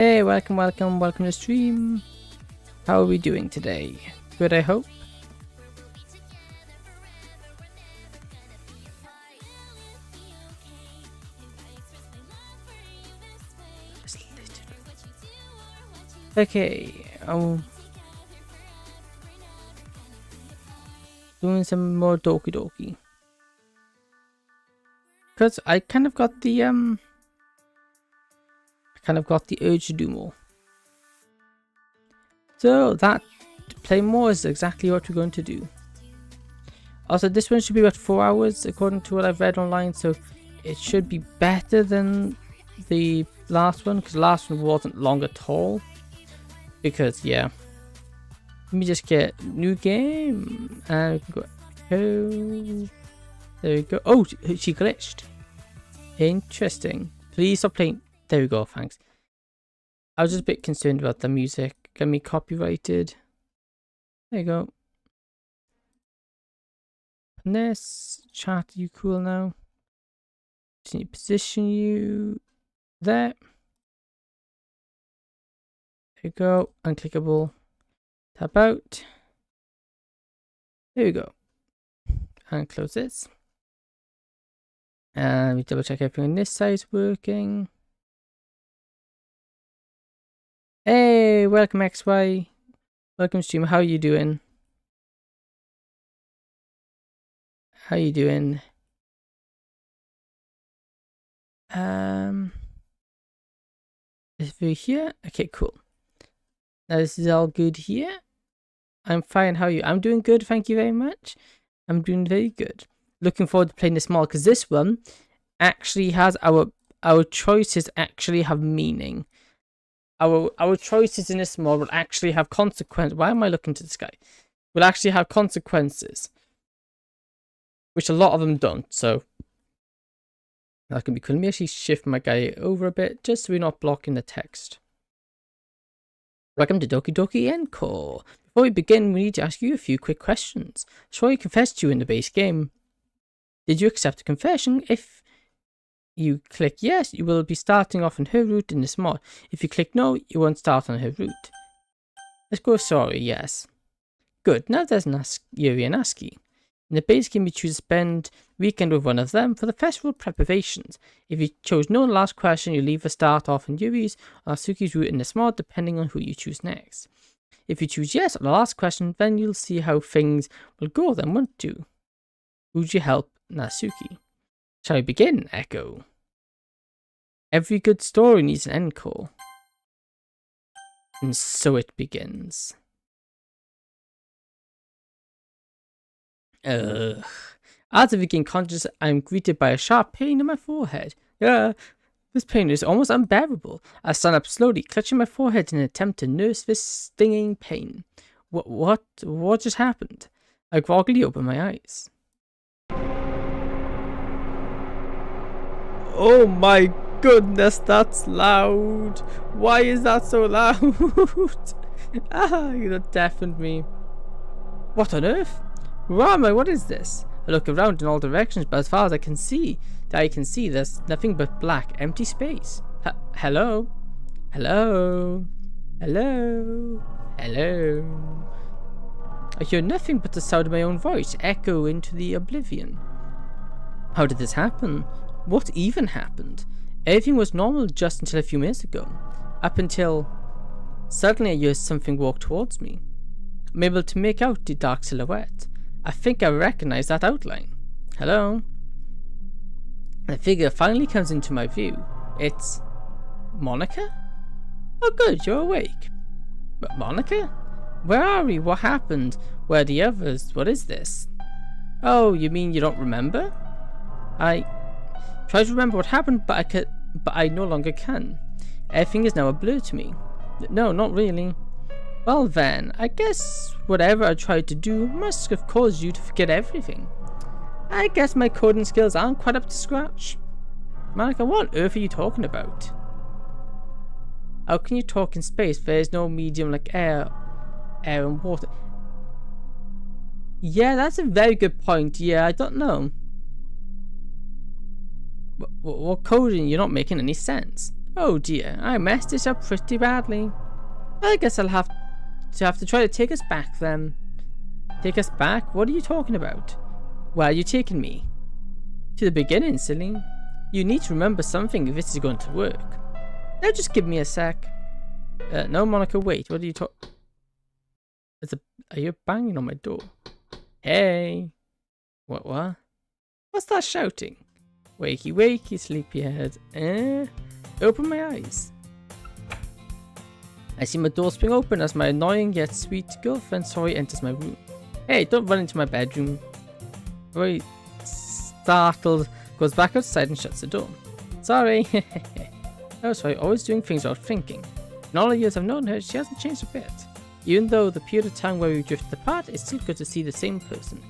Hey, welcome to the stream. How are we doing today? Good, I hope. Okay, doing some more Doki. Because I kind of got the urge to do more. So that play more is exactly what we're going to do. Also, this one should be about 4 hours according to what I've read online, so it should be better than the last one, because the last one wasn't long at all. Because yeah, let me just get new game and go. Oh, there we go. Oh, she glitched. Interesting. Please stop playing. There we go. Thanks. I was just a bit concerned about the music. Get me copyrighted. There you go. And this chat, you cool now? Just need to position you there. There you go. Unclickable. Tap out. There we go. And close this. And we double check everything on this side is working. Hey, welcome XY. Welcome stream. How are you doing? How you doing? Is it here? Okay, cool. Now this is all good here. I'm fine. How are you? I'm doing good. Thank you very much. I'm doing very good. Looking forward to playing this mod, because this one actually has our choices actually have meaning. Our choices in this mod will actually have consequences. Why am I looking to the sky? Will actually have consequences, which a lot of them don't. So that can be cool. Let me actually shift my guy over a bit, just so we're not blocking the text. Welcome to Doki Encore. Before we begin, we need to ask you a few quick questions. Shori confessed to you in the base game. Did you accept the confession? If you click yes, you will be starting off on her route in this mod. If you click no, you won't start on her route. Let's go sorry, yes. Good, now there's Yuri and Aski. In the base game, you choose to spend weekend with one of them for the festival preparations. If you chose no in the last question, you leave a start off on Yuri's or Asuki's route in this mod, depending on who you choose next. If you choose yes on the last question, then you'll see how things will go then, won't you? Would you help Natsuki? Shall we begin, Echo? Every good story needs an encore. And so it begins. Ugh. As I begin conscious, I am greeted by a sharp pain in my forehead. This pain is almost unbearable. I stand up slowly, clutching my forehead in an attempt to nurse this stinging pain. What just happened? I groggily open my eyes. Oh my goodness, that's loud. Why is that so loud? You deafened me. What on earth? Where am I? What is this? I look around in all directions, but as far as I can see, there's nothing but black, empty space. Hello? Hello? Hello? Hello? I hear nothing but the sound of my own voice echo into the oblivion. How did this happen? What even happened? Everything was normal just until a few minutes ago. Up until suddenly I hear something walk towards me. I'm able to make out the dark silhouette. I think I recognize that outline. Hello? The figure finally comes into my view. It's Monica? Oh good, you're awake. But Monica? Where are we? What happened? Where are the others? What is this? Oh, you mean you don't remember? I try to remember what happened, but I no longer can. Everything is now a blur to me. No, not really. Well then, I guess whatever I tried to do must have caused you to forget everything. I guess my coding skills aren't quite up to scratch. Monica, what on earth are you talking about? How can you talk in space? There's no medium like air and water. Yeah, that's a very good point. Yeah, I don't know. What coding? You're not making any sense. Oh dear, I messed this up pretty badly. I guess I'll have to try to take us back then. Take us back? What are you talking about? Where are you taking me? To the beginning, silly. You need to remember something if this is going to work. Now just give me a sec. No, Monica, wait. What are you talking? Are you banging on my door? Hey. What? What's that shouting? Wakey, wakey, sleepyhead. Open my eyes. I see my door spring open as my annoying yet sweet girlfriend Sorry enters my room. Hey, don't run into my bedroom. Very startled, goes back outside and shuts the door. Sorry. Oh, sorry, always doing things without thinking. In all the years I've known her, she hasn't changed a bit. Even though the period of time where we drifted apart, it's still good to see the same person.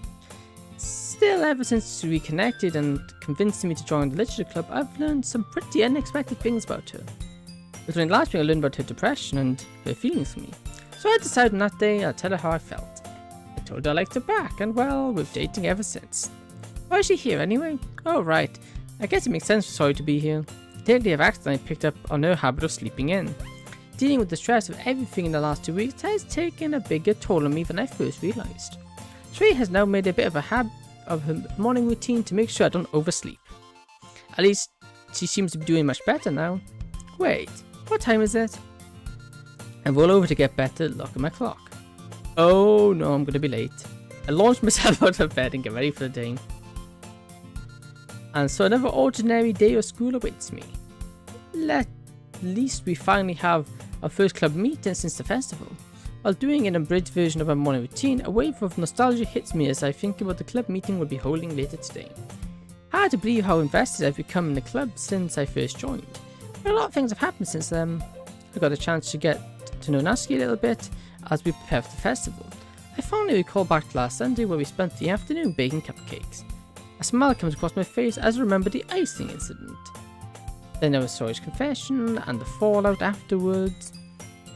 Still, ever since we reconnected and convinced me to join the literature club, I've learned some pretty unexpected things about her. It was when last week I learned about her depression and her feelings for me. So I decided on that day I'd tell her how I felt. I told her I liked her back, and well, we're dating ever since. Why is she here anyway? Oh right, I guess it makes sense for Sorry to be here. Lately I've accidentally picked up on her habit of sleeping in. Dealing with the stress of everything in the last 2 weeks has taken a bigger toll on me than I first realised. Sorry has now made a bit of a habit of her morning routine to make sure I don't oversleep. At least she seems to be doing much better now. Wait, what time is it? I roll over to get better, look at my clock. Oh no, I'm going to be late. I launch myself out of bed and get ready for the day. And so another ordinary day of school awaits me. At least we finally have our first club meeting since the festival. While doing an abridged version of my morning routine, a wave of nostalgia hits me as I think about the club meeting we'll be holding later today. Hard to believe how invested I've become in the club since I first joined. But a lot of things have happened since then. I got a chance to get to know Natsuki a little bit as we prepare for the festival. I finally recall back to last Sunday where we spent the afternoon baking cupcakes. A smile comes across my face as I remember the icing incident. Then there was Sorry's confession and the fallout afterwards.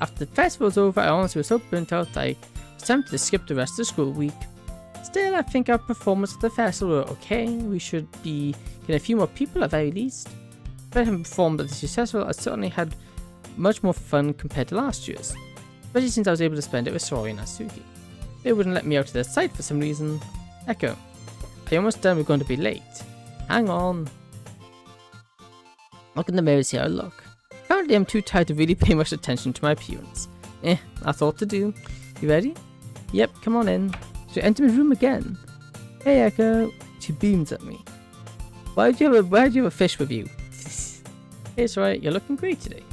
After the festival was over, I honestly was so burnt out that I was tempted to skip the rest of the school week. Still, I think our performance at the festival were okay. We should be getting a few more people at the very least. If I haven't performed at the successful, I certainly had much more fun compared to last year's. Especially since I was able to spend it with Sorry and Natsuki. They wouldn't let me out of their sight for some reason. Echo. Are you almost done? We're going to be late. Hang on. Look in the mirror, see how I look. Apparently I'm too tired to really pay much attention to my appearance. That's all to do. You ready? Yep, come on in. So enter my room again. Hey Echo. She beams at me. Why do you have a fish with you? It's alright, you're looking great today.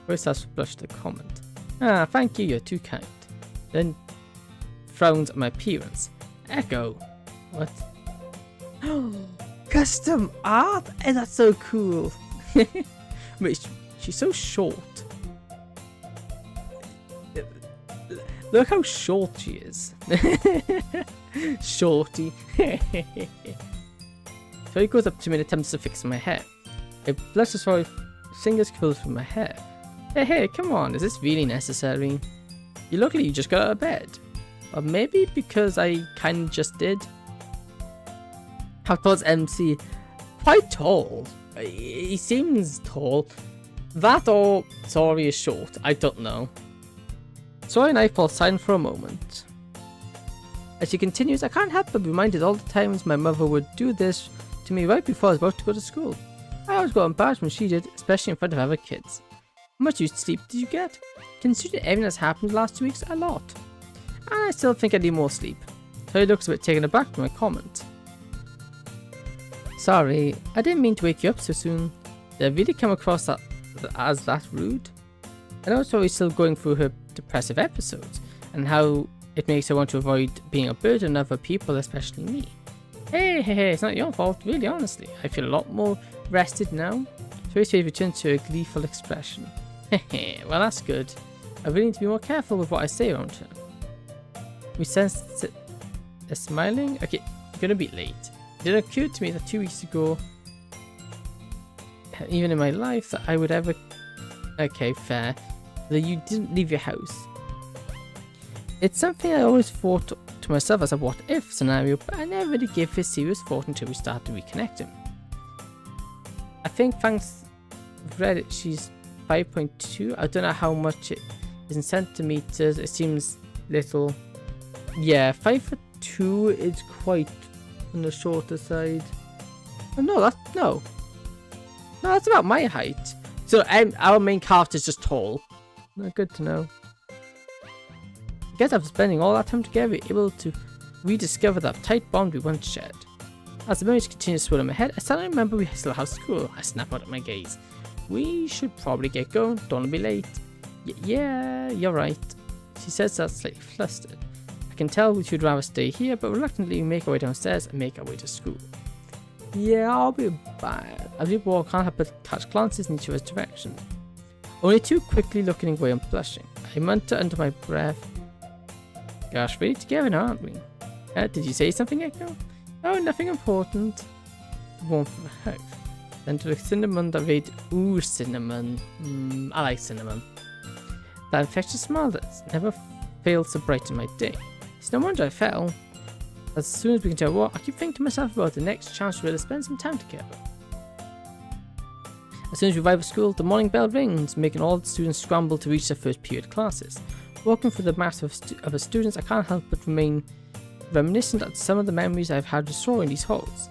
First starts to blush at the comment. Ah, thank you, you're too kind. Then frowns at my appearance. Echo. What? Custom art? Hey, that's so cool. Wait, she's so short. Look how short she is. Shorty. So he goes up to me and attempts to fix my hair. I blush as far fingers curls through my hair. Hey, come on, is this really necessary? You look like you just got out of bed. Or maybe because I kind of just did. How tall's MC? Quite tall. He seems tall. That or Sorry is short. I don't know. Sorry and I fall silent for a moment. As she continues, I can't help but be reminded all the times my mother would do this to me right before I was about to go to school. I always got embarrassed when she did, especially in front of other kids. How much sleep did you get? Considering everything that's happened the last 2 weeks, a lot. And I still think I need more sleep. So he looks a bit taken aback by my comment. Sorry, I didn't mean to wake you up so soon. Did I really come across as that rude? I know Sorry's still going through her depressive episodes, and how it makes her want to avoid being a burden on other people, especially me. Hey, it's not your fault, really, honestly. I feel a lot more rested now. Sorry's face returns to a gleeful expression. Well, that's good. I really need to be more careful with what I say around her. We sense a smiling? Okay, I'm gonna be late. It didn't occur to me that 2 weeks ago, even in my life, that I would ever... Okay, fair. That you didn't leave your house. It's something I always thought to myself as a what-if scenario, but I never really gave it serious thought until we started reconnecting. I think thanks to Reddit, she's 5.2. I don't know how much it is in centimeters. It seems little. Yeah, 5'2" is quite on the shorter side. Oh, no, no, that's about my height. So our main character is just tall. Good to know. I guess after spending all that time together, we're able to rediscover that tight bond we once shared. As the memories continue to swirl in my head, I suddenly remember we still have school. I snap out at my gaze. We should probably get going. Don't want to be late. Yeah, you're right. She says that slightly flustered. I can tell she'd rather stay here, but reluctantly we make our way downstairs and make our way to school. Yeah, I'll be back. As we walk, I can't help but catch glances in each other's direction. Only too quickly looking away and blushing. I mutter under my breath. Gosh, really together now, aren't we? Did you say something, Echo? Oh, nothing important. Warmth of a hug. Then to the cinnamon that made ooh cinnamon. I like cinnamon. That infectious smile that never fails to brighten my day. It's no wonder I fell. As soon as we can tell what, I keep thinking to myself about the next chance to really spend some time together. As soon as we arrive at school, the morning bell rings, making all the students scramble to reach their first period classes. Walking through the mass of the students, I can't help but remain reminiscent at some of the memories I've had restoring these halls.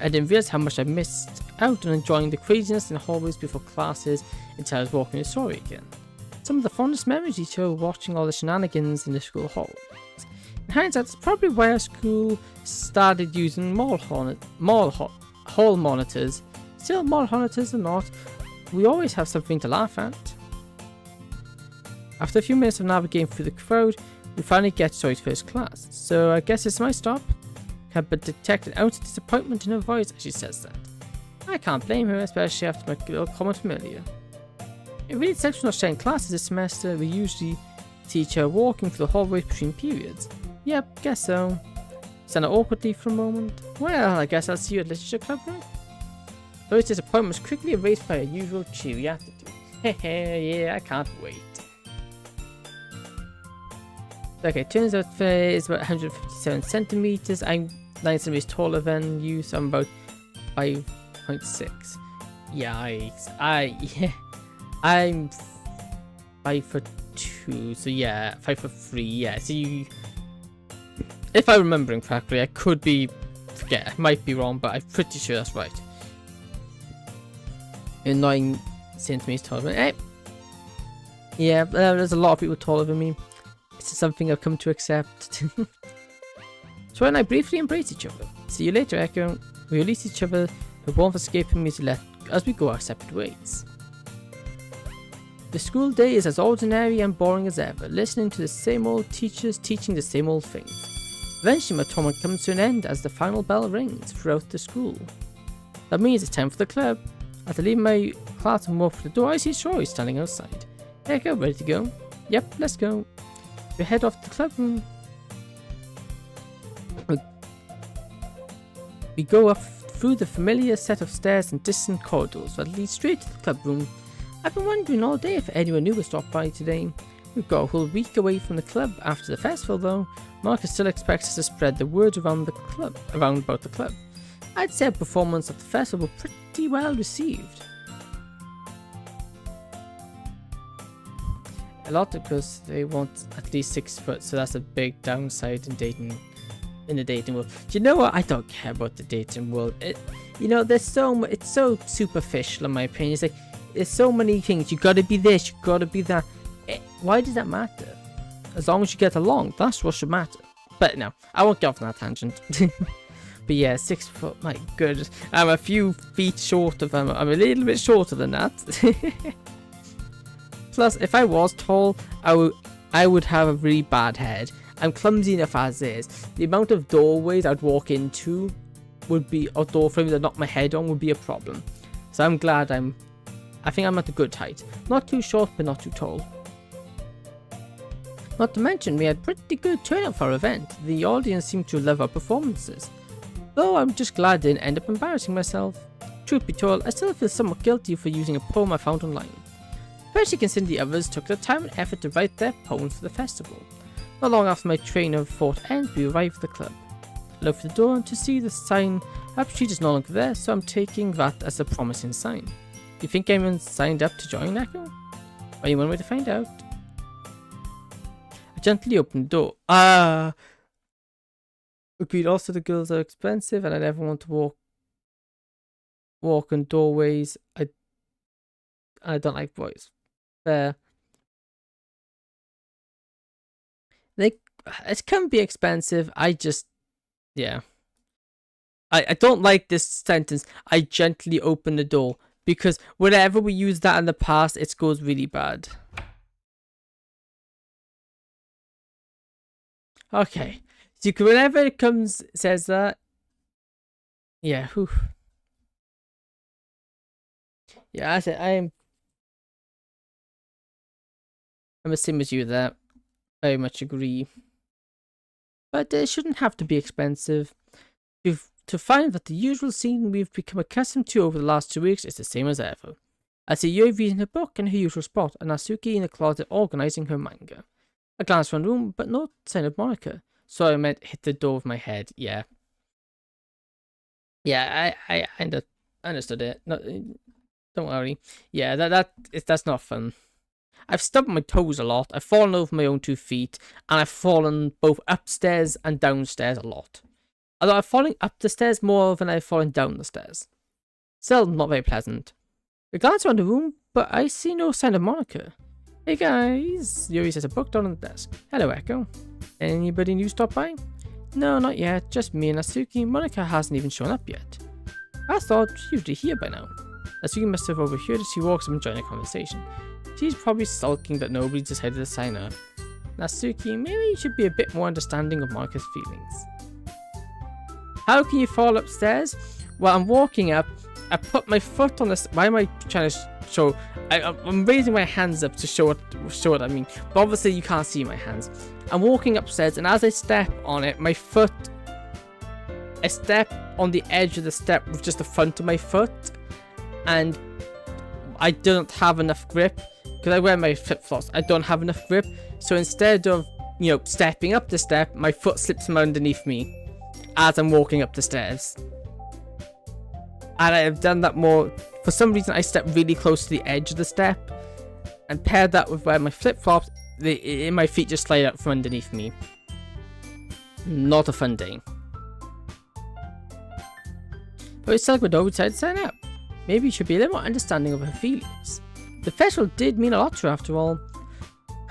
I didn't realize how much I missed out on enjoying the craziness in the hallways before classes until I was walking the story again. Some of the fondest memories each other watching all the shenanigans in the school hall. In hindsight, that's probably why our school started using hall monitors. Still, mall monitors or not, we always have something to laugh at. After a few minutes of navigating through the crowd, we finally get to Zoe's first class. So I guess it's my stop. Can but detect an ounce of disappointment in her voice as she says that. I can't blame her, especially after my little comment from earlier. It really sucks not sharing classes this semester. We usually see each other walking through the hallways between periods. Yep, guess so. Stand awkwardly for a moment. Well, I guess I'll see you at Literature Club, right? Zoe's disappointment was quickly erased by her usual cheery attitude. Hehe, yeah, I can't wait. Okay, turns out it's about 157 centimeters. I'm 9 centimeters taller than you, so I'm about 5.6. Yikes. I'm 5'2", so yeah, 5'3", yeah. So you, if I'm remembering correctly, I could be, I might be wrong, but I'm pretty sure that's right. You're 9 centimeters taller than me. Yeah, there's a lot of people taller than me. It's something I've come to accept. So and I briefly embrace each other. See you later, Echo. We release each other, the warmth escaping me as we go our separate ways. The school day is as ordinary and boring as ever, listening to the same old teachers teaching the same old things. Eventually my torment comes to an end as the final bell rings throughout the school. That means it's time for the club. As I leave my class and walk through the door, I see Troy standing outside. Echo, ready to go? Yep, let's go. We head off to the club room. We go up through the familiar set of stairs and distant corridors that lead straight to the club room. I've been wondering all day if anyone new would stop by today. We've got a whole week away from the club after the festival though. Marcus still expects us to spread the word around about the club. I'd say our performance at the festival was pretty well received. A lot because they want at least 6 foot, so that's a big downside in the dating world. Do you know what? I don't care about the dating world. There's it's so superficial in my opinion. It's like there's so many things. You gotta be this, you gotta be that. Why does that matter? As long as you get along, that's what should matter. But no, I won't get off on that tangent. But yeah, 6 foot. My goodness, I'm a few feet short of them. I'm a little bit shorter than that. Plus, if I was tall, I would have a really bad head. I'm clumsy enough as is. The amount of doorways I'd walk into would be, or door frames I'd knock my head on would be a problem. So I'm glad I think I'm at a good height. Not too short, but not too tall. Not to mention, we had pretty good turnout for our event. The audience seemed to love our performances. Though I'm just glad I didn't end up embarrassing myself. Truth be told, I still feel somewhat guilty for using a poem I found online. Especially considering the others took the time and effort to write their poems for the festival. Not long after my train of thought ends, we arrive at the club. I look for the door and to see the sign up street is no longer there, so I'm taking that as a promising sign. You think anyone signed up to join, Echo? Only one way to find out. I gently opened the door. Agreed. Also, the girls are expensive, and I never want to walk in doorways. I don't like boys. Fair. It can be expensive. Yeah. I don't like this sentence. I gently open the door, because whenever we use that in the past, it goes really bad. Okay. So whenever it says that, yeah, whew. Yeah, I'm the same as you there. Very much agree. But it shouldn't have to be expensive. To find that the usual scene we've become accustomed to over the last 2 weeks is the same as ever. I see Yui reading her book in her usual spot, and Natsuki in the closet organizing her manga. I glance around the room, but no sign of Monica. So I meant hit the door with my head. Yeah. Yeah, I understood it. No, don't worry. Yeah, that's not fun. I've stubbed my toes a lot. I've fallen over my own 2 feet, and I've fallen both upstairs and downstairs a lot. Although I've fallen up the stairs more than I've fallen down the stairs. Still not very pleasant. I glance around the room, but I see no sign of Monica. Hey guys, Yuri says a book down on the desk. Hello, Echo. Anybody new stop by? No, not yet. Just me and Natsuki. Monica hasn't even shown up yet. I thought she would be here by now. Natsuki must have overheard as she walks up and joins the conversation. She's probably sulking that nobody decided to sign up. Natsuki, maybe you should be a bit more understanding of Monica's feelings. How can you fall upstairs? Well, I'm walking up. I put my foot on this. Why am I trying to show? I'm raising my hands up to show what I mean. But obviously you can't see my hands. I'm walking upstairs, and as I step on it, I step on the edge of the step with just the front of my foot, and I don't have enough grip because I wear my flip-flops. I don't have enough grip, so instead of stepping up the step, my foot slips from underneath me as I'm walking up the stairs. And I have done that more. For some reason, I step really close to the edge of the step, and paired that with where my flip-flops, my feet just slide out from underneath me. Not a fun day. But it's like Mado decided to sign up. Maybe you should be a little more understanding of her feelings. The festival did mean a lot to her after all.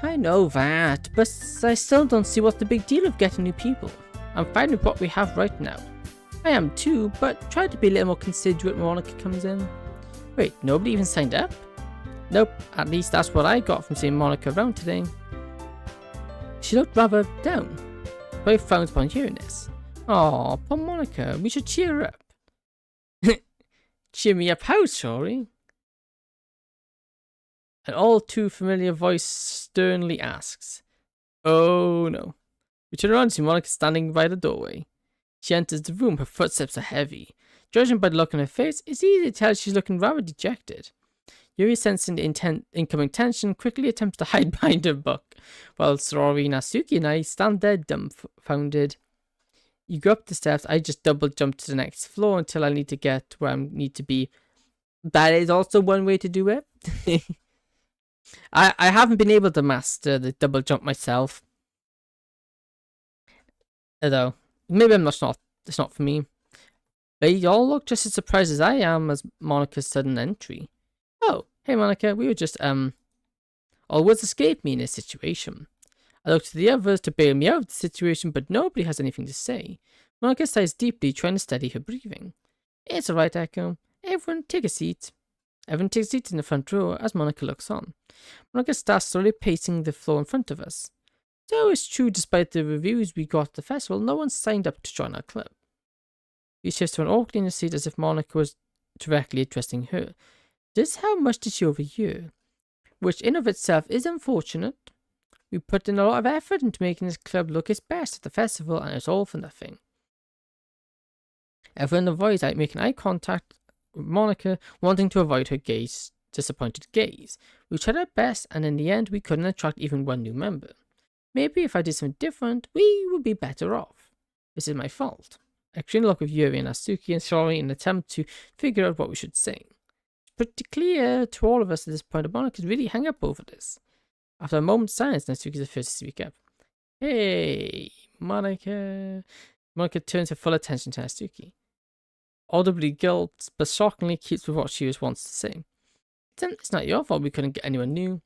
I know that, but I still don't see what's the big deal of getting new people. I'm fine with what we have right now. I am too, but try to be a little more considerate when Monica comes in. Wait, nobody even signed up? Nope, at least that's what I got from seeing Monica around today. She looked rather down, but I frowned upon hearing this. Aw, poor Monica, we should cheer her up. Cheer me up how, sorry? An all too familiar voice sternly asks. Oh no. We turn around and see Monica standing by the doorway. She enters the room, her footsteps are heavy. Judging by the look on her face, it's easy to tell she's looking rather dejected. Yuri, sensing the incoming tension, quickly attempts to hide behind her book, while Sorori, Natsuki and I stand there dumbfounded. You go up the steps, I just double jump to the next floor until I need to get where I need to be. That is also one way to do it. I haven't been able to master the double jump myself. Although, maybe it's not for me. But you all look just as surprised as I am as Monica's sudden entry. Oh, hey Monica, we were just, all words escaped me in this situation. I look to the others to bail me out of the situation, but nobody has anything to say. Monica sighs deeply, trying to steady her breathing. It's alright, Echo. Everyone take a seat. Everyone takes a seat in the front row as Monica looks on. Monica starts slowly pacing the floor in front of us. So it's true, despite the reviews we got at the festival, no one signed up to join our club. He shifts to an awkward in the seat as if Monica was directly addressing her. Just how much did she overhear? Which in of itself is unfortunate. We put in a lot of effort into making this club look its best at the festival, and it's all for nothing. Everyone avoids making eye contact with Monica, wanting to avoid her disappointed gaze. We tried our best, and in the end, we couldn't attract even one new member. Maybe if I did something different, we would be better off. This is my fault. I exchanged a look with Yuri and Natsuki and Sorori in an attempt to figure out what we should say. pretty clear to all of us at this point that Monika's really hung up over this. After a moment's silence, Natsuki's the first to speak up. Hey, Monika. Monika turns her full attention to Natsuki. Audibly guilt, but shockingly keeps with what she was wants to say. It's not your fault we couldn't get anyone new.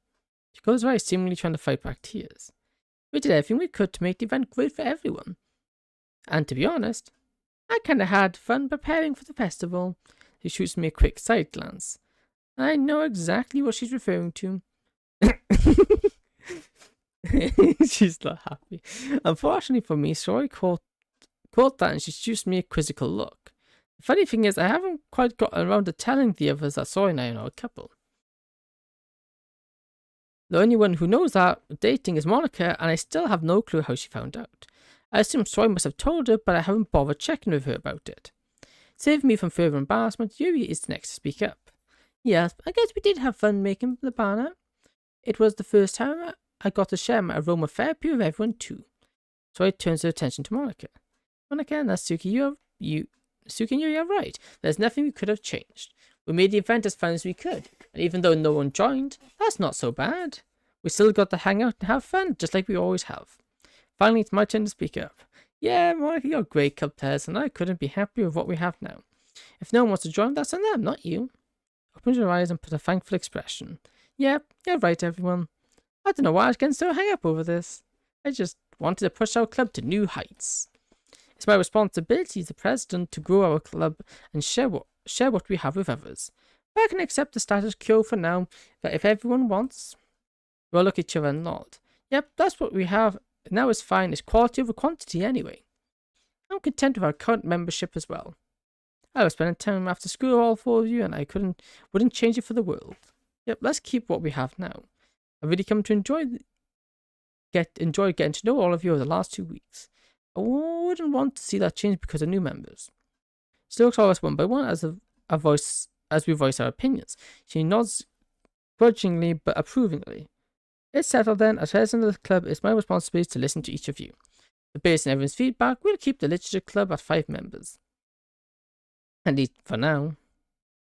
She goes right, seemingly trying to fight back tears. We did everything we could to make the event great for everyone. And to be honest, I kinda had fun preparing for the festival. She shoots me a quick side glance. I know exactly what she's referring to. She's not happy. Unfortunately for me, Sori caught that and she shoots me a quizzical look. The funny thing is, I haven't quite gotten around to telling the others that Sori and I are a couple. The only one who knows that dating is Monika, and I still have no clue how she found out. I assume Sori must have told her, but I haven't bothered checking with her about it. Saving me from further embarrassment, Yuri is the next to speak up. Yes, I guess we did have fun making the banner. It was the first time I got to share my aromatherapy with everyone too. Sori turns her attention to Monika. Monika, Natsuki, Natsuki and Yuri are right. There's nothing we could have changed. We made the event as fun as we could, and even though no one joined, that's not so bad. We still got to hang out and have fun, just like we always have. Finally, it's my turn to speak up. Yeah, Monika, you're great club players, and I couldn't be happier with what we have now. If no one wants to join, that's on them, not you. Open your eyes and put a thankful expression. Yep, you're right, everyone. I don't know why I was getting so hung up over this. I just wanted to push our club to new heights. It's my responsibility as the president to grow our club and share what we have with others. But I can accept the status quo for now, that if everyone wants, we'll look at each other and nod. Yep, that's what we have. Now is fine. It's quality over quantity anyway. I'm content with our current membership as well. I was spending time after school, all four of you, and I wouldn't change it for the world. Yep, let's keep what we have now. I've really come to enjoy getting to know all of you over the last 2 weeks. I wouldn't want to see that change because of new members. She looks at us one by one as we voice our opinions. She nods grudgingly but approvingly. It's settled then. As president of the club, it's my responsibility to listen to each of you. Based on everyone's feedback, we'll keep the literature club at 5 members. At least for now.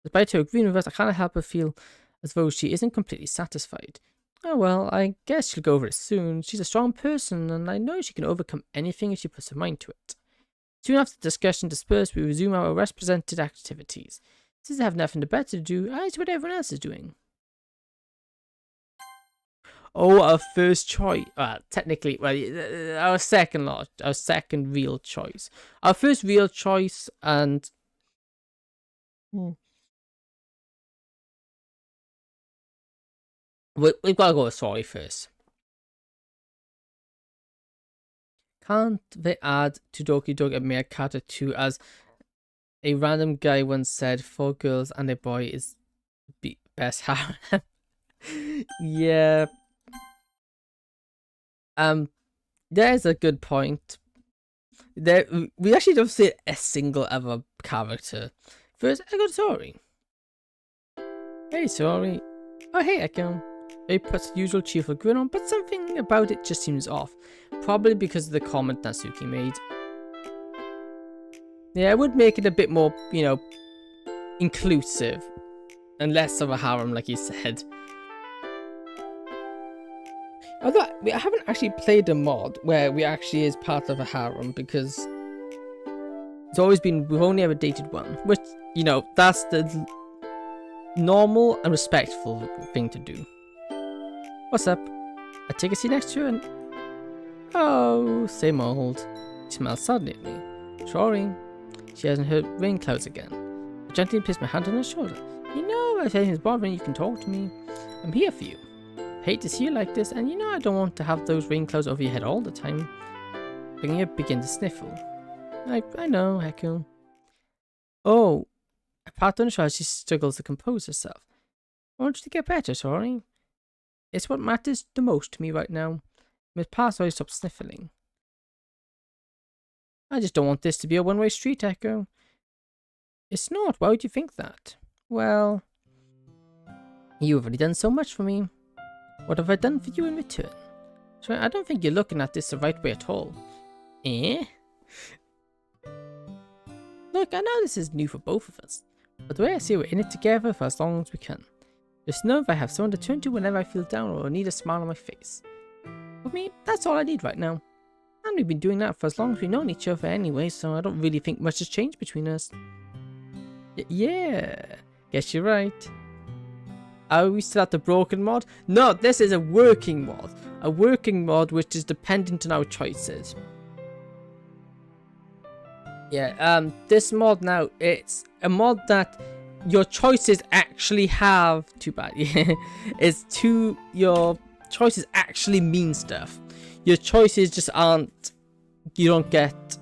Despite her agreeing with us, I can't help but feel as though she isn't completely satisfied. Oh well, I guess she'll go over it soon. She's a strong person, and I know she can overcome anything if she puts her mind to it. Soon after the discussion dispersed, we resume our represented activities. Since I have nothing better to do, I see what everyone else is doing. Oh, our first choice. Technically, our second real choice. Our first real choice, and we've got to go with Sori first. Can't they add to Doki Doki a mere character too, as a random guy once said, 4 girls and a boy is best harem. Yeah. There's a good point. We actually don't see a single other character. First, I got Sori. Hey, Sori. Oh, hey, Echo. He puts the usual cheerful grin on, but something about it just seems off. Probably because of the comment Natsuki made. Yeah, it would make it a bit more, inclusive. And less of a harem, like you said. Although, I haven't actually played a mod where we actually is part of a harem, because it's always been, we've only ever dated one. Which, that's the normal and respectful thing to do. What's up? I take a seat next to her and... Oh, same old. She smiles sadly at me. Sorry. She hasn't her rain clouds again. I gently place my hand on her shoulder. If anything's bothering you, can talk to me. I'm here for you. I hate to see you like this, and I don't want to have those rain clouds over your head all the time. Making her begin to sniffle. I know, Echo. Oh. I pat on her shoulder as she struggles to compose herself. I want you to get better, Sori. It's what matters the most to me right now. Miss Parsoy, stop sniffling. I just don't want this to be a one-way street, Echo. It's not. Why would you think that? Well, you've already done so much for me. What have I done for you in return? So I don't think you're looking at this the right way at all. Eh? Look, I know this is new for both of us. But the way I see it, we're in it together for as long as we can. Just know if I have someone to turn to whenever I feel down or need a smile on my face. For me, that's all I need right now. And we've been doing that for as long as we've known each other anyway, so I don't really think much has changed between us. Yeah, guess you're right. Are we still at the broken mod? No, this is a working mod. A working mod which is dependent on our choices. Yeah, this mod now, it's a mod that your choices actually have, too bad, yeah, your choices actually mean stuff. Your choices just aren't, you don't get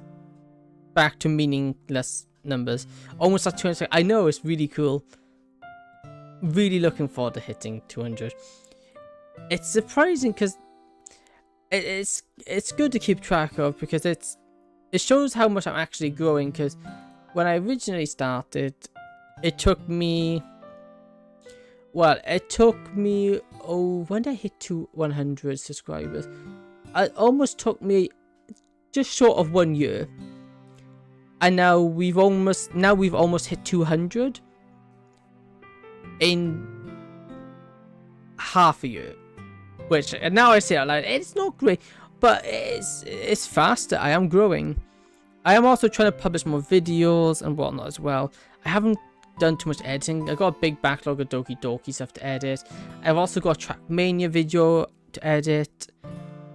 back to meaningless numbers. Almost like 200, I know, it's really cool. Really looking forward to hitting 200. It's surprising because it's good to keep track of, because it shows how much I'm actually growing, because when I originally started, it took me, when did I hit to 100 subscribers? It almost took me just short of 1 year. And now we've almost hit 200 in half a year. Which, and now I say it out loud, it's not great, but it's faster. I am growing. I am also trying to publish more videos and whatnot as well. I haven't done too much editing. I've got a big backlog of Doki stuff to edit. I've also got a Trackmania video to edit.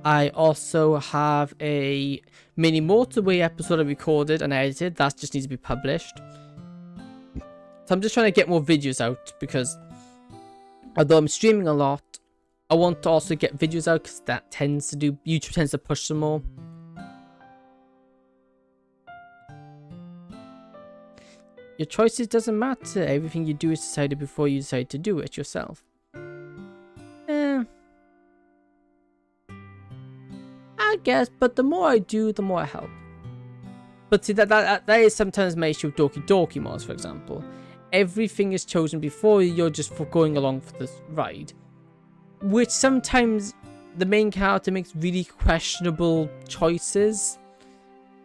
I also have a mini motorway episode I recorded and edited. That just needs to be published. So I'm just trying to get more videos out, because although I'm streaming a lot, I want to also get videos out, because that YouTube tends to push some more. Your choices doesn't matter. Everything you do is decided before you decide to do it yourself. I guess, but the more I do, the more I help. But see, that is sometimes my issue with Doki mods, for example. Everything is chosen before you're just going along for this ride. Which sometimes the main character makes really questionable choices.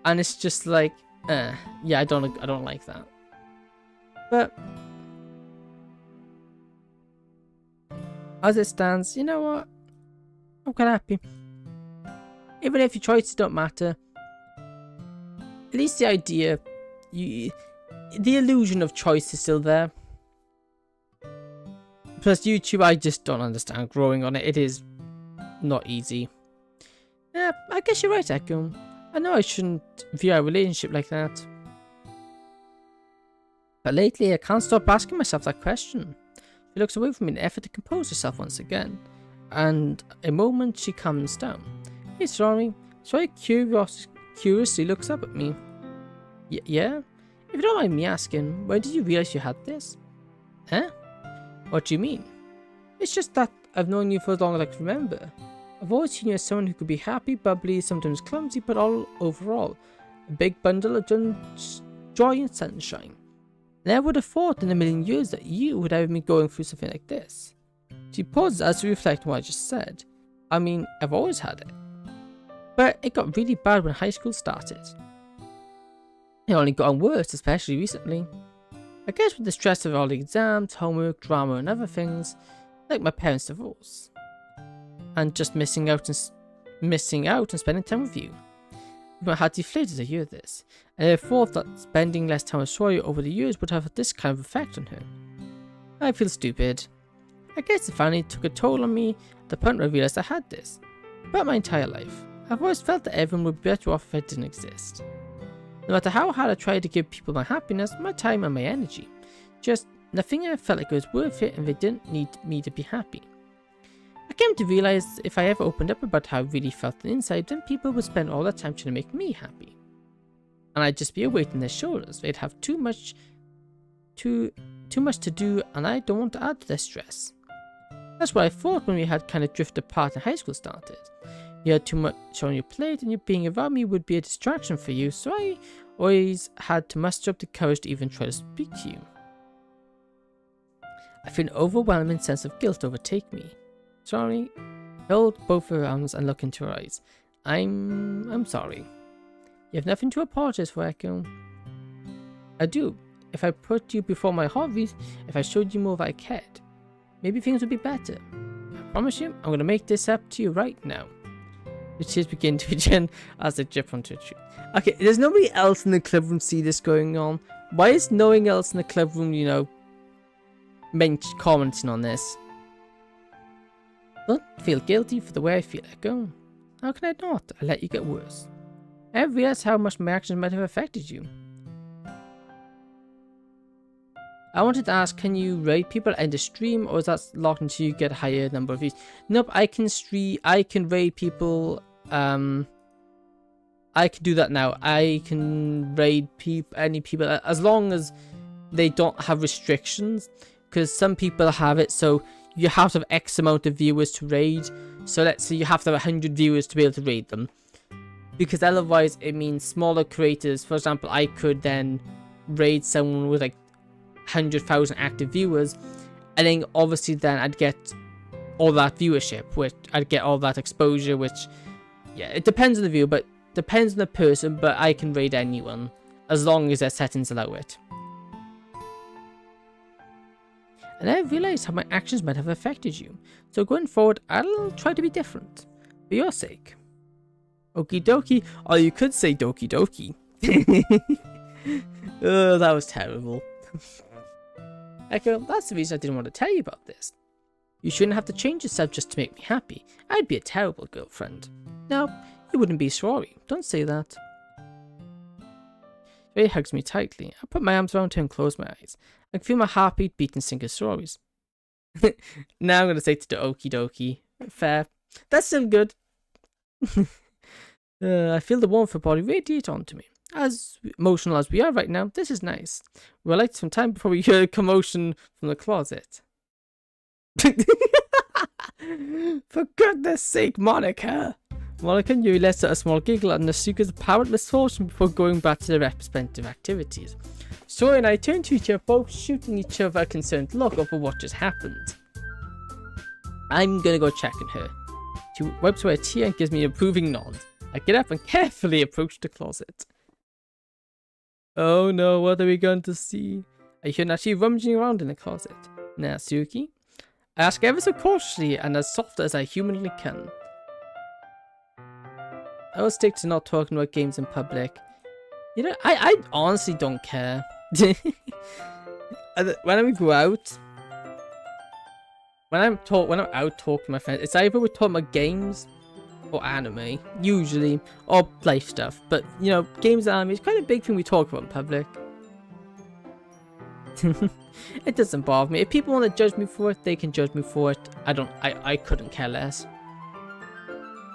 And it's just like, yeah, I don't like that. But as it stands, you know what? I'm quite happy. Even if your choices don't matter, at least the idea, the illusion of choice is still there. Plus YouTube, I just don't understand growing on it. It is not easy. Yeah, I guess you're right, Echo. I know I shouldn't view our relationship like that. But lately, I can't stop asking myself that question. She looks away from me in an effort to compose herself once again. And a moment, she calms down. Hey, Stormy. Very curiously looks up at me. Yeah? If you don't mind me asking, when did you realize you had this? Huh? What do you mean? It's just that I've known you for as long as I can remember. I've always seen you as someone who could be happy, bubbly, sometimes clumsy, but overall, a big bundle of joy and sunshine. Never would have thought in a million years that you would have been going through something like this. She pauses as to reflect on what I just said. I mean, I've always had it. But it got really bad when high school started. It only gotten worse, especially recently. I guess with the stress of all the exams, homework, drama and other things, like my parents' divorce. And just missing out and spending time with you. My heart deflated to hear this, and I thought that spending less time with Sawyer over the years would have this kind of effect on her. I feel stupid. I guess it finally took a toll on me at the point where I realized I had this. Throughout my entire life, I've always felt that everyone would be better off if I didn't exist. No matter how hard I tried to give people my happiness, my time and my energy, just nothing ever felt like it was worth it and they didn't need me to be happy. I came to realize if I ever opened up about how I really felt on the inside, then people would spend all their time trying to make me happy. And I'd just be a weight on their shoulders. They'd have too much to do, and I don't want to add to their stress. That's what I thought when we had kind of drifted apart and high school started. You had too much on your plate, and you being around me would be a distraction for you, so I always had to muster up the courage to even try to speak to you. I feel an overwhelming sense of guilt overtake me. Sorry, hold both her arms and look into her eyes. I'm sorry. You have nothing to apologize for, Echo. I do. if I put you before my hobbies, if I showed you more of I cared, maybe things would be better. I promise you, I'm gonna make this up to you right now. The tears begin to begin as they drip onto a tree. Okay, there's nobody else in the club room see this going on. Why is no one else in the club room, you know, commenting on this? Don't feel guilty for the way I feel, Echo. How can I not? I let you get worse. I have realized how much my actions might have affected you. I wanted to ask, can you raid people at the stream, or is that locked until you get a higher number of views? Nope, I can raid people. I can do that now. I can raid any people as long as they don't have restrictions, because some people have it so you have to have X amount of viewers to raid. So let's say you have to have 100 viewers to be able to raid them, because otherwise it means smaller creators. For example, I could then raid someone with like 100,000 active viewers, and then obviously then I'd get all that viewership, which I'd get all that exposure, which, yeah, it depends on the viewer, but depends on the person. But I can raid anyone as long as their settings allow it. And I realized how my actions might have affected you, so going forward I'll try to be different for your sake. Okie dokie, or you could say Doki Doki. Oh, that was terrible. Echo, that's the reason I didn't want to tell you about this. You shouldn't have to change yourself just to make me happy. I'd be a terrible girlfriend. No, you wouldn't be sorry. Don't say that. Ray hugs me tightly. I put my arms around her and close my eyes. I can feel my heartbeat beat and sing her stories. Now I'm going to say to the okie dokie. Fair. That's still good. I feel the warmth of her body radiate onto me. As emotional as we are right now, this is nice. We'll like some time before we hear a commotion from the closet. For goodness sake, Monica! Monica and Yuri let out a small giggle at Nasuka's apparent misfortune before going back to their respective activities. Sora and I turned to each other, both shooting each other a concerned look over what just happened. I'm gonna go check on her. She wipes away a tear and gives me an approving nod. I get up and carefully approach the closet. Oh no, what are we going to see? I hear Nashi rummaging around in the closet. Natsuki? I ask ever so cautiously and as soft as I humanly can. I will stick to not talking about games in public. You know, I honestly don't care. When I go out, when I'm out talking to my friends, it's either we're talking about games or anime, usually, or life stuff. But you know, games and anime is quite a big thing we talk about in public. It doesn't bother me. If people want to judge me for it, they can judge me for it. I couldn't care less.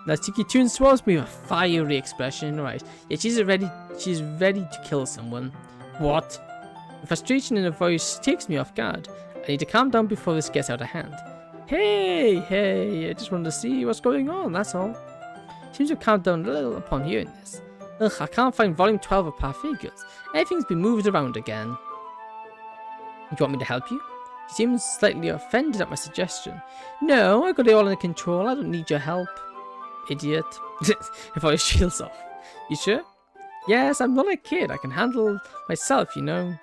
Natsuki turns towards me with a fiery expression in her eyes. Yeah, she's ready to kill someone. What? The frustration in her voice takes me off guard. I need to calm down before this gets out of hand. Hey, I just wanted to see what's going on, that's all. Seems to have calmed down a little upon hearing this. Ugh, I can't find volume 12 of Par Figures. Everything's been moved around again. Do you want me to help you? She seems slightly offended at my suggestion. No, I got it all under control. I don't need your help. Idiot. Her voice shields off. You sure? Yes, I'm not a kid. I can handle myself, you know.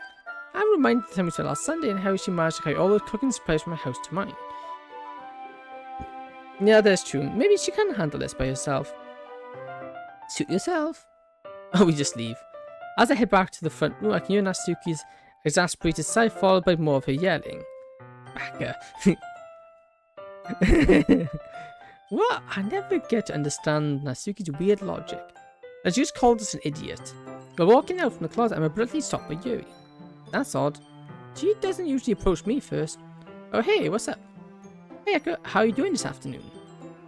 I'm reminded of me last Sunday and how she managed to carry all the cooking supplies from my house to mine. Yeah, that's true. Maybe she can handle this by herself. Suit yourself. Oh, we just leave. As I head back to the front room, I can hear Natsuki's exasperated sigh followed by more of her yelling. Baka. What? I never get to understand Natsuki's weird logic. And she just called us an idiot. We're walking out from the closet and we're abruptly stopped by Yuri. That's odd. She doesn't usually approach me first. Oh hey, what's up? Hey Echo, how are you doing this afternoon?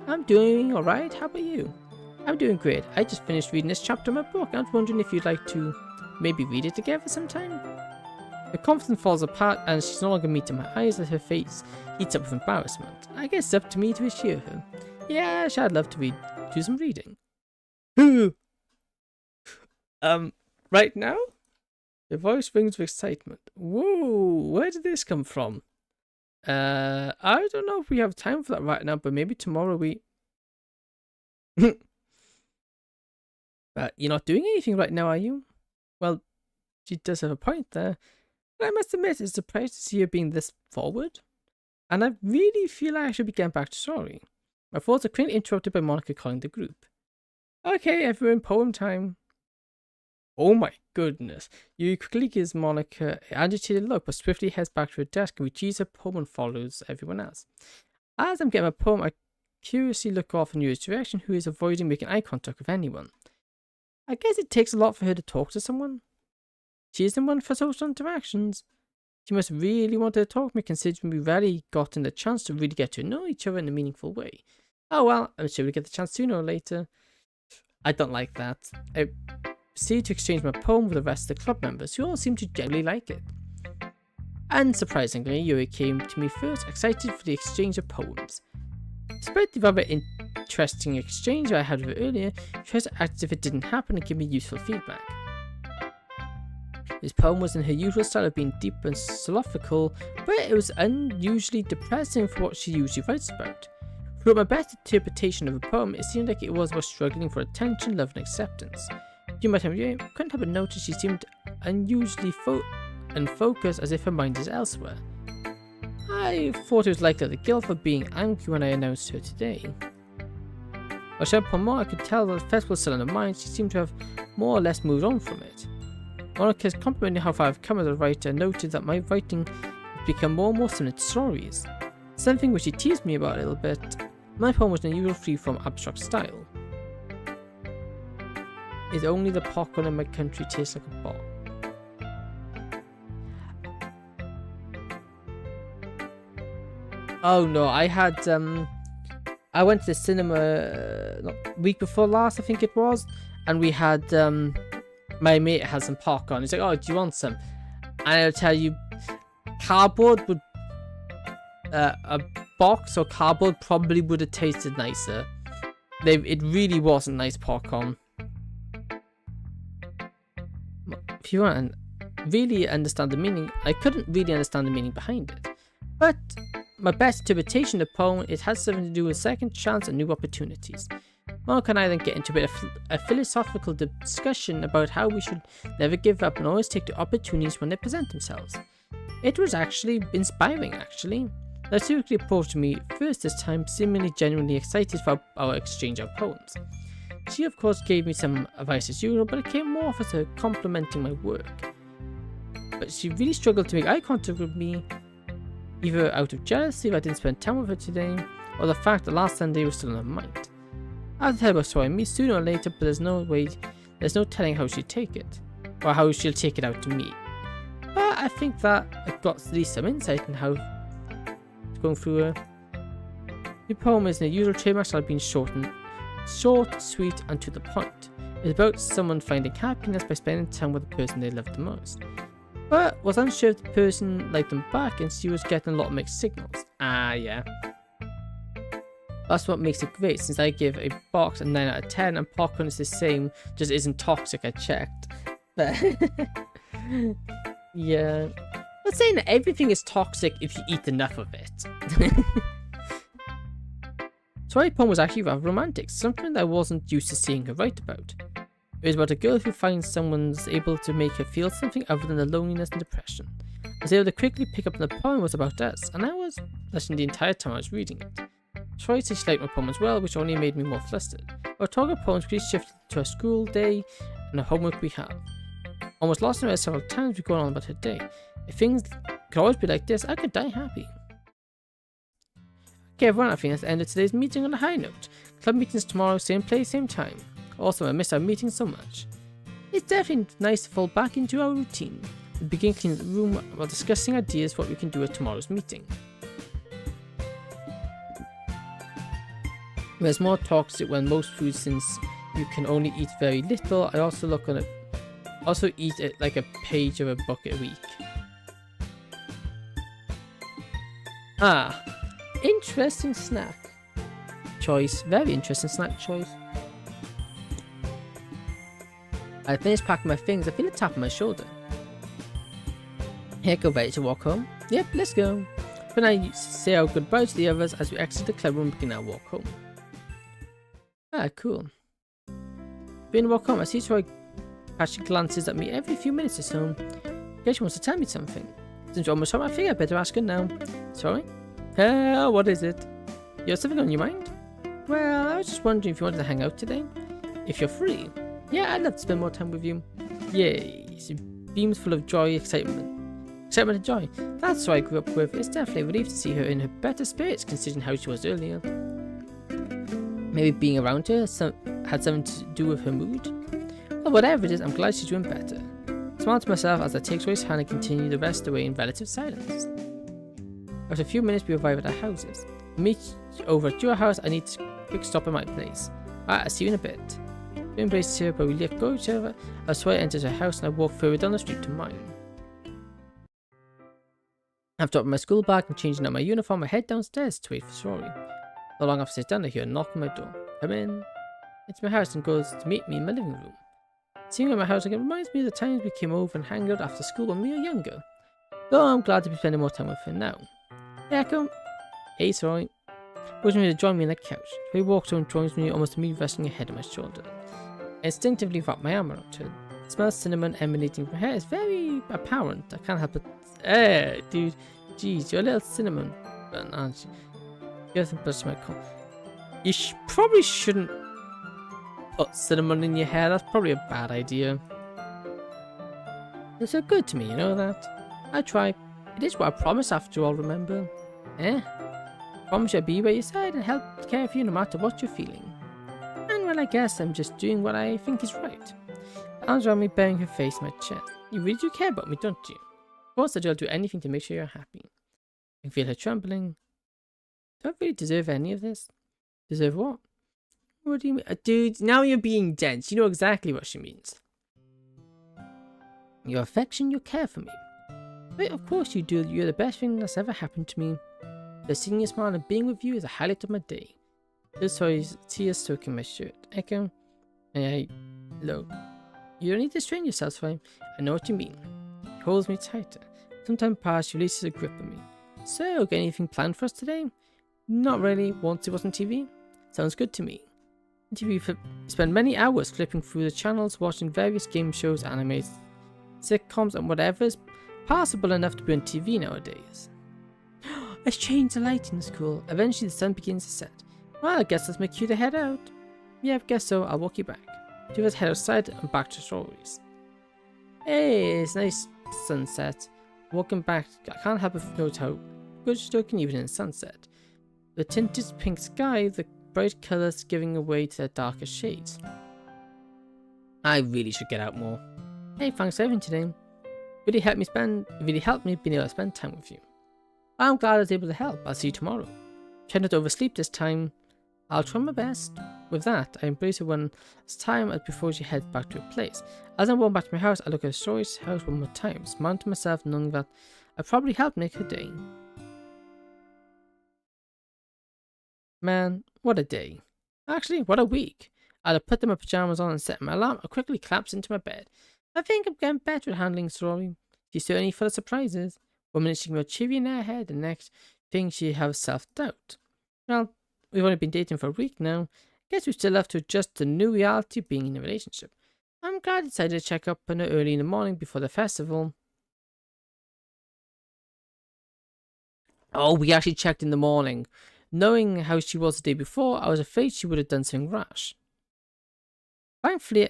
I'm doing alright, how about you? I'm doing great. I just finished reading this chapter of my book. I was wondering if you'd like to maybe read it together sometime? Her confidence falls apart and she's no longer meeting my eyes as her face heats up with embarrassment. I guess it's up to me to assure her. Yeah, I'd love to do some reading. Right now? Her voice rings with excitement. Whoa, where did this come from? I don't know if we have time for that right now, but maybe tomorrow we... But you're not doing anything right now, are you? Well, she does have a point there. But I must admit, it's surprised to see her being this forward. And I really feel like I should be getting back to story. My thoughts are quickly interrupted by Monica calling the group. Okay, everyone, poem time. Oh my goodness. Yui quickly gives Monica an agitated look, but swiftly heads back to her desk and retrieves her poem and follows everyone else. As I'm getting my poem, I curiously look off in Yui's direction, who is avoiding making eye contact with anyone. I guess it takes a lot for her to talk to someone. She isn't one for social interactions. She must really want to talk to me, considering we rarely gotten the chance to really get to know each other in a meaningful way. Oh well, I'm sure we get the chance sooner or later. I don't like that. I proceeded to exchange my poem with the rest of the club members, who all seemed to generally like it. Unsurprisingly, Yui came to me first, excited for the exchange of poems. Despite the rather interesting exchange I had with her earlier, she tried to act as if it didn't happen and give me useful feedback. His poem was in her usual style of being deep and philosophical, but it was unusually depressing for what she usually writes about. Throughout my best interpretation of a poem, it seemed like it was about struggling for attention, love, and acceptance. During my time viewing, I couldn't help but notice she seemed unusually focused, as if her mind is elsewhere. I thought it was likely the guilt for being angry when I announced her today. While she had poem more, I could tell that the festival was still on her mind. She seemed to have more or less moved on from it. Monica's complimenting how far I've come as a writer, noted that my writing has become more and more similar to stories. Something which she teased me about a little bit. My poem was an unusual free-form abstract style. Is only the popcorn in my country tastes like a ball. Oh no, I had I went to the cinema week before last, I think it was, and we had my mate had some popcorn. He's like, "Oh, do you want some?" And I'll tell you, cardboard would a box or cardboard probably would have tasted nicer. It really wasn't nice popcorn. If you want to really understand the meaning, I couldn't really understand the meaning behind it. But my best interpretation of the poem, it has something to do with second chance and new opportunities. Monica and I then get into a bit of a philosophical discussion about how we should never give up and always take the opportunities when they present themselves. It was actually inspiring, actually. They typically approached me first this time, seemingly genuinely excited for our exchange of poems. She of course gave me some advice as usual, but it came more off as her complimenting my work. But she really struggled to make eye contact with me, either out of jealousy that I didn't spend time with her today, or the fact that last Sunday was still on her mind. I'll tell her about sorry me sooner or later, but there's no telling how she'd take it, or how she'll take it out to me. But I think that I got at least some insight in how it's going through her. The poem is in the usual trademark style, being short, sweet, and to the point. It's about someone finding happiness by spending time with the person they love the most, but was unsure if the person liked them back, and she was getting a lot of mixed signals. Yeah. That's what makes it great, since I give a box a 9 out of 10 and popcorn is the same, just isn't toxic, I checked. But yeah. Not saying that everything is toxic if you eat enough of it. Sorry poem was actually rather romantic, something that I wasn't used to seeing her write about. It was about a girl who finds someone's able to make her feel something other than the loneliness and depression. I was able to quickly pick up on the poem was about us, and I was listening the entire time I was reading it. Tried to liked my poem as well, which only made me more flustered. Our talk of poems quickly shifted to a school day and the homework we have. Almost lost in her several times we going on about her day. If things could always be like this, I could die happy. Okay everyone, I think that's the end of today's meeting on a high note. Club meetings tomorrow, same place, same time. Also, I miss our meetings so much. It's definitely nice to fall back into our routine. We begin cleaning the room while discussing ideas for what we can do at tomorrow's meeting. There's more toxic when most food, since you can only eat very little. I also look on it. Also eat it like a page of a book a week. Interesting snack choice. Very interesting snack choice. I finished packing my things. I feel a tap on my shoulder. Here, go ready to walk home. Yep, let's go. But I say our goodbye to the others as we exit the club room and begin our walk home. Cool. Being walk home, I see Troy catching glances at me every few minutes or so. Guess she wants to tell me something. Since you almost hurt my finger, I better ask her now. Sorry? What is it? You have something on your mind? Well, I was just wondering if you wanted to hang out today. If you're free. Yeah, I'd love to spend more time with you. Yay. She beams full of joy, excitement. Excitement and joy. That's who I grew up with. It's definitely a relief to see her in her better spirits, considering how she was earlier. Maybe being around her had something to do with her mood. Well, whatever it is, I'm glad she's doing better. I smile to myself as I take Zoe's hand and continue the rest away in relative silence. After a few minutes, we arrive at our houses. We meet over at your house. I need a quick stop at my place. Alright, I'll see you in a bit. We embrace her, but we let go of each other as Zoe enters her house and I walk further down the street to mine. After dropping my school bag and changing out my uniform, I head downstairs to wait for Zoe. Not long after I sit down, I hear a knock on my door. Come in. It's my house and goes to meet me in my living room. Seeing her in my house again reminds me of the times we came over and hung out after school when we were younger. Though I'm glad to be spending more time with her now. Hey, come. Hey, Zoe. Pushing me to join me on the couch. Zoe walks over and joins me, almost immediately resting her head on my shoulder. I instinctively wrap my arm around her. The smell of cinnamon emanating from her hair is very apparent. I can't help it. Dude. Jeez, you're a little cinnamon bun, aren't you? You have to brush my comb. You probably shouldn't put cinnamon in your hair. That's probably a bad idea. You're so good to me, you know that? I try. It is what I promise after all, remember? Promise I'll be by your side and help care for you no matter what you're feeling. And well, I guess I'm just doing what I think is right. The arms around me, bearing her face in my chest. You really do care about me, don't you? Of course I do. I'll do anything to make sure you're happy. I can feel her trembling. Do I really deserve any of this? Deserve what? What do you mean? Dude, now you're being dense. You know exactly what she means. Your affection, your care for me. But of course you do. You're the best thing that's ever happened to me. The seeing your smile and being with you is the highlight of my day. Just saw his tears soaking my shirt. Echo. Look. You don't need to strain yourself for him. I know what you mean. He holds me tighter. Some time past, she releases a grip on me. So, got anything planned for us today? Not really. Want to watch some TV? Sounds good to me. TV spend many hours flipping through the channels, watching various game shows, animes, sitcoms, and whatever is passable enough to be on TV nowadays. Let's change the light in the school. Eventually, the sun begins to set. Well, I guess that's my cue to head out. Yeah, I guess so. I'll walk you back. Two of us head outside and back to stories. Hey, it's nice sunset. Walking back, I can't help but note how good it's looking even in the sunset. The tinted pink sky, the bright colours giving away to the darker shades. I really should get out more. Hey, thanks for everything today. Really helped me being able to spend time with you. I'm glad I was able to help. I'll see you tomorrow. Try not to oversleep this time. I'll try my best. With that, I embrace her one last time before she heads back to her place. As I'm walking back to my house, I look at Zoe's house one more time, smiling to myself, knowing that I probably helped make her day. Man, what a day. Actually, what a week. I'd have put my pajamas on and set my alarm. I quickly collapsed into my bed. I think I'm getting better at handling Zoe. She's certainly full of surprises. One minute she can be cheery in her head, and the next thing she has self-doubt. Well, we've only been dating for a week now. Guess we still have to adjust to the new reality of being in a relationship. I'm glad I decided to check up on her early in the morning before the festival. Oh, we actually checked in the morning. Knowing how she was the day before, I was afraid she would have done something rash. Thankfully,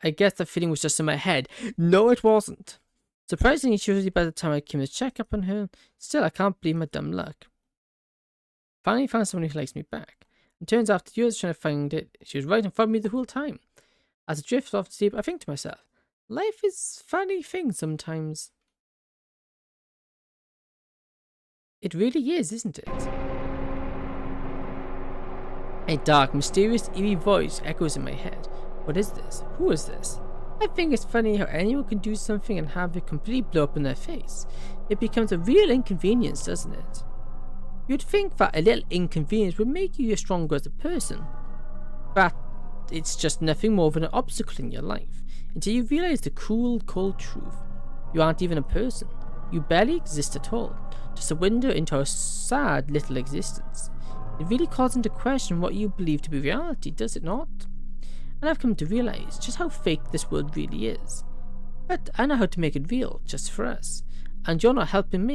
I guess the feeling was just in my head. No, it wasn't. Surprisingly, she was ready by the time I came to check up on her. Still, I can't believe my dumb luck. Finally found someone who likes me back. And turns out after years trying to find it, she was right in front of me the whole time. As I drift off to sleep, I think to myself, life is a funny thing sometimes. It really is, isn't it? A dark, mysterious, eerie voice echoes in my head. What is this? Who is this? I think it's funny how anyone can do something and have it completely blow up in their face. It becomes a real inconvenience, doesn't it? You'd think that a little inconvenience would make you stronger as a person. But it's just nothing more than an obstacle in your life, until you realize the cruel, cold truth. You aren't even a person. You barely exist at all. Just a window into a sad little existence. It really calls into question what you believe to be reality, does it not? And I've come to realize just how fake this world really is. But I know how to make it real, just for us. And you're not helping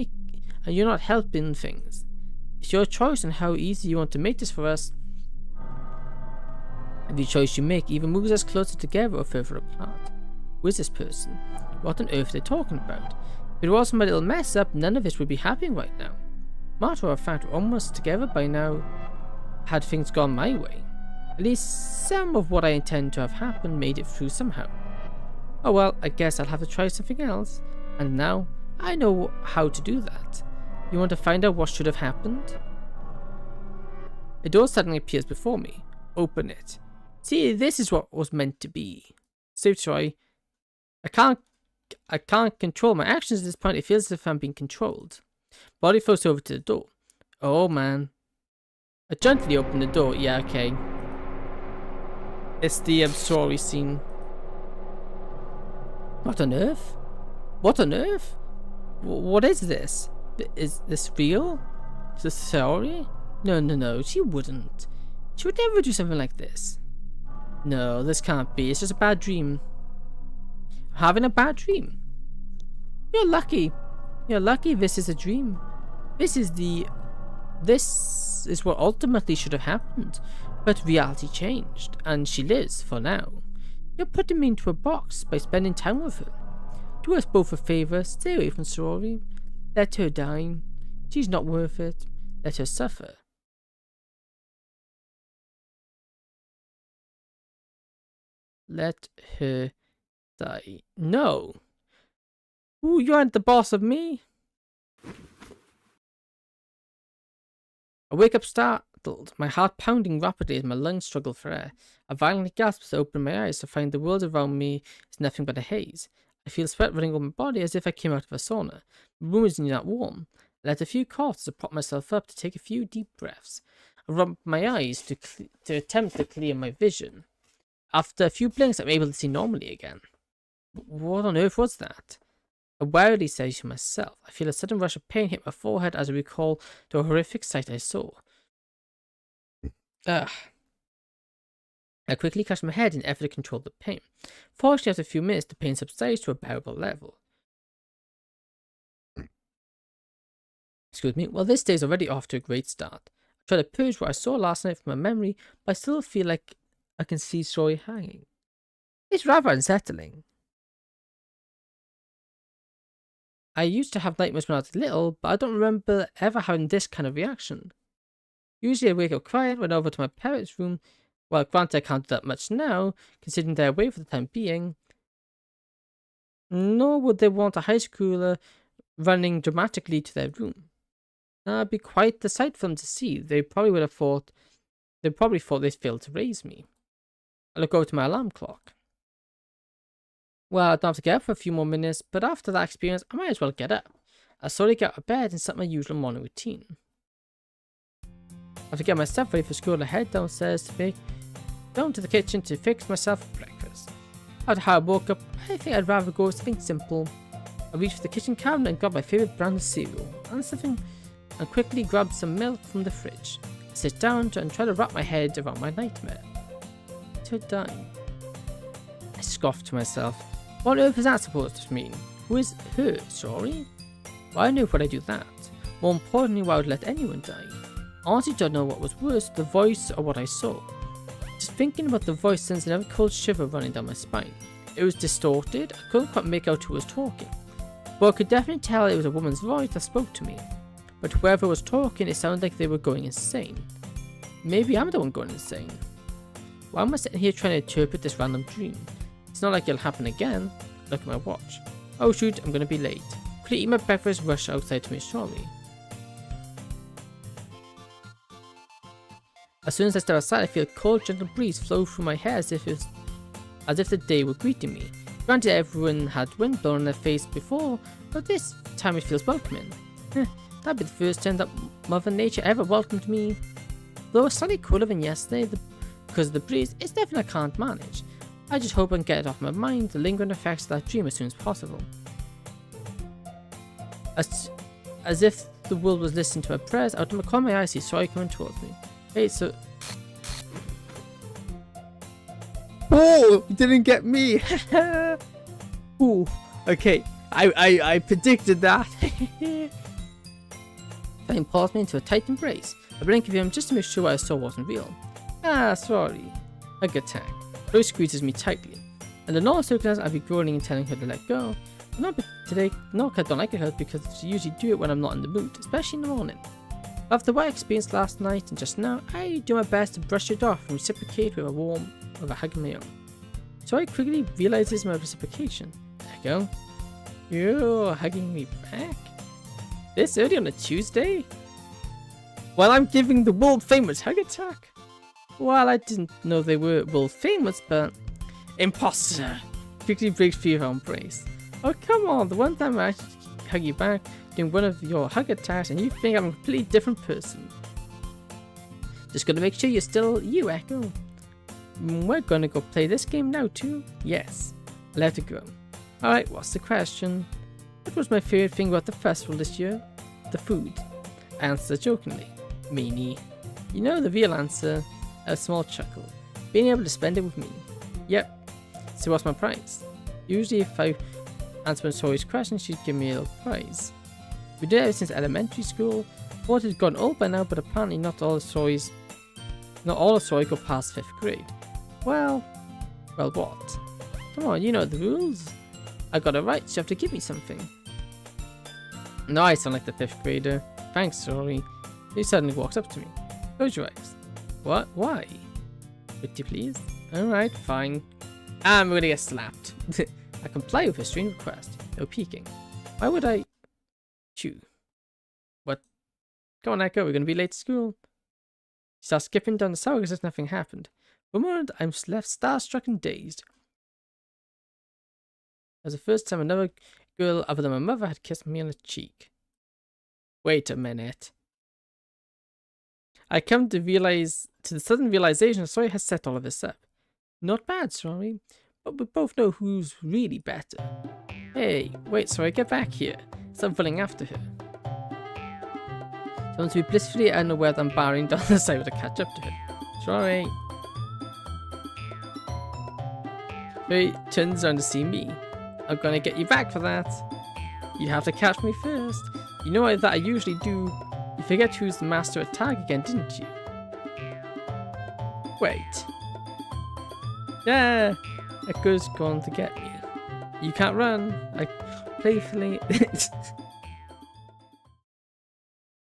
things. It's your choice on how easy you want to make this for us. Every choice you make either moves us closer together or further apart. Who is this person? What on earth are they talking about? If it wasn't my little mess up, none of this would be happening right now. Matter of fact, we're almost together by now, had things gone my way. At least some of what I intend to have happen made it through somehow. Oh well, I guess I'll have to try something else. And now, I know how to do that. You want to find out what should have happened? A door suddenly appears before me. Open it. See, this is what was meant to be. So try. I can't control my actions at this point. It feels as if I'm being controlled. Body floats over to the door. Oh man. I gently open the door. Yeah, okay. It's the story scene. What on earth? What on earth? What is this? Is this real? Is this story? No, she wouldn't. She would never do something like this. No, this can't be. It's just a bad dream. I'm having a bad dream. You're lucky. You're lucky this is a dream. This is what ultimately should have happened. But reality changed, and she lives for now. You're putting me into a box by spending time with her. Do us both a favour, stay away from Sorori. Let her die. She's not worth it. Let her suffer. Let her die. No. Ooh, you aren't the boss of me. I wake up startled, my heart pounding rapidly as my lungs struggle for air. I violently gasp as I open my eyes to find the world around me is nothing but a haze. I feel sweat running over my body as if I came out of a sauna. The room is not warm. I let a few coughs to prop myself up to take a few deep breaths. I rub my eyes to attempt to clear my vision. After a few blinks, I'm able to see normally again. What on earth was that? I wildly say to myself. I feel a sudden rush of pain hit my forehead as I recall the horrific sight I saw. Ugh. I quickly catch my head in an effort to control the pain. Fortunately, after a few minutes, the pain subsides to a bearable level. Excuse me. Well, this day's already off to a great start. I try to purge what I saw last night from my memory, but I still feel like I can see Sorori hanging. It's rather unsettling. I used to have nightmares when I was little, but I don't remember ever having this kind of reaction. Usually I wake up quiet, run over to my parents' room. Well, granted I can't do that much now, considering they're away for the time being. Nor would they want a high schooler running dramatically to their room. That'd be quite the sight for them to see. They probably thought they'd failed to raise me. I look over to my alarm clock. Well, I don't have to get up for a few more minutes, but after that experience, I might as well get up. I slowly get out of bed and start my usual morning routine. After getting myself ready for school, I head downstairs down to the kitchen to fix myself breakfast. After how I woke up, I think I'd rather go with something simple. I reach for the kitchen cabinet and grab my favourite brand of cereal and quickly grab some milk from the fridge. I sit down and try to wrap my head around my nightmare. To die. I scoff to myself. What on earth is that supposed to mean? Who is her, Sorry? Why on earth would I do that? More importantly, why would I let anyone die? I honestly don't know what was worse, the voice or what I saw. Just thinking about the voice sends another cold shiver running down my spine. It was distorted, I couldn't quite make out who was talking. But I could definitely tell it was a woman's voice that spoke to me. But whoever was talking, it sounded like they were going insane. Maybe I'm the one going insane. Why am I sitting here trying to interpret this random dream? It's not like it'll happen again. Look at my watch. Oh shoot, I'm gonna be late. Quickly eat my breakfast, rush outside to meet Sorry. As soon as I step outside, I feel a cold, gentle breeze flow through my hair as if the day were greeting me. Granted, everyone had wind blown in their face before, but this time it feels welcoming. That'd be the first time that Mother Nature ever welcomed me. Though it's slightly cooler than yesterday, because of the breeze, it's definitely I can't manage. I just hope I can get it off my mind, the lingering effects of that dream as soon as possible. As if the world was listening to my prayers, out of the corner of my eye I see Sorry coming towards me. Hey, so... Oh! You didn't get me! Ooh, Okay, I predicted that. Fame pulls me into a tight embrace. A blink of him just to make sure what I saw wasn't real. Ah, sorry. Hug attack. Chloe squeezes me tightly. And the normal circumstance I'd be groaning and telling her to let go. But not today, not because I don't like it because she usually do it when I'm not in the mood, especially in the morning. After what I experienced last night and just now, I do my best to brush it off and reciprocate with a hug of my own. So I quickly realizes my reciprocation. Echo, you're hugging me back? This early on a Tuesday? While I'm giving the world famous hug attack? Well, I didn't know they were world famous, but imposter quickly breaks free of our embrace. Oh come on, the one time I actually hug you back doing one of your hug attacks and you think I'm a completely different person. Just gotta make sure you're still you, Echo. We're gonna go play this game now too? Yes. Let it go. Alright, what's the question? What was my favorite thing about the festival this year? The food. Answer jokingly. Meanie. You know the real answer? A small chuckle. Being able to spend it with me. Yep. So what's my prize? Usually if I answer Tori's question, she'd give me a little prize. We did it ever since elementary school. Thought it had gone old by now, but apparently not all the stories go past 5th grade. Well what? Come on, you know the rules. I got it right, so you have to give me something. No, I sound like the 5th grader. Thanks, sorry. He suddenly walks up to me. Close your eyes. What? Why? Pretty please? Alright, fine. I'm gonna get slapped. I comply with a strange request. No peeking. Why would I... Chew. What? Come on, Echo, we're gonna be late to school. She starts skipping down the sidewalk as if nothing happened. For a moment, I'm left starstruck and dazed. It was the first time another girl other than my mother had kissed me on the cheek. Wait a minute. I come to the sudden realization Sorry has set all of this up. Not bad, Sorry, but we both know who's really better. Hey, wait, Sorry, get back here. Stop running after her. So I'm to be blissfully unaware that I'm barring down the sidewalk to catch up to her. Sorry. He turns around to see me. I'm gonna get you back for that. You have to catch me first. You know that I usually do. You forget who's the master at tag again, didn't you? Wait. Yeah, Echo's gone to get you. You can't run. I playfully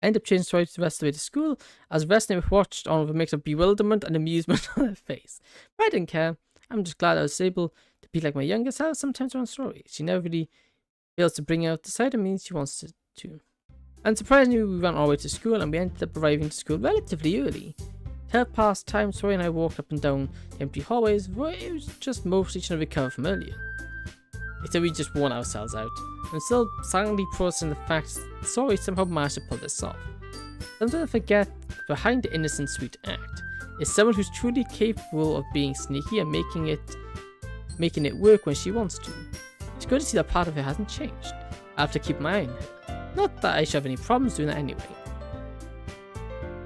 end up changing story the rest of the way to school as the rest of them watched on with a mix of bewilderment and amusement on her face. But I didn't care. I'm just glad I was able to be like my younger self sometimes on story. She never really fails to bring out the side of me she wants to. And surprisingly, we went all the way to school and we ended up arriving to school relatively early. To help pass time, Sorry and I walked up and down the empty hallways where it was just mostly trying to recover from earlier. So we just worn ourselves out. I'm still silently processing the fact that Sorry somehow managed to pull this off. Sometimes I forget behind the innocent sweet act is someone who's truly capable of being sneaky and making it work when she wants to. It's good to see that part of her hasn't changed. I have to keep my eye on her. Not that I should have any problems doing that anyway.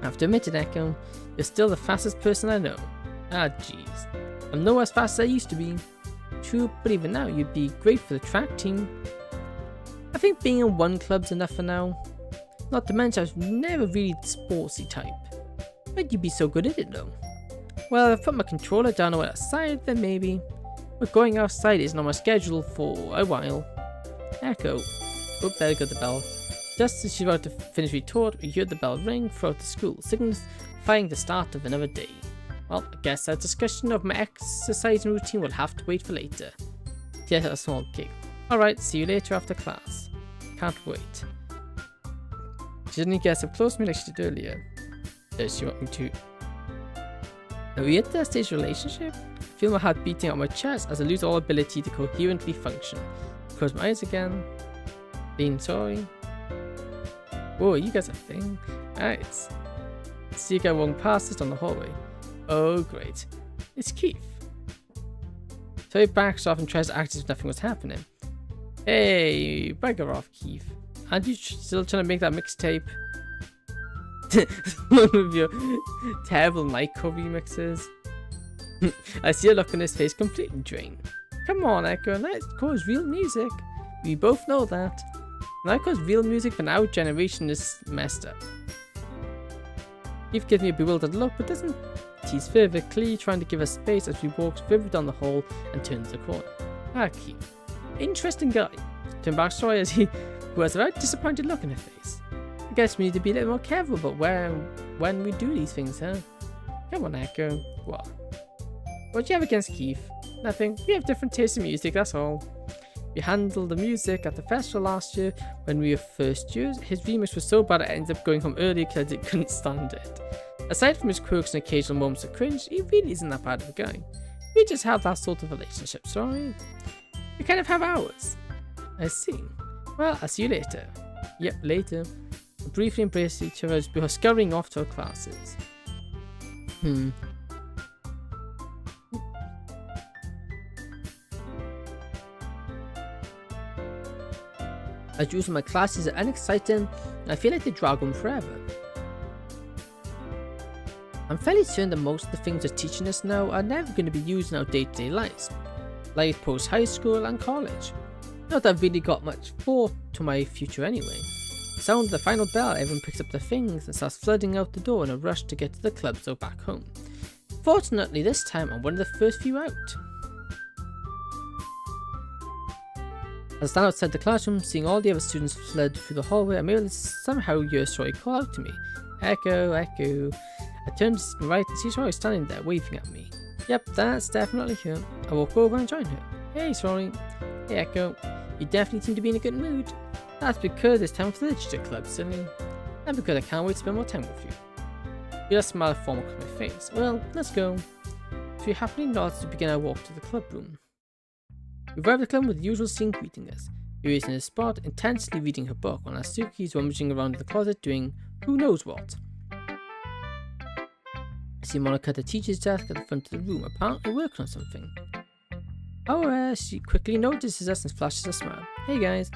I have to admit it, Echo, you're still the fastest person I know. Ah jeez. I'm nowhere as fast as I used to be. True, but even now you'd be great for the track team. I think being in one club's enough for now. Not to mention I was never really the sportsy type. But you'd be so good at it though. Well, if I put my controller down or outside, then maybe. But going outside isn't on my schedule for a while. Echo. Oh, there goes the bell. Just as she's about to finish retort, we heard the bell ring throughout the school, signifying the start of another day. Well, I guess that discussion of my exercise routine will have to wait for later. She had a small giggle. Alright, see you later after class. Can't wait. She didn't get up close to me like she did earlier. Does she want me to? Are we at that stage of relationship? I feel my heart beating out my chest as I lose all ability to coherently function. Close my eyes again. Being sorry. Whoa, you guys are a thing. Alright. See you guys walking past us on the hallway. Oh great. It's Keith. So he backs off and tries to act as if nothing was happening. Hey, bugger off, Keith. Aren't you still trying to make that mixtape? One of your terrible Nyko remixes. I see a look on his face completely drained. Come on, Echo, let's cause real music. We both know that. Now because real music from our generation is messed up. Keith gives me a bewildered look, but doesn't tease further, clearly trying to give us space as we walk further down the hall and turn the corner. Ah, Keith. Interesting guy. Turn back story as he has a very disappointed look on her face. I guess we need to be a little more careful about when we do these things, huh? Come on, Echo. What? What do you have against Keith? Nothing. We have different tastes in music, that's all. We handled the music at the festival last year when we were first years. His remix was so bad it ended up going home early because it couldn't stand it. Aside from his quirks and occasional moments of cringe, he really isn't that bad of a guy. We just have that sort of relationship, sorry. We kind of have ours. I see. Well, I'll see you later. Yep, later. We briefly embrace each other before scurrying off to our classes. As usual, my classes are unexciting and I feel like they drag on forever. I'm fairly certain that most of the things they're teaching us now are never going to be used in our day-to-day lives, like post-high school and college. Not that I've really got much thought to my future anyway. The sound of the final bell, everyone picks up their things and starts flooding out the door in a rush to get to the clubs or back home. Fortunately, this time I'm one of the first few out. As I stand outside the classroom, seeing all the other students flood through the hallway, I'm able to somehow hear Story call out to me. Echo, Echo. I turn to the right and see Story standing there, waving at me. Yep, that's definitely her. I walk over and join her. Hey, Story. Hey, Echo. You definitely seem to be in a good mood. That's because it's time for the literature club, silly. And because I can't wait to spend more time with you. You just smile form across my face. Well, let's go. So we happily nod to begin our walk to the club room. We arrive at the club with the usual scene greeting us. Yuri is in his spot, intensely reading her book, while Natsuki is rummaging around in the closet doing who knows what. I see Monica at the teacher's desk at the front of the room, apparently working on something. She quickly notices us and flashes a smile. Hey guys.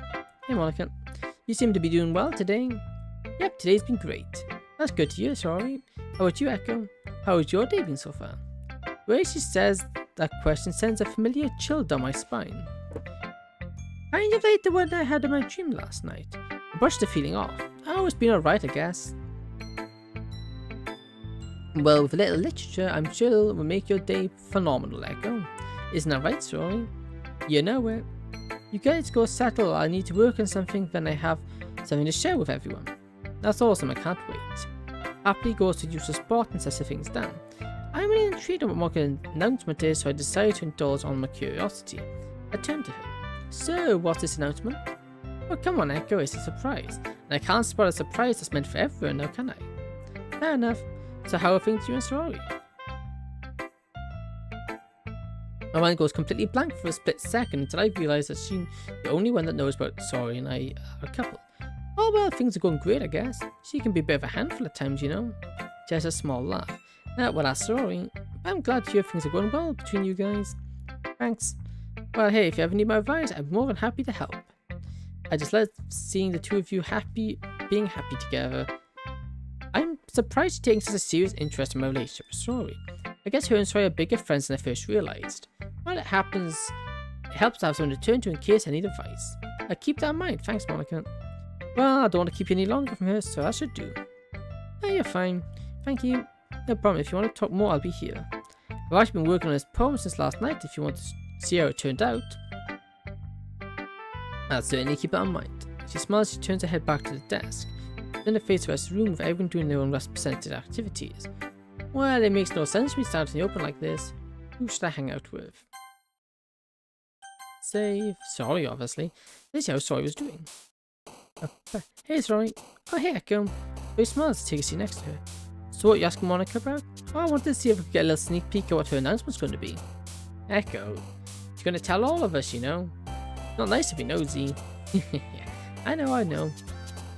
Hey Monica. You seem to be doing well today. Yep, today's been great. That's good to hear, sorry. How about you, Echo? How has your day been so far? The way she says that question sends a familiar chill down my spine. Kind of like the one I had in my dream last night. I brushed the feeling off. Oh, it's been alright, I guess. Well, with a little literature, I'm sure it will make your day phenomenal, Echo. Isn't that right, Story? You know it. You guys go settle. I need to work on something, then I have something to share with everyone. That's awesome, I can't wait. Happily goes to use the spot and sets the things down. I'm really intrigued on what an announcement is, so I decided to indulge on my curiosity. I turned to her. So, what's this announcement? Oh, come on, Echo, it's a surprise. And I can't spoil a surprise that's meant for everyone now, can I? Fair enough. So how are things to you and Sorori? My mind goes completely blank for a split second until I realise that she's the only one that knows about Sorori and I are a couple. Oh well, things are going great, I guess. She can be a bit of a handful at times, you know. Just a small laugh. Well, that's Sorori. I'm glad to hear things are going well between you guys. Thanks. Well, hey, if you ever need my advice, I'm more than happy to help. I just love seeing the two of you being happy together. I'm surprised you're taking such a serious interest in my relationship with Sorori. I guess her and Sorori are bigger friends than I first realised. Well, it happens. It helps to have someone to turn to in case I need advice. I'll keep that in mind. Thanks, Monica. Well, I don't want to keep you any longer from her, so that should do. Oh, you're fine. Thank you. No problem. If you want to talk more, I'll be here. I've actually been working on this poem since last night if you want to see how it turned out. I'll certainly keep that in mind. She smiles as she turns her head back to the desk. Then her face to the rest of the room with everyone doing their own represented activities. Well, it makes no sense to be standing in the open like this. Who should I hang out with? Save. Sorry, obviously. This is how Sorry was doing. Hey, Sorry. Oh, hey, Echo. Very smiles to take a seat next to her. So what you asking Monica about? Oh, I wanted to see if we could get a little sneak peek at what her announcement's going to be. Echo. She's going to tell all of us, you know. Not nice to be nosy. Yeah, I know.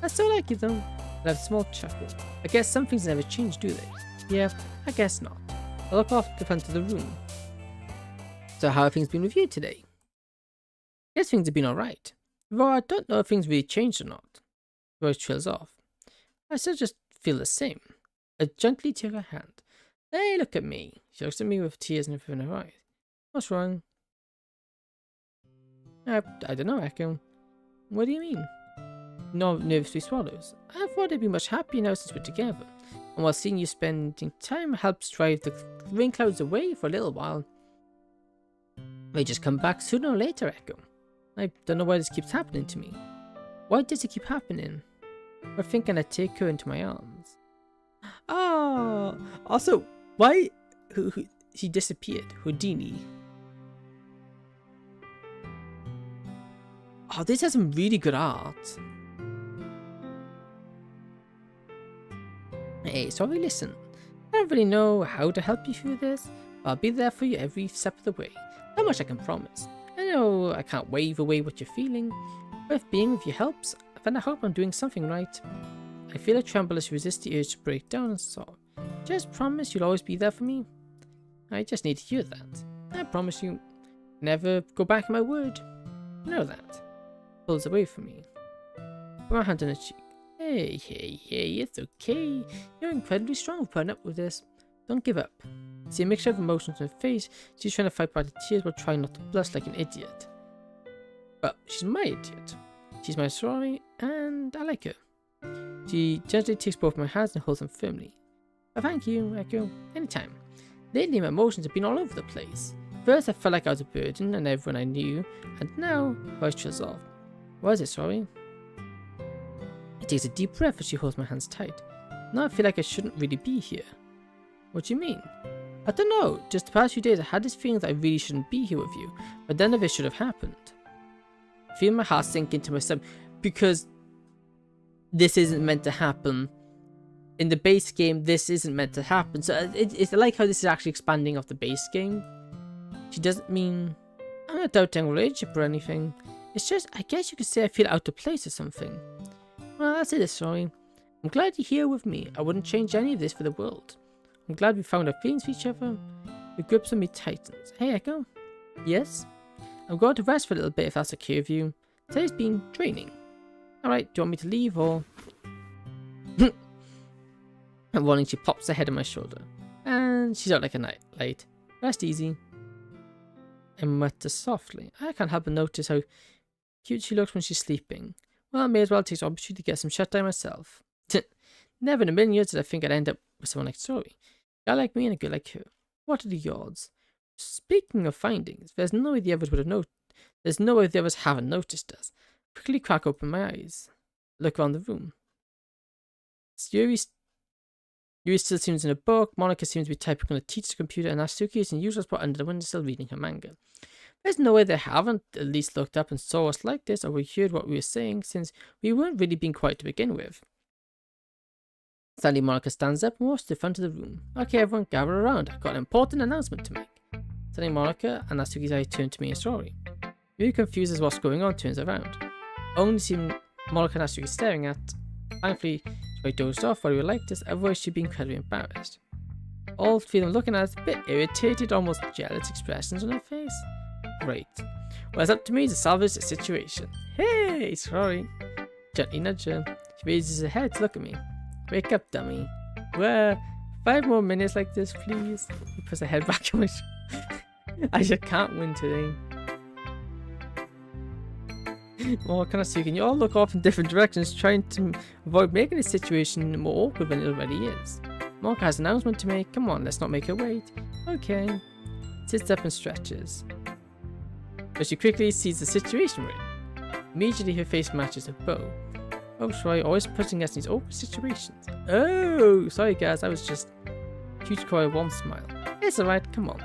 That's so like you though. I have a small chuckle. I guess some things never change, do they? Yeah, I guess not. I look off the front of the room. So how have things been with you today? I guess things have been alright. Though I don't know if things really changed or not. Rose trails off. I still just feel the same. I gently take her hand. Hey, look at me. She looks at me with tears in her eyes. What's wrong? I don't know, Echo. What do you mean? No, nervously swallows. I thought I'd be much happier now since we're together. And while seeing you spending time helps drive the rain clouds away for a little while. They just come back sooner or later, Echo. I don't know why this keeps happening to me. Why does it keep happening? We're thinking I'd take her into my arms. Oh, also, why he disappeared? Houdini. Oh, this has some really good art. Hey, sorry, listen. I don't really know how to help you through this, but I'll be there for you every step of the way. That much I can promise. I know I can't wave away what you're feeling, but if being with you helps, then I hope I'm doing something right. I feel a tremble as you resist the urge to break down and sob. Just promise you'll always be there for me. I just need to hear that. I promise you. Never go back on my word. You know that. Pulls away from me. Put my hand on her cheek. Hey, it's okay. You're incredibly strong for putting up with this. Don't give up. See a mixture of emotions on her face. She's trying to fight back the tears while trying not to blush like an idiot. But she's my idiot. She's my sorry, and I like her. She gently takes both my hands and holds them firmly. Oh, thank you, Echo. Anytime. Lately, my emotions have been all over the place. First, I felt like I was a burden on everyone I knew, and now, voice trills off. Why is it, sorry? She takes a deep breath as she holds my hands tight. Now I feel like I shouldn't really be here. What do you mean? I don't know, just the past few days I had this feeling that I really shouldn't be here with you, but none of it should have happened. I feel my heart sink into my stomach, because this isn't meant to happen. In the base game, this isn't meant to happen, so it's like how this is actually expanding off the base game. She doesn't mean... I'm not doubting a relationship or anything. It's just, I guess you could say I feel out of place or something. Well, that's it, sorry. I'm glad you're here with me. I wouldn't change any of this for the world. I'm glad we found our feelings for each other. Your grips on me tightens. Hey, Echo? Yes? I'm going to rest for a little bit if that's okay with you. Today's been draining. Alright, do you want me to leave or... And warning, she pops her head on my shoulder. And she's out like a night light. Rest easy. I mutter softly. I can't help but notice how cute she looks when she's sleeping. Well, I may as well take the opportunity to get some shutdown myself. Never in a million years did I think I'd end up with someone like Story. A guy like me and a girl like her. What are the odds? Speaking of findings, there's no way the others would have noticed. There's no way the others haven't noticed us. Quickly crack open my eyes. Look around the room. Yuri still seems in a book, Monica seems to be typing on a teacher's computer, and Natsuki is in the usual spot under the window still reading her manga. There's no way they haven't at least looked up and saw us like this, or we heard what we were saying, since we weren't really being quiet to begin with. Suddenly Monica stands up and walks to the front of the room. Okay, everyone, gather around. I've got an important announcement to make. Suddenly Monica and Natsuki's eyes turn to me and Story. Really confused as what's going on, turns around. Only see Monica and Natsuki staring at. Thankfully, she dozed off while we were like this, otherwise she'd be incredibly embarrassed. All three of them looking at us, a bit irritated, almost jealous expressions on her face. Great. Well, it's up to me to salvage the situation. Hey, sorry. Gently nudge her. She raises her head to look at me. Wake up, dummy. Well, 5 more minutes like this, please. He puts her head back on my shoulder. I just can't win today. Well, can I see? Can you all look off in different directions, trying to avoid making the situation more awkward than it already is? Monica has an announcement to make. Come on, let's not make her wait. Okay. Sits up and stretches. But she quickly sees the situation we're in. Immediately her face matches her bow. Oh, sorry, always putting us in these awkward situations. Oh, sorry guys, I was just... Huge cry, a warm smile. It's alright, come on.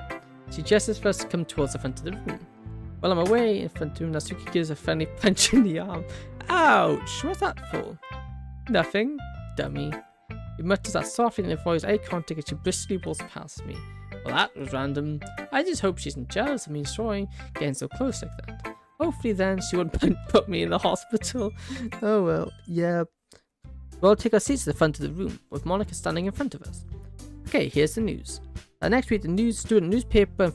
She gestures for us to come towards the front of the room. While I'm away in front of him, Natsuki gives a friendly punch in the arm. Ouch! What's that for? Nothing, dummy. He mutters that softly and avoids eye contact as she briskly walks past me. Well, that was random. I just hope she isn't jealous of me enjoying getting so close like that. Hopefully then she wouldn't put me in the hospital. Oh well, yeah. We'll take our seats at the front of the room, with Monica standing in front of us. Okay, here's the news. Next week, the student newspaper and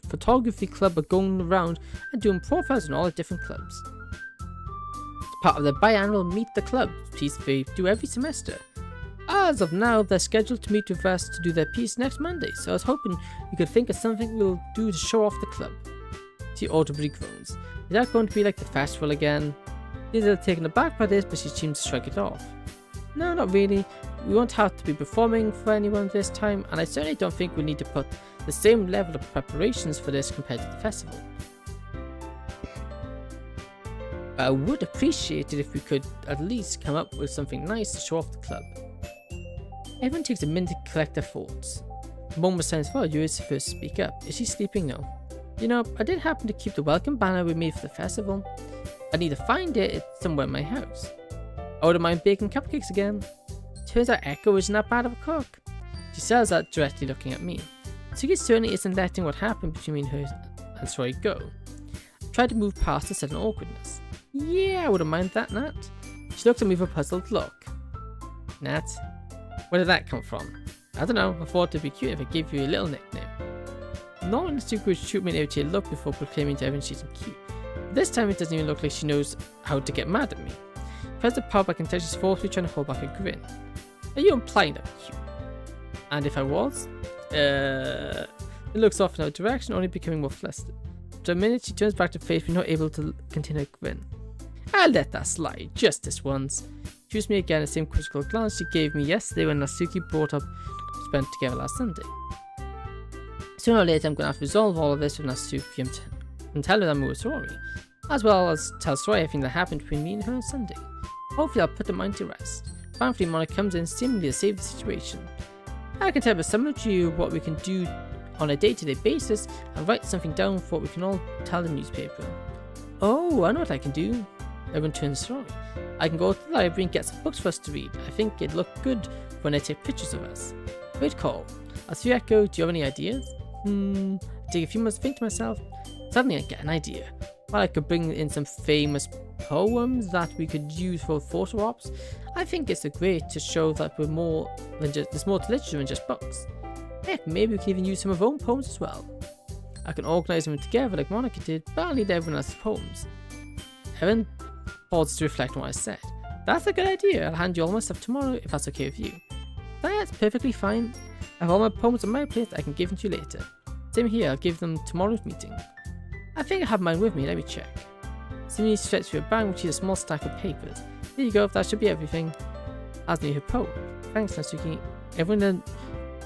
photography club are going around and doing profiles on all the different clubs. It's part of the biannual Meet the Club piece they do every semester. As of now, they're scheduled to meet with us to do their piece next Monday, so I was hoping we could think of something we'll do to show off the club. She audibly groans. Is that going to be like the festival again? She's a little taken aback by this, but she seems to shrug it off. No, not really. We won't have to be performing for anyone this time, and I certainly don't think we need to put the same level of preparations for this compared to the festival. I would appreciate it if we could at least come up with something nice to show off the club. Everyone takes a minute to collect their thoughts. The moment of silence followed. You is the first to speak up. Is she sleeping? No. You know, I did happen to keep the welcome banner we made for the festival. I need to find it. It's somewhere in my house. I wouldn't mind baking cupcakes again. Turns out Echo isn't that bad of a cook. She says that directly looking at me. Suki certainly isn't letting what happened between her and Sori go. I tried to move past the sudden awkwardness. Yeah, I wouldn't mind that, Nat. She looked at me with a puzzled look. Nat? Where did that come from? I don't know, I thought it'd be cute if I gave you a little nickname. Not when Suki would shoot me an irritated look before proclaiming to everyone she's cute. This time it doesn't even look like she knows how to get mad at me. Press the pub, I can tell she's forcefully trying to hold back a grin. Are you implying that I'm cute? And if I was? It looks off in our direction, only becoming more flustered. After a minute, she turns back to face me, not able to contain her grin. I'll let that slide, just this once. She gives me again the same critical glance she gave me yesterday when Natsuki brought up what we spent together last Sunday. Sooner or later, I'm going to have to resolve all of this with Natsuki and tell her that I'm with Sori, as well as tell Sori everything that happened between me and her on Sunday. Hopefully, I'll put the mind to rest. Thankfully, Mona comes in seemingly to save the situation. I can tell similar to you what we can do on a day-to-day basis and write something down for what we can all tell the newspaper. Oh, I know what I can do. Everyone turns to Sori. I can go to the library and get some books for us to read. I think it'd look good when I take pictures of us. Great call. As for you, Echo, do you have any ideas? I take a few months to think to myself. Suddenly I get an idea. Well, I could bring in some famous poems that we could use for photo ops. I think it's a great to show that there's more to literature than just books. Heck, maybe we can even use some of our own poems as well. I can organise them together like Monica did, but I'll need everyone else's poems. Evan pauses to reflect on what I said. That's a good idea. I'll hand you all my stuff tomorrow if that's okay with you. That's perfectly fine. I have all my poems on my plate. I can give them to you later. Same here. I'll give them tomorrow's meeting. I think I have mine with me. Let me check. Simi stretched through a bag which is a small stack of papers. Here you go. That should be everything. As near her poem. Thanks, Natsuki. Everyone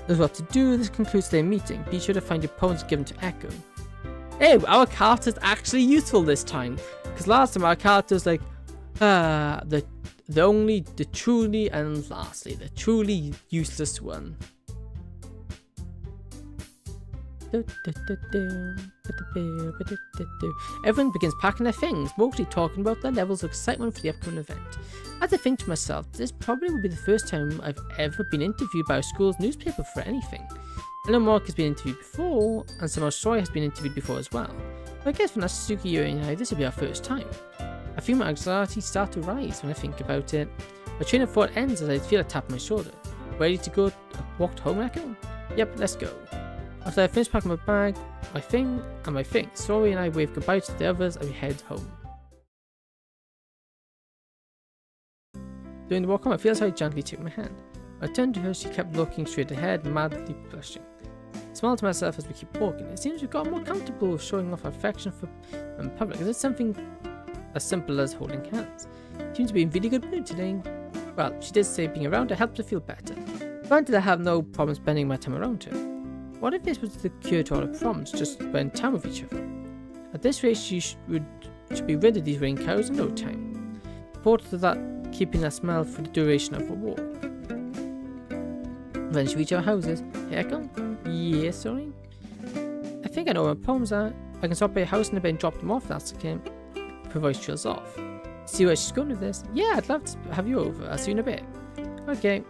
knows what to do. This concludes their meeting. Be sure to find your poems given to Echo. Hey, our character's actually useful this time. Because last time our character's like, the truly, and lastly, the truly useless one. Everyone begins packing their things, mostly talking about their levels of excitement for the upcoming event. I had to think to myself, this probably will be the first time I've ever been interviewed by a school's newspaper for anything. I know Mark has been interviewed before, and somehow Sori has been interviewed before as well. But I guess for Natsuki and I, this will be our first time. I feel my anxiety start to rise when I think about it. My train of thought ends as I feel a tap on my shoulder. Ready to go walk home, Echo? Yep, let's go. After I finish packing my bag, my thing, Sori and I wave goodbye to the others as we head home. During the walk home, I feel Sori gently take my hand. When I turned to her, she kept looking straight ahead, madly blushing. I smiled to myself as we keep walking. It seems we've got more comfortable with showing off our affection for in public. Is it something as simple as holding hands? She seems to be in really good mood today. Well, she did say being around her helped her feel better. Granted, I have no problem spending my time around her. What if this was the cure to all her problems, just spend time with each other? At this rate, she should be rid of these rain cows in no time. Reported to that, keeping that smell for the duration of the walk. When she reach our houses, hey Echo? Yes, sorry? I think I know where my poems are. I can stop by your house in a bit and drop them off, that's okay. Her voice trails off. See where she's going with this? Yeah, I'd love to have you over. I'll see you in a bit. Okay.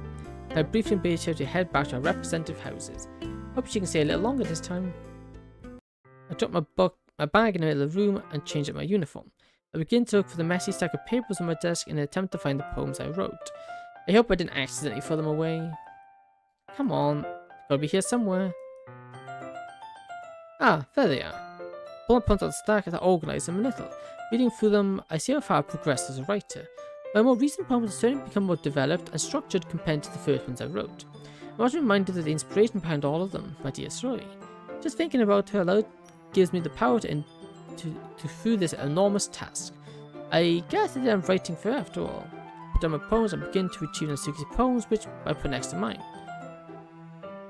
I briefly invite her to head back to our representative houses. Hope she can stay a little longer this time. I drop my bag in the middle of the room and change up my uniform. I begin to look for the messy stack of papers on my desk in an attempt to find the poems I wrote. I hope I didn't accidentally throw them away. Come on, gotta be here somewhere. Ah, there they are. Pull my poems out of the stack as I organize them a little. Reading through them, I see how far I've progressed as a writer. My more recent poems have certainly become more developed and structured compared to the first ones I wrote. I was reminded of the inspiration behind all of them, my dear Sori. Just thinking about her aloud gives me the power to through this enormous task. I guess that I'm writing for after all. Put down my poems and begin to retrieve Natsuki's poems, which I put next to mine.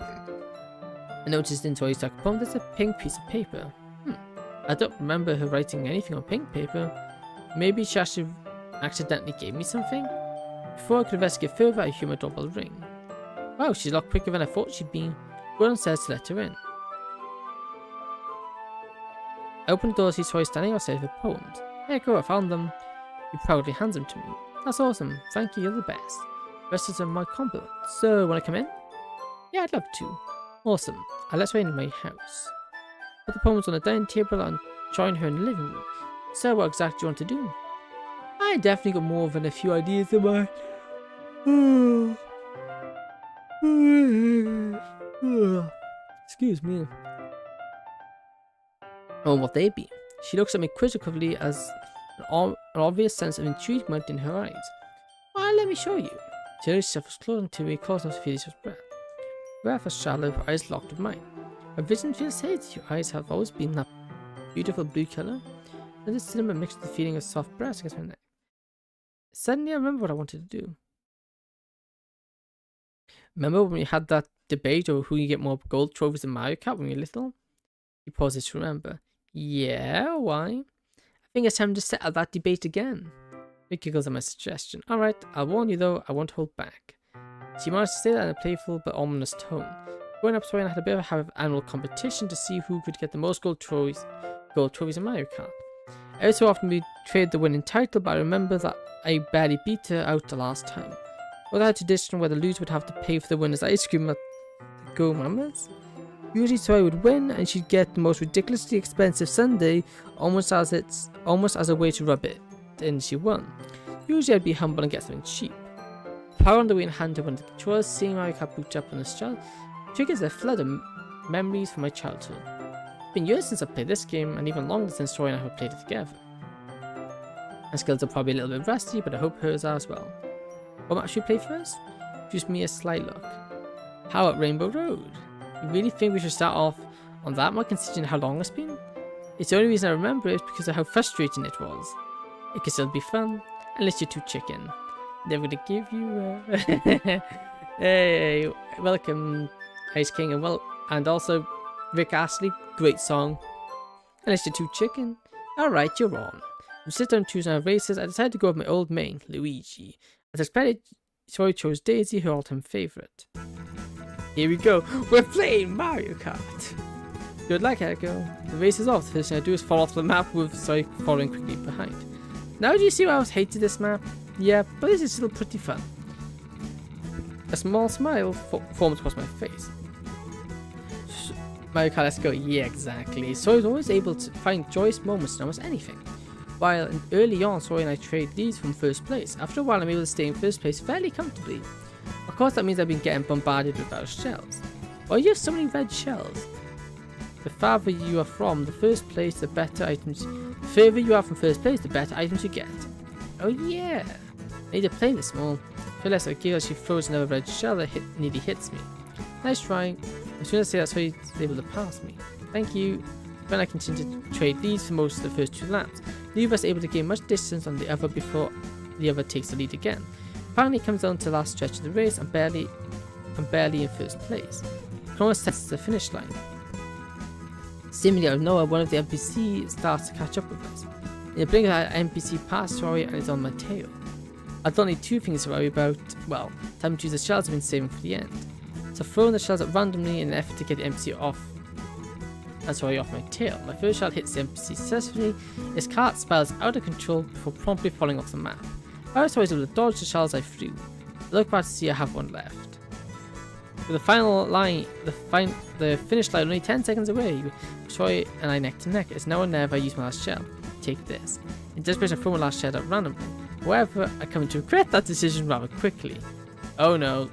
I noticed in Tori's stack of poems there's a pink piece of paper. I don't remember her writing anything on pink paper. Maybe she accidentally gave me something? Before I could investigate further, I hear my doorbell ring. Wow, she's a lot quicker than I thought she'd be. Go downstairs to let her in. I open the door to see Tori standing outside with her poems. Hey, go, I found them. He proudly hands them to me. That's awesome. Thank you, you're the best. Rest is my compliment. So, wanna come in? Yeah, I'd love to. Awesome. I'll let her in my house. Put the poems on the dining table and join her in the living room. So, what exactly do you want to do? I definitely got more than a few ideas in mind. Excuse me. Oh, what they be? She looks at me quizzically as an obvious sense of intriguement in her eyes. Well, let me show you. She shuffles close until we close enough to feel each other's breath. Breath is shallow, her eyes locked with mine. My vision feels hazy. Your eyes have always been that beautiful blue colour, and this cinema mixed with the feeling of soft breast against my neck. Suddenly I remember what I wanted to do. Remember when we had that debate over who you get more gold trophies in Mario Kart when we were little? He pauses to remember. Yeah, why? I think it's time to settle that debate again. Rick giggles at my suggestion. Alright, I'll warn you though, I won't hold back. She managed to say that in a playful but ominous tone. Growing up, Soren had a bit of a habit of annual competition to see who could get the most gold trophies in Mario Kart. Every so often we trade the winning title, but I remember that I barely beat her out the last time. Well, I had a tradition where the loser would have to pay for the winner's ice cream at the Go Mamas. Usually Soren would win and she'd get the most ridiculously expensive sundae almost as a way to rub it in she won. Usually I'd be humble and get something cheap. Power on the way and hand to one of the controllers, seeing Mario Kart boot up on the shell triggers a flood of memories from my childhood. It's been years since I played this game, and even longer since Tori and I have played it together. My skills are probably a little bit rusty, but I hope hers are as well. What map should we play first? Gives me a sly look. How about Rainbow Road? You really think we should start off on that one, considering how long it's been? It's the only reason I remember it because of how frustrating it was. It can still be fun, unless you're too chicken. They're gonna give you Hey, welcome Ice King, and also Rick Astley, great song. Unless you're too chicken. Alright, you're on. We sit down choosing our races. I decided to go with my old main, Luigi. As expected, Tori chose Daisy, her all-time favourite. Here we go, we're playing Mario Kart! Good luck, Echo. The race is off. The first thing I do is fall off the map with Tori following quickly behind. Now do you see why I always hated this map? Yeah, but this is still pretty fun. A small smile formed across my face. Mario Kart, let's go. Yeah, exactly. So I was always able to find joyous moments in almost anything. While early on, Sori and I trade leads from first place. After a while, I'm able to stay in first place fairly comfortably. Of course, that means I've been getting bombarded with our shells. Why do you have so many red shells? The farther you are from the first place, the better items. The further you are from first place, the better items you get. Oh yeah. I need to play this more. Feel less like as she throws another red shell that nearly hits me. Nice try. As soon as I say that, so he's able to pass me. Thank you. Then I continue to trade leads for most of the first 2 laps. Neither of us able to gain much distance on the other before the other takes the lead again. Finally, it comes down to the last stretch of the race. I'm barely in first place. I can almost sense the finish line. Seemingly out of nowhere, one of the NPCs starts to catch up with us. In a blink of an NPC passes Tori and is on my tail. I've only 2 things to worry about. Well, time to use the shells I've been saving for the end. So I've thrown the shells up randomly in an effort to get the NPC off. And Tori off my tail. My first shell hits the NPC successfully. His cart spirals out of control before promptly falling off the map. I was able to dodge the shells I threw. I look back to see I have one left. With the final line, the finish line only 10 seconds away, Troy and I neck to neck. It's now or never I use my last shell. Take this. In desperation, I throw my last shell out randomly. However, I come to regret that decision rather quickly. Oh no.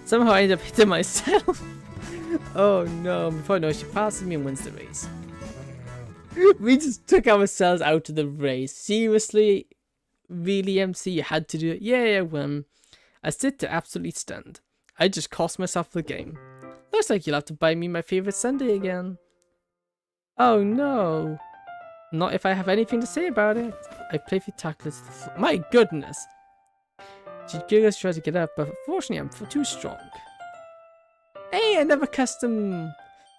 Somehow I end up hitting myself. Oh no. Before I know, she passes me and wins the race. We just took ourselves out of the race. Seriously? Really, MC? You had to do it? Yeah, I won. I sit there absolutely stunned. I just cost myself the game. Looks like you'll have to buy me my favourite sundae again. Oh no. Not if I have anything to say about it. I playfully tackled it to the floor. My goodness! She giggles, tries to get up, but unfortunately I'm too strong. Hey, another custom.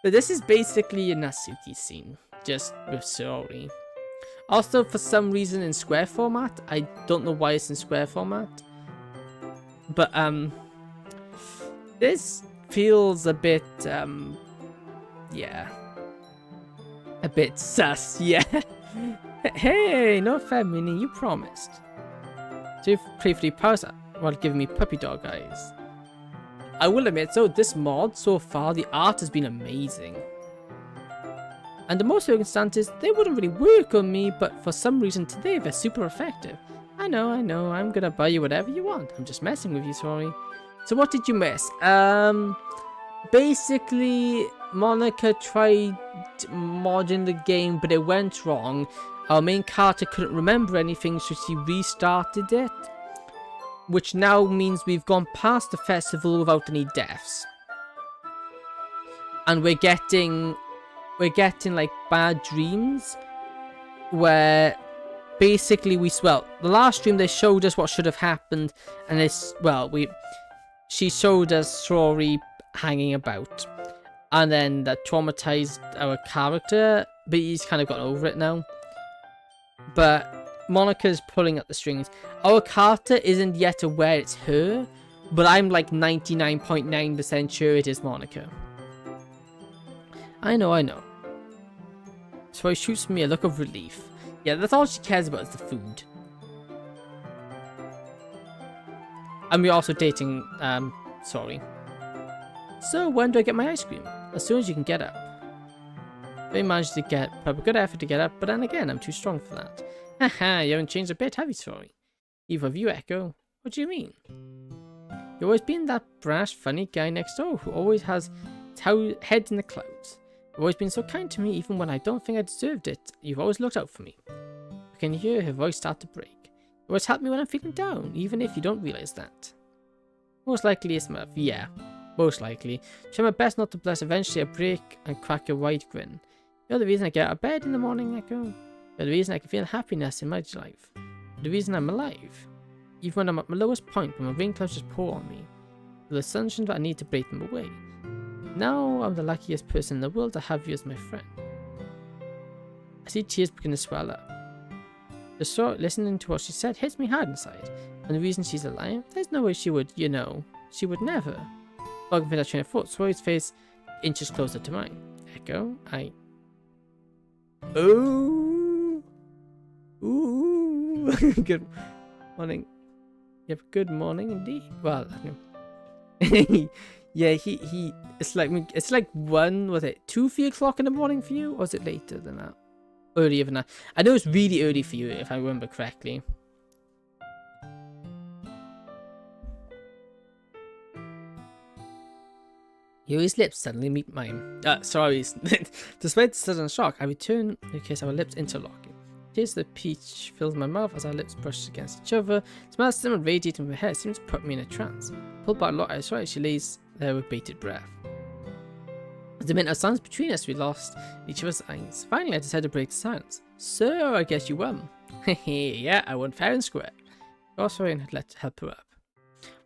But this is basically a Natsuki scene, just with Saori. Also, for some reason in square format. I don't know why it's in square format. But, this feels a bit, yeah. A bit sus, yeah. Hey, no fair meaning, you promised. So you've playfully paused while giving me puppy dog eyes. I will admit, so this mod, so far, the art has been amazing. And the most circumstances, they wouldn't really work on me, but for some reason today, they're super effective. I know, I'm gonna buy you whatever you want. I'm just messing with you, sorry. So what did you miss? Basically, Monica tried modding the game, but it went wrong. Our main character couldn't remember anything, so she restarted it. Which now means we've gone past the festival without any deaths. And we're getting like bad dreams where basically the last stream they showed us what should have happened, and she showed us Saori hanging about, and then that traumatized our character, but he's kind of gotten over it now. But Monica's pulling at the strings. Our character isn't yet aware it's her, but I'm like 99.9% sure it is Monica. I know. So he shoots me a look of relief. Yeah, that's all she cares about is the food. And we're also dating, sorry. So when do I get my ice cream? As soon as you can get up. They managed to get up a good effort to get up, but then again, I'm too strong for that. Haha, you haven't changed a bit, have you, sorry? Either of you, Echo. What do you mean? You've always been that brash, funny guy next door who always has his head in the clouds. You've always been so kind to me, even when I don't think I deserved it. You've always looked out for me. I can hear her voice start to break. You always help me when I'm feeling down, even if you don't realize that. Most likely it's Murph, yeah. Most likely. Try my best not to bless eventually I break and crack a wide grin. You're the reason I get out of bed in the morning, Echo. You're the reason I can feel happiness in my life. You're the reason I'm alive. Even when I'm at my lowest point, when my rain clouds just pour on me. With the sunshine that I need to break them away. Now I'm the luckiest person in the world to have you as my friend. I see tears begin to swell up. Just listening to what she said hits me hard inside. And the reason she's alive, there's no way she would, she would never. Bugging for that train of thought, Saori's face inches closer to mine. Echo, ooh. Good morning. You have a good morning indeed. Well, yeah, it's like 2, 3 o'clock in the morning for you? Or is it later than that? Earlier than that? I know it's really early for you, if I remember correctly. Yuri's lips suddenly meet mine. Sorry. Despite the sudden shock, I return in case our lips interlock. Taste the peach fills my mouth as our lips brush against each other. Smell cinnamon radiating from her hair seems to put me in a trance. Pulled by a lot, I swear she lays there with bated breath. The minute of silence between us, we lost each other's eyes. Finally, I decided to break the silence. So, I guess you won. Hehe, yeah, I won fair and square. Also, I had let help her up.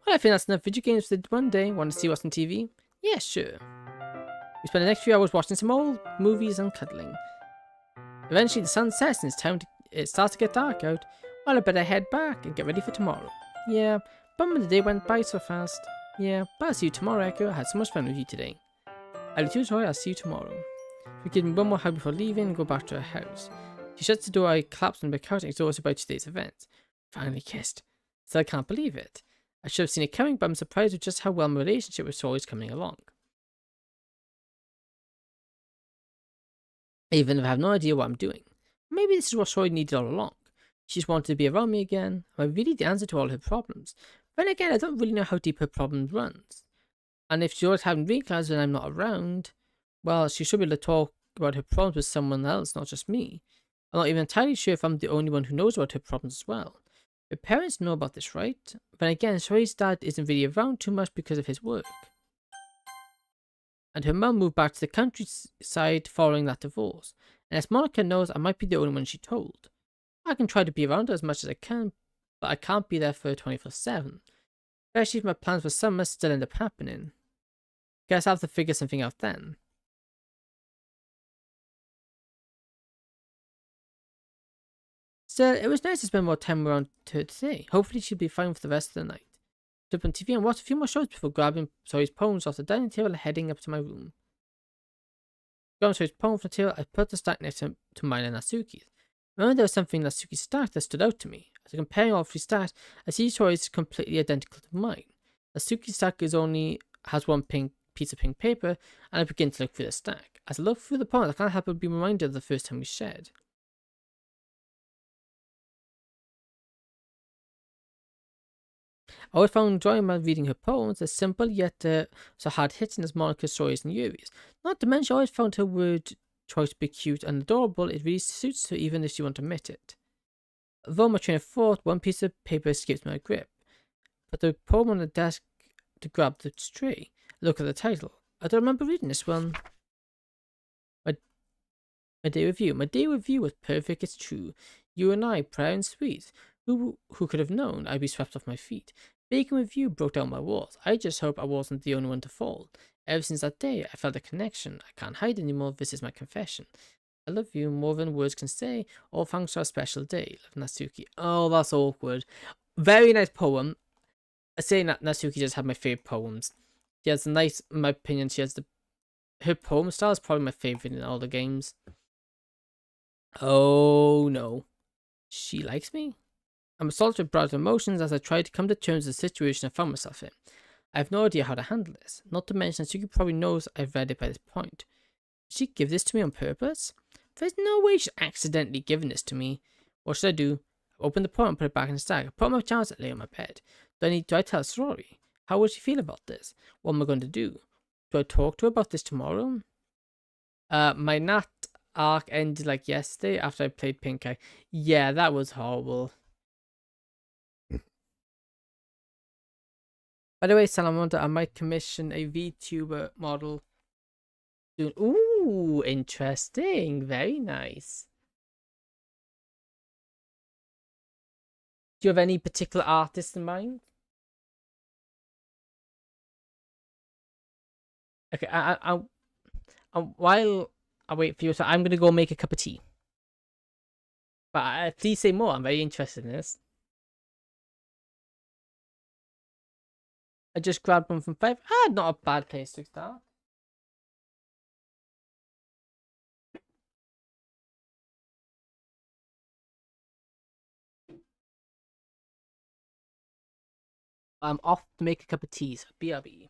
Well, I think that's enough video games for one day. Want to see what's on TV? Yeah, sure. We spent the next few hours watching some old movies and cuddling. Eventually the sun sets and it starts to get dark out. Well, I better head back and get ready for tomorrow. Yeah, bummer the day went by so fast. Yeah, but I'll see you tomorrow, Echo. I had so much fun with you today. I love you, Troy. I'll see you tomorrow. We give me one more hug before leaving and go back to her house. She shuts the door, I collapse on the couch, exhausted about today's event. Finally kissed. Still can't believe it. I should have seen it coming, but I'm surprised with just how well my relationship with Saori is coming along. Even if I have no idea what I'm doing. Maybe this is what Saori needed all along. She just wanted to be around me again. Am I really the answer to all her problems? But then again, I don't really know how deep her problem runs. And if Saori's having rain clouds when I'm not around, well, she should be able to talk about her problems with someone else, not just me. I'm not even entirely sure if I'm the only one who knows about her problems as well. Her parents know about this, right? But again, Saori's dad isn't really around too much because of his work. And her mum moved back to the countryside following that divorce. And as Monica knows, I might be the only one she told. I can try to be around her as much as I can, but I can't be there for 24/7. Especially if my plans for summer still end up happening. Guess I'll have to figure something out then. Still, it was nice to spend more time around her today. Hopefully she'll be fine for the rest of the night. Flip on TV and watch a few more shows before grabbing Zoe's poems off the dining table and heading up to my room. Grabbing Zoe's poem from the table, I put the stack next to mine and Natsuki's. Remember there was something in Natsuki's stack that stood out to me. As I comparing all three stacks, I see Zoe's completely identical to mine. Natsuki's stack has one pink piece of pink paper, and I begin to look through the stack. As I look through the poems, I can't help but be reminded of the first time we shared. I always found enjoying reading her poems, as simple yet so hard hitting as Monica's stories and Yuri's. Not to mention, I always found her word choice to be cute and adorable. It really suits her, even if she won't admit it. Though my train of thought, one piece of paper escapes my grip. Put the poem on the desk to grab the tray. Look at the title. I don't remember reading this one. My day with you. My day with you was perfect, it's true. You and I, proud and sweet. Who could have known I'd be swept off my feet? Baking with you broke down my walls. I just hope I wasn't the only one to fall. Ever since that day, I felt a connection. I can't hide anymore. This is my confession. I love you more than words can say. All thanks to our special day. Love, Natsuki. Oh, that's awkward. Very nice poem. I say Natsuki just had my favorite poems. She has a nice, in my opinion, her poem style is probably my favorite in all the games. Oh no. She likes me? I'm assaulted with broad emotions as I try to come to terms with the situation I found myself in. I have no idea how to handle this. Not to mention, Suki probably knows I've read it by this point. Did she give this to me on purpose? There's no way she's accidentally given this to me. What should I do? I open the poem and put it back in the stack. I put my pajamas and lay on my bed. Do I tell a story? How would she feel about this? What am I going to do? Do I talk to her about this tomorrow? My Nat arc ended like yesterday after I played Pink Eye. Yeah, that was horrible. By the way, Salamander, I might commission a VTuber model soon. Ooh, interesting. Very nice. Do you have any particular artist in mind? Okay, while I wait for you, so I'm gonna go make a cup of tea. But please say more. I'm very interested in this. I just grabbed one from 5. Not a bad place to start. I'm off to make a cup of tea, so BRB.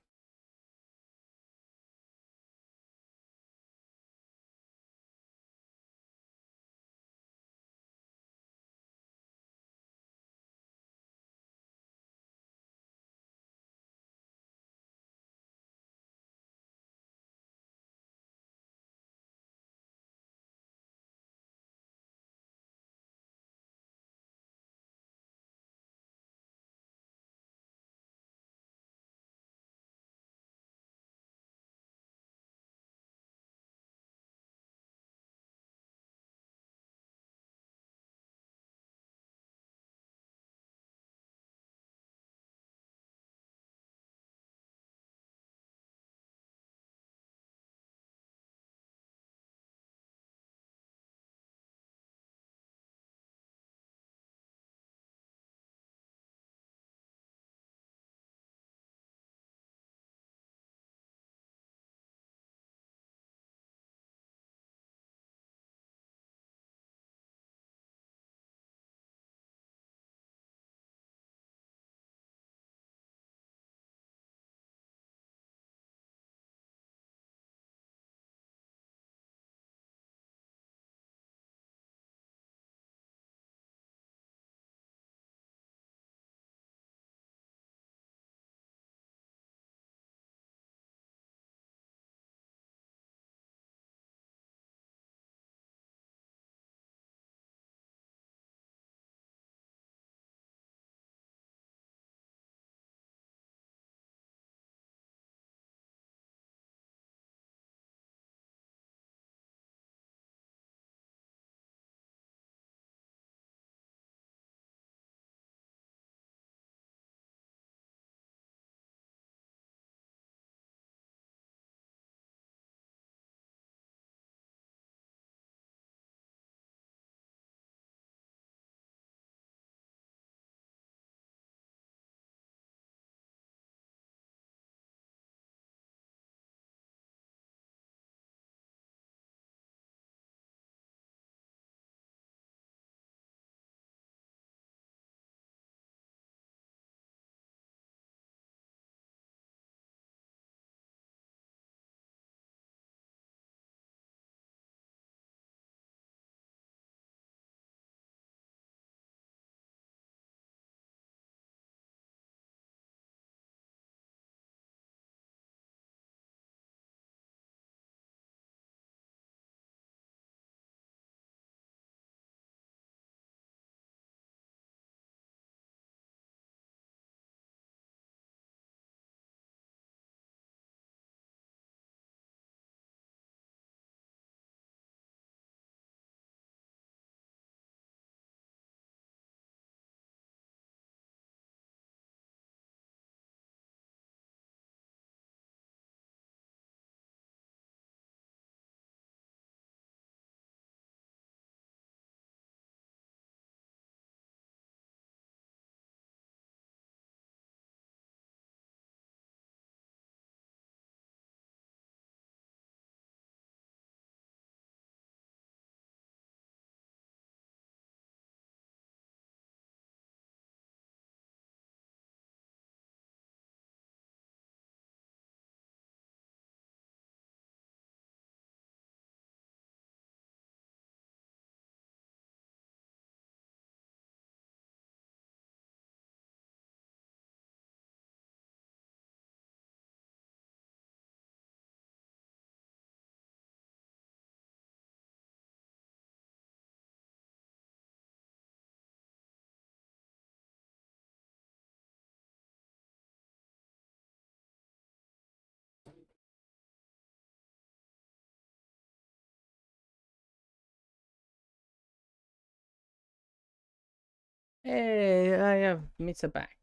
Hey, I have Mita back.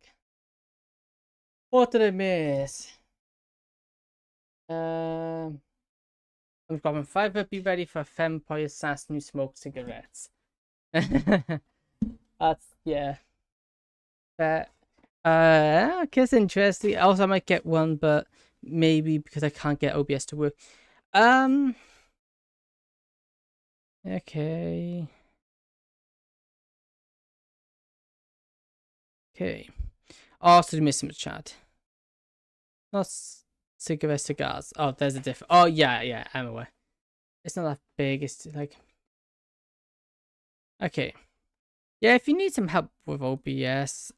What did I miss? I'm grabbing 5, but be ready for vampire assassin who smokes cigarettes. That's, yeah. But, okay, it's interesting. Also, I might get one, but maybe because I can't get OBS to work. Okay. Okay. Also, missing the chat. Not cigars. Oh, there's a difference. Oh, yeah, I'm aware. It's not that big. It's like... Okay. Yeah, if you need some help with OBS,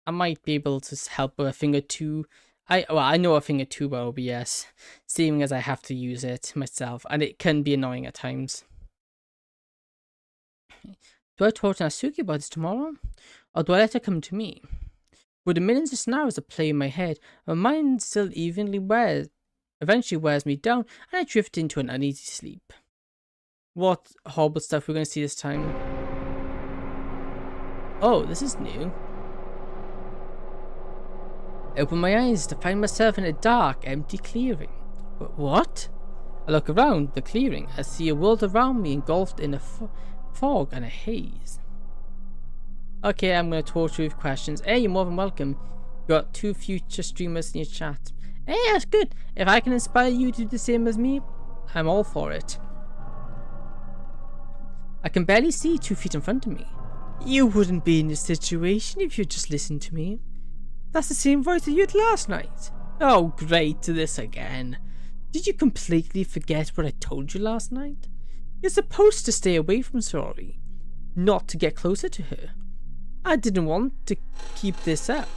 I might be able to help with a thing or two. I know a thing or two about OBS, seeing as I have to use it myself, and it can be annoying at times. Do I talk to Natsuki about this tomorrow? Or do I let her come to me? With the millions of scenarios that play in my head, my mind still eventually wears me down, and I drift into an uneasy sleep. What horrible stuff we're going to see this time. Oh, this is new. I open my eyes to find myself in a dark, empty clearing. But what? I look around the clearing. I see a world around me engulfed in a fog and a haze. Okay, I'm going to torture you with questions. Hey, you're more than welcome. You got 2 future streamers in your chat. Hey, that's good. If I can inspire you to do the same as me, I'm all for it. I can barely see 2 feet in front of me. You wouldn't be in this situation if you just listened to me. That's the same voice that you had last night. Oh, great, this again. Did you completely forget what I told you last night? You're supposed to stay away from Sori, not to get closer to her. I didn't want to keep this up.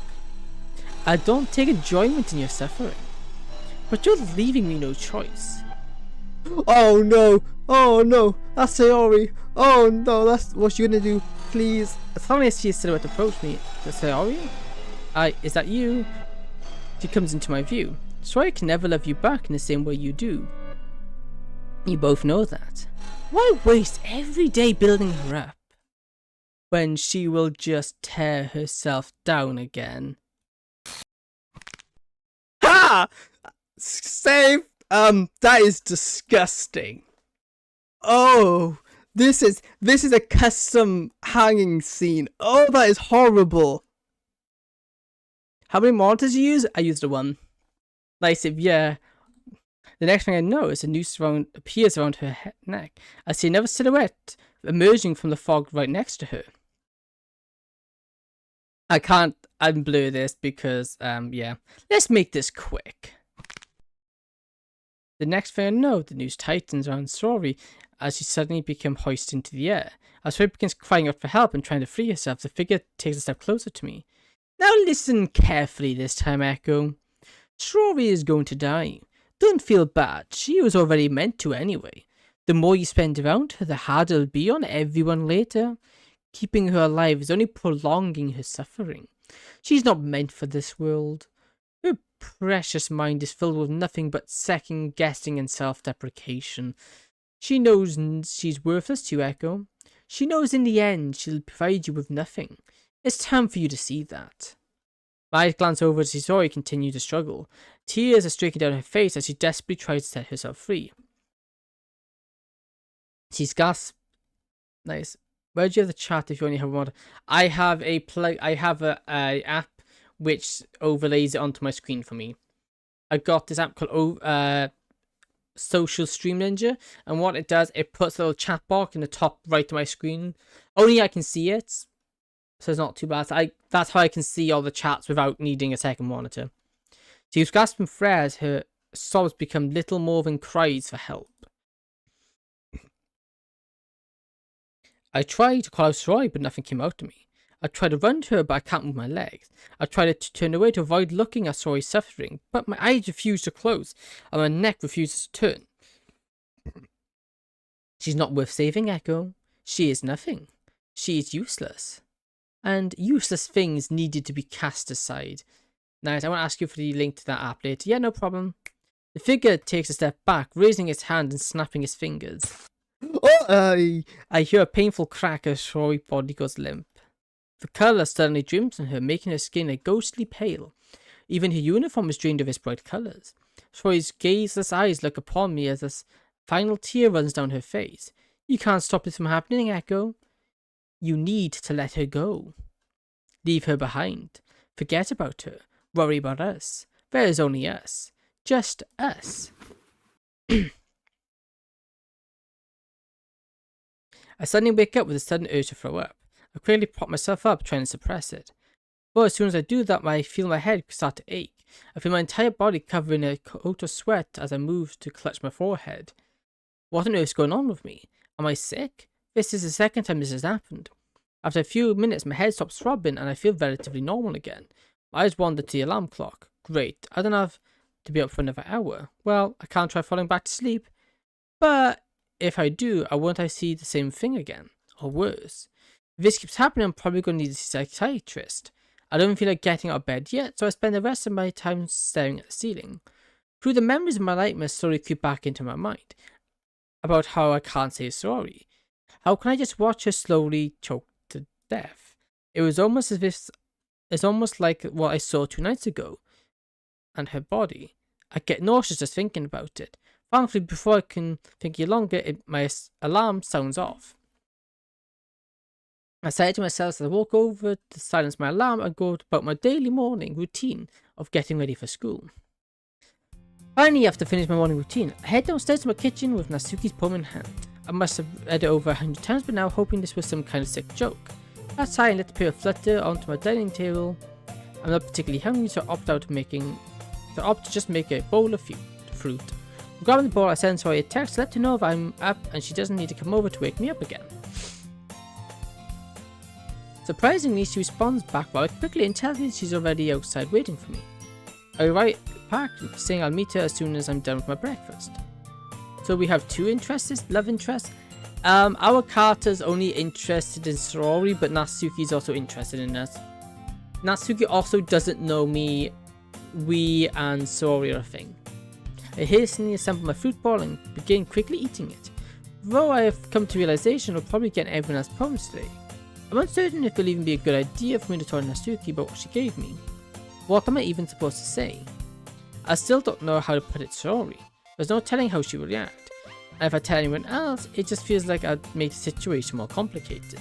I don't take enjoyment in your suffering, but you're leaving me no choice. Oh no, that's Sayori. Oh no, that's what you're gonna do, please. Suddenly I see a silhouette approach me. Sayori? Is that you? She comes into my view. Sayori can never love you back in the same way you do. You both know that. Why waste every day building her up when she will just tear herself down again? Ha! Save! That is disgusting. Oh, this is a custom hanging scene. Oh, that is horrible. How many monitors you use? I used the one. Nice, yeah. The next thing I know is a noose appears around her neck. I see another silhouette emerging from the fog right next to her. I can't unblur this because, yeah. Let's make this quick. The next thing I know, the noose tightens around Sori as she suddenly becomes hoisted into the air. As Sori begins crying out for help and trying to free herself, the figure takes a step closer to me. Now listen carefully this time, Echo. Sori is going to die. Don't feel bad, she was already meant to anyway. The more you spend around her, the harder it'll be on everyone later. Keeping her alive is only prolonging her suffering. She's not meant for this world. Her precious mind is filled with nothing but second guessing and self-deprecation. She knows she's worthless to you, Echo. She knows in the end she'll provide you with nothing. It's time for you to see that. My eyes glance over to see Sori continue to struggle. Tears are streaking down her face as she desperately tries to set herself free. She's gasped. Nice. Where do you have the chat if you only have one? I have a app which overlays it onto my screen for me. I got this app called Social Stream Ninja, and what it does, it puts a little chat box in the top right of my screen. Only I can see it, so it's not too bad. That's how I can see all the chats without needing a second monitor. She was gasping for air as her sobs become little more than cries for help. I tried to call out Sori, but nothing came out to me. I tried to run to her, but I can't move my legs. I tried to turn away to avoid looking at Sori's suffering, but my eyes refused to close, and my neck refuses to turn. She's not worth saving, Echo. She is nothing. She is useless. And useless things needed to be cast aside. Nice, I want to ask you for the link to that app later. Yeah, no problem. The figure takes a step back, raising its hand and snapping its fingers. Oh, I hear a painful crack as Sori's body goes limp. The colour suddenly dreams on her, making her skin a ghostly pale. Even her uniform is drained of its bright colours. Troy's gazeless eyes look upon me as a final tear runs down her face. You can't stop this from happening, Echo. You need to let her go. Leave her behind. Forget about her. Worry about us. There is only us. Just us. I suddenly wake up with a sudden urge to throw up. I quickly prop myself up, trying to suppress it. But as soon as I do that, I feel my head start to ache. I feel my entire body covered in a coat of sweat as I move to clutch my forehead. What on earth is going on with me? Am I sick? This is the second time this has happened. After a few minutes, my head stops throbbing and I feel relatively normal again. My eyes wander to the alarm clock. Great, I don't have to be up for another hour. Well, I can't try falling back to sleep. But if I do, won't I see the same thing again? Or worse. If this keeps happening, I'm probably going to need a psychiatrist. I don't feel like getting out of bed yet, so I spend the rest of my time staring at the ceiling. Through the memories of my nightmares slowly creep back into my mind. About how I can't say sorry. How can I just watch her slowly choke to death? It was almost as if it's almost like what I saw 2 nights ago. And her body. I get nauseous just thinking about it. Thankfully, before I can think any longer, my alarm sounds off. I say to myself as I walk over to silence my alarm and go about my daily morning routine of getting ready for school. Finally, after finishing my morning routine, I head downstairs to my kitchen with Natsuki's poem in hand. I must have read it over 100 times by now, hoping this was some kind of sick joke. Outside, I let the paper flutter onto my dining table. I'm not particularly hungry, so I opt to just make a bowl of fruit. Grabbing the bowl, I send Sori a text to let her know if I'm up and she doesn't need to come over to wake me up again. Surprisingly, she responds back rather quickly and tells me she's already outside waiting for me. I write back saying I'll meet her as soon as I'm done with my breakfast. So we have 2 interests, love interests. Our Carter's only interested in Sori, but Natsuki's also interested in us. Natsuki also doesn't know me. We and Sori are a thing. I hastily assemble my fruit bowl and begin quickly eating it. Though I have come to realization I'll probably get everyone else's poems today. I'm uncertain if it'll even be a good idea for me to tell Natsuki about what she gave me. What am I even supposed to say? I still don't know how to put it sorry. There's no telling how she will react. And if I tell anyone else, it just feels like I'd make the situation more complicated.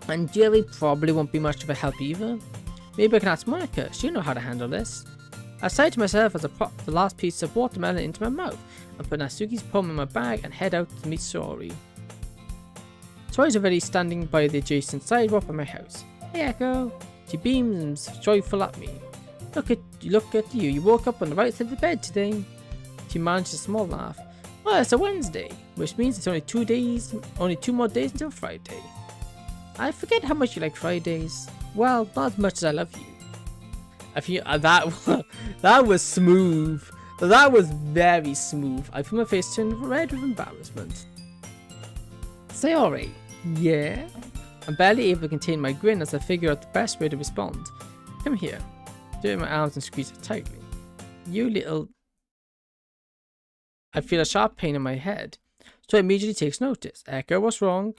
And Jerry probably won't be much of a help either. Maybe I can ask Monica, she'll know how to handle this. I sigh to myself as I pop the last piece of watermelon into my mouth and put Natsuki's poem in my bag and head out to meet Sori. Sori's already standing by the adjacent sidewalk of my house. Hey Echo! She beams joyful at me. Look at you, you woke up on the right side of the bed today. She manages a small laugh. Well, it's a Wednesday, which means it's only 2 more days until Friday. I forget how much you like Fridays. Well, not as much as I love you. I feel that was smooth. That was very smooth. I feel my face turn red with embarrassment. Sayori, yeah? I'm barely able to contain my grin as I figure out the best way to respond. Come here. Do it in my arms and squeeze it tightly. You little... I feel a sharp pain in my head, so I immediately takes notice. Echo, what's wrong?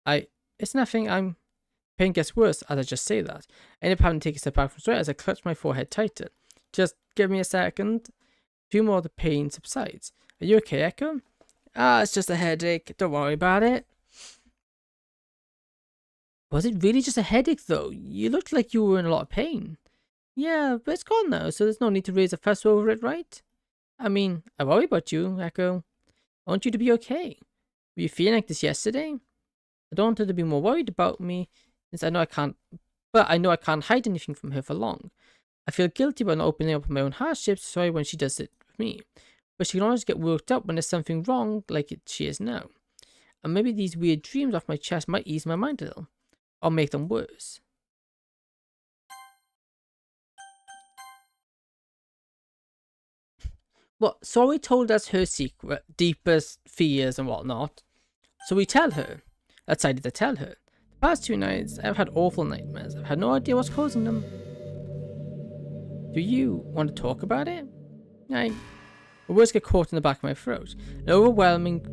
It's nothing, Pain gets worse as I just say that. I end up having to take a step back from sweat as I clutch my forehead tighter. Just give me a second. A few more of the pain subsides. Are you okay, Echo? It's just a headache. Don't worry about it. Was it really just a headache though? You looked like you were in a lot of pain. Yeah, but it's gone now, so there's no need to raise a fuss over it, right? I mean, I worry about you, Echo. I want you to be okay. Were you feeling like this yesterday? I don't want her to be more worried about me, since I know I can't hide anything from her for long. I feel guilty about not opening up my own hardships, sorry when she does it with me. But she can always get worked up when there's something wrong, like she is now. And maybe these weird dreams off my chest might ease my mind a little, or make them worse. Well, Sori told us her secret, deepest fears and whatnot. So we tell her. Decided to tell her. The past 2 nights, I've had awful nightmares. I've had no idea what's causing them. Do you want to talk about it? My words get caught in the back of my throat. An overwhelming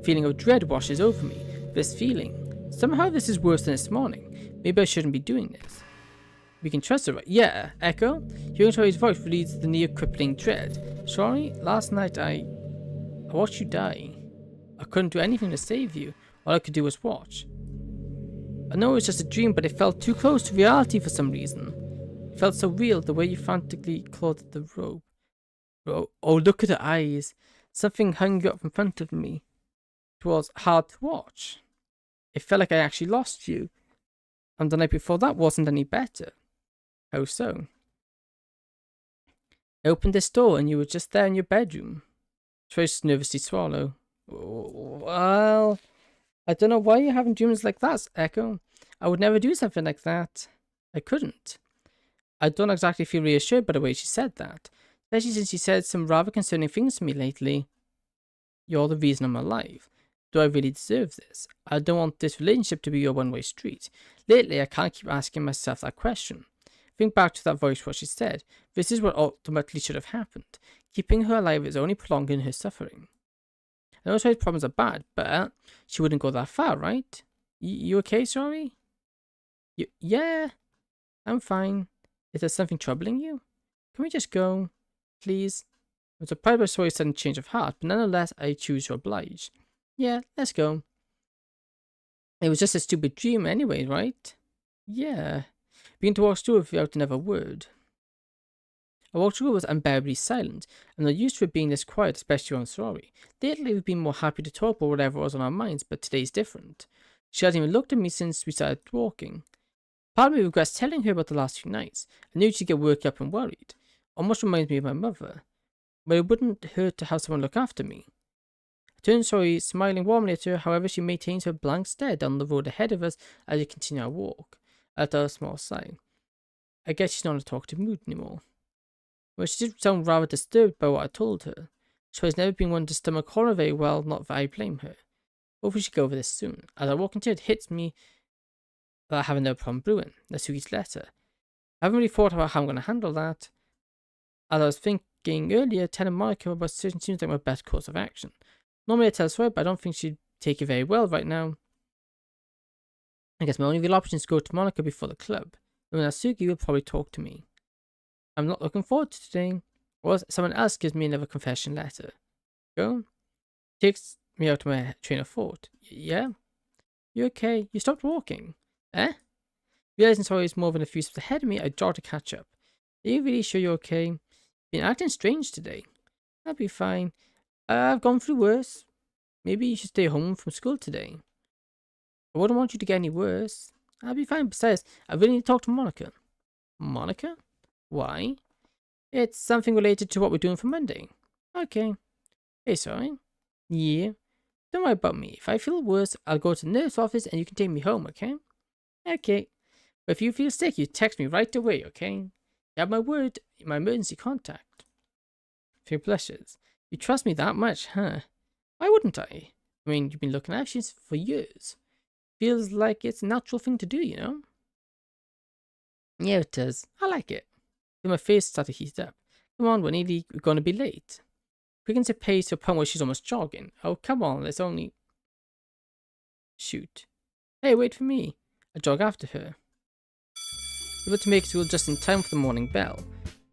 feeling of dread washes over me. This feeling, Somehow this is worse than this morning. Maybe I shouldn't be doing this. We can trust her, right? Yeah, Echo? Hearing Tori's voice relieves the near-crippling dread. Sorry, last night I watched you die. I couldn't do anything to save you. All I could do was watch. I know it was just a dream, but it felt too close to reality for some reason. It felt so real, the way you frantically clawed at the rope. Oh, look at the eyes. Something hung up in front of me. It was hard to watch. It felt like I actually lost you. And the night before that wasn't any better. How so? I opened this door and you were just there in your bedroom. Trace nervously swallow. Well, I don't know why you're having dreams like that, Echo. I would never do something like that. I couldn't. I don't exactly feel reassured by the way she said that, especially since she said some rather concerning things to me lately. You're the reason I'm alive. Do I really deserve this? I don't want this relationship to be a one-way street. Lately, I can't keep asking myself that question. Think back to that voice, what she said. This is what ultimately should have happened. Keeping her alive is only prolonging her suffering. I know Tori's problems are bad, but she wouldn't go that far, right? You okay, sorry? Yeah, I'm fine. Is there something troubling you? Can we just go, please? I'm surprised by Tori's sudden change of heart, but nonetheless, I choose to oblige. Yeah, let's go. It was just a stupid dream anyway, right? Yeah. Began to walk through it without another word. I walked through it was unbearably silent, and I'm used to it being this quiet, especially on Sorry. Lately, we've been more happy to talk about whatever was on our minds, but today's different. She hasn't even looked at me since we started walking. Part of me regrets telling her about the last few nights. I knew she'd get worked up and worried. Almost reminds me of my mother. But it wouldn't hurt to have someone look after me. I turned Sorry, smiling warmly at her, however she maintains her blank stare down the road ahead of us as we continue our walk. I let out a small sigh. I guess she's not in a talkative mood anymore. Well, she did sound rather disturbed by what I told her. She has never been one to stomach horror very well, not that I blame her. Hope we should go over this soon. As I walk into it, it hits me that I have another problem brewing. Nasuki's letter. I haven't really thought about how I'm going to handle that. As I was thinking earlier, telling Monica about certain seems like my best course of action. Normally I tell her, but I don't think she'd take it very well right now. I guess my only real option is to go to Monica before the club. Then Nasuki will probably talk to me. I'm not looking forward to today. Or someone else gives me another confession letter. Go. Takes me out of my train of thought. Yeah? You okay? You stopped walking. Eh? Realizing Sorry is more than a few steps ahead of me, I draw to catch up. Are you really sure you're okay? You've been acting strange today. I'll be fine. I've gone through worse. Maybe you should stay home from school today. I wouldn't want you to get any worse. I'll be fine. Besides, I really need to talk to Monica. Monica? Why? It's something related to what we're doing for Monday. Okay. Hey, sorry. Yeah. Don't worry about me. If I feel worse, I'll go to the nurse's office and you can take me home, okay? Okay. But if you feel sick, you text me right away, okay? You have my word, my emergency contact. She blushes. You trust me that much, huh? Why wouldn't I? I mean, you've been looking after us for years. Feels like it's a natural thing to do, you know? Yeah, it does. I like it. Then my face started to heat up. Come on, we're going to be late. Quickens her pace to a point where she's almost jogging. Oh, come on, there's only... Shoot. Hey, wait for me. I jog after her. We're able to make school just in time for the morning bell.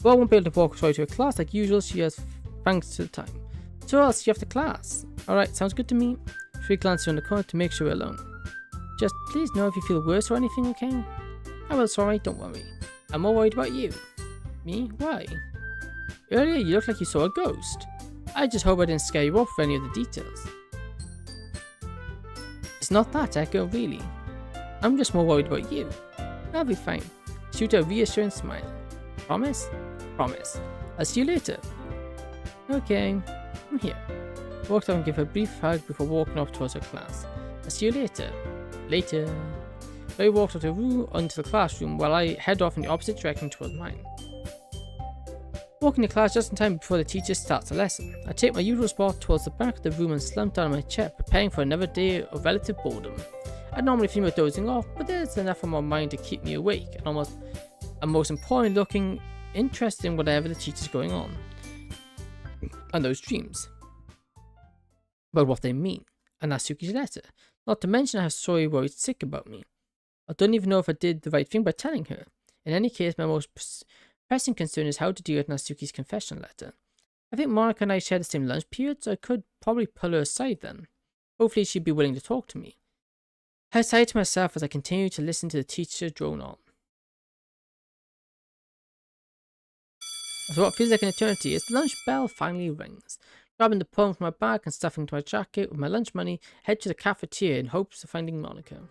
But I won't be able to walk right to her class like usual. She has thanks to the time. So else you have to class. Alright, sounds good to me. She glances around the corner to make sure we're alone. Just please know if you feel worse or anything, okay? I will, sorry, don't worry. I'm more worried about you. Me? Why? Earlier you looked like you saw a ghost. I just hope I didn't scare you off with any of the details. It's not that, Echo, really. I'm just more worried about you. I'll be fine. Shoot a reassuring smile. Promise? Promise. I'll see you later. Okay, I'm here. Walked up and gave her a brief hug before walking off towards her class. I'll see you later. Later. They walked out of the room onto the classroom while I head off in the opposite direction towards mine. Walking to class just in time before the teacher starts the lesson. I take my usual spot towards the back of the room and slump down on my chair, preparing for another day of relative boredom. I normally feel like dozing off, but there's enough on my mind to keep me awake and most importantly looking interested in whatever the teacher's going on. And those dreams. About what they mean. and Natsuki's letter. Not to mention how sorry worried sick about me. I don't even know if I did the right thing by telling her. In any case, my most pressing concern is how to deal with Natsuki's confession letter. I think Monica and I share the same lunch period, so I could probably pull her aside then. Hopefully she'd be willing to talk to me. I sighed to myself as I continued to listen to the teacher drone on. So what feels like an eternity as the lunch bell finally rings. Grabbing the poem from my bag and stuffing into my jacket with my lunch money, head to the cafeteria in hopes of finding Monica.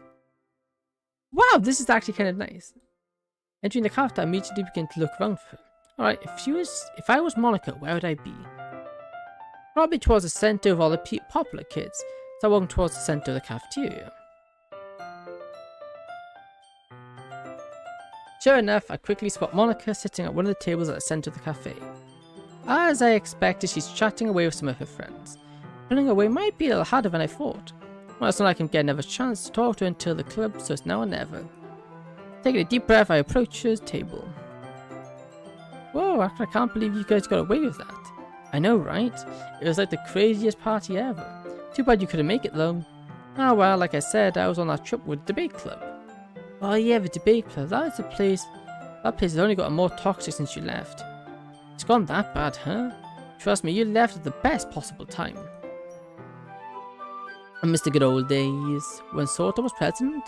Wow, this is actually kind of nice. Entering the cafeteria, I immediately begin to look around for her. Alright, if I was Monica, where would I be? Probably towards the center of all the popular kids, so I walked towards the center of the cafeteria. Sure enough, I quickly spot Monica sitting at one of the tables at the center of the cafe. As I expected, she's chatting away with some of her friends. Pulling away might be a little harder than I thought. Well, it's not like I can get another chance to talk to her until the club, so it's now or never. Taking a deep breath, I approach her table. Whoa, I can't believe you guys got away with that. I know, right? It was like the craziest party ever. Too bad you couldn't make it though. Ah well, like I said, I was on that trip with the debate club. Oh yeah, the debate club, that place has only gotten more toxic since you left. It's gone that bad, huh? Trust me, you left at the best possible time. I miss the good old days, when Sota was president.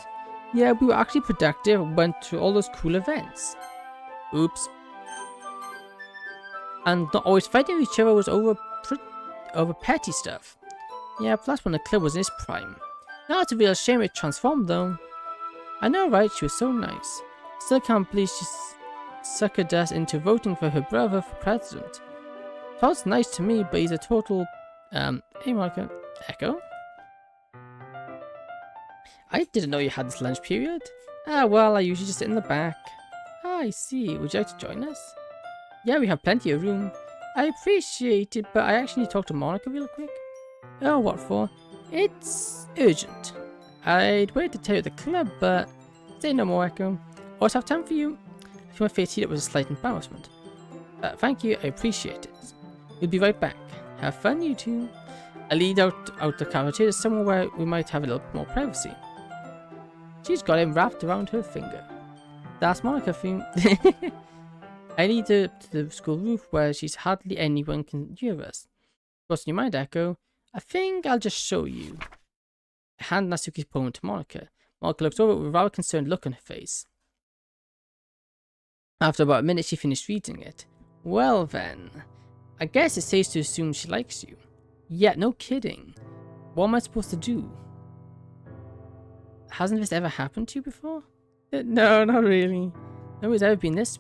Yeah, we were actually productive and went to all those cool events. Oops. And not always fighting each other was over petty stuff. Yeah, but that's when the club was in its prime. Now it's a real shame it transformed though. I know, right? She was so nice. Still can't believe she suckered us into voting for her brother for president. Todd's nice to me, but he's a total... hey Monica. Echo? I didn't know you had this lunch period. Ah, well, I usually just sit in the back. Ah, I see. Would you like to join us? Yeah, we have plenty of room. I appreciate it, but I actually need to talk to Monica real quick. Oh, what for? It's urgent. I'd wait to tell you at the club, but say no more, Echo. Always have time for you. I feel my face heat up with a slight embarrassment. Thank you, I appreciate it. We'll be right back. Have fun, you two. I lead out the cafeteria somewhere where we might have a little more privacy. She's got him wrapped around her finger. That's Monica theme. I lead her to the school roof where she's hardly anyone can hear us. What's in your mind, Echo? I think I'll just show you. I hand Natsuki's poem to Monica. Monica looks over with a rather concerned look on her face. After about a minute, she finished reading it. Well then, I guess it's safe to assume she likes you. Yeah, no kidding. What am I supposed to do? Hasn't this ever happened to you before? No, not really. Nobody's ever been this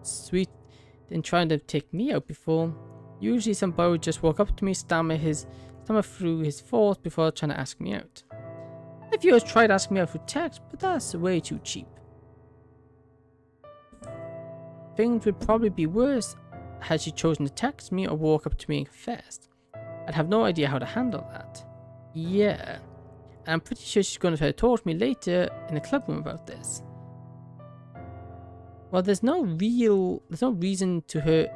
sweet in trying to take me out before. Usually somebody would just walk up to me, stammer through his thoughts before trying to ask me out. A few has tried asking me out through text, but that's way too cheap. Things would probably be worse had she chosen to text me or walk up to me and confess. I'd have no idea how to handle that. Yeah, I'm pretty sure she's going to try to talk to me later in the club room about this. Well, there's no reason to her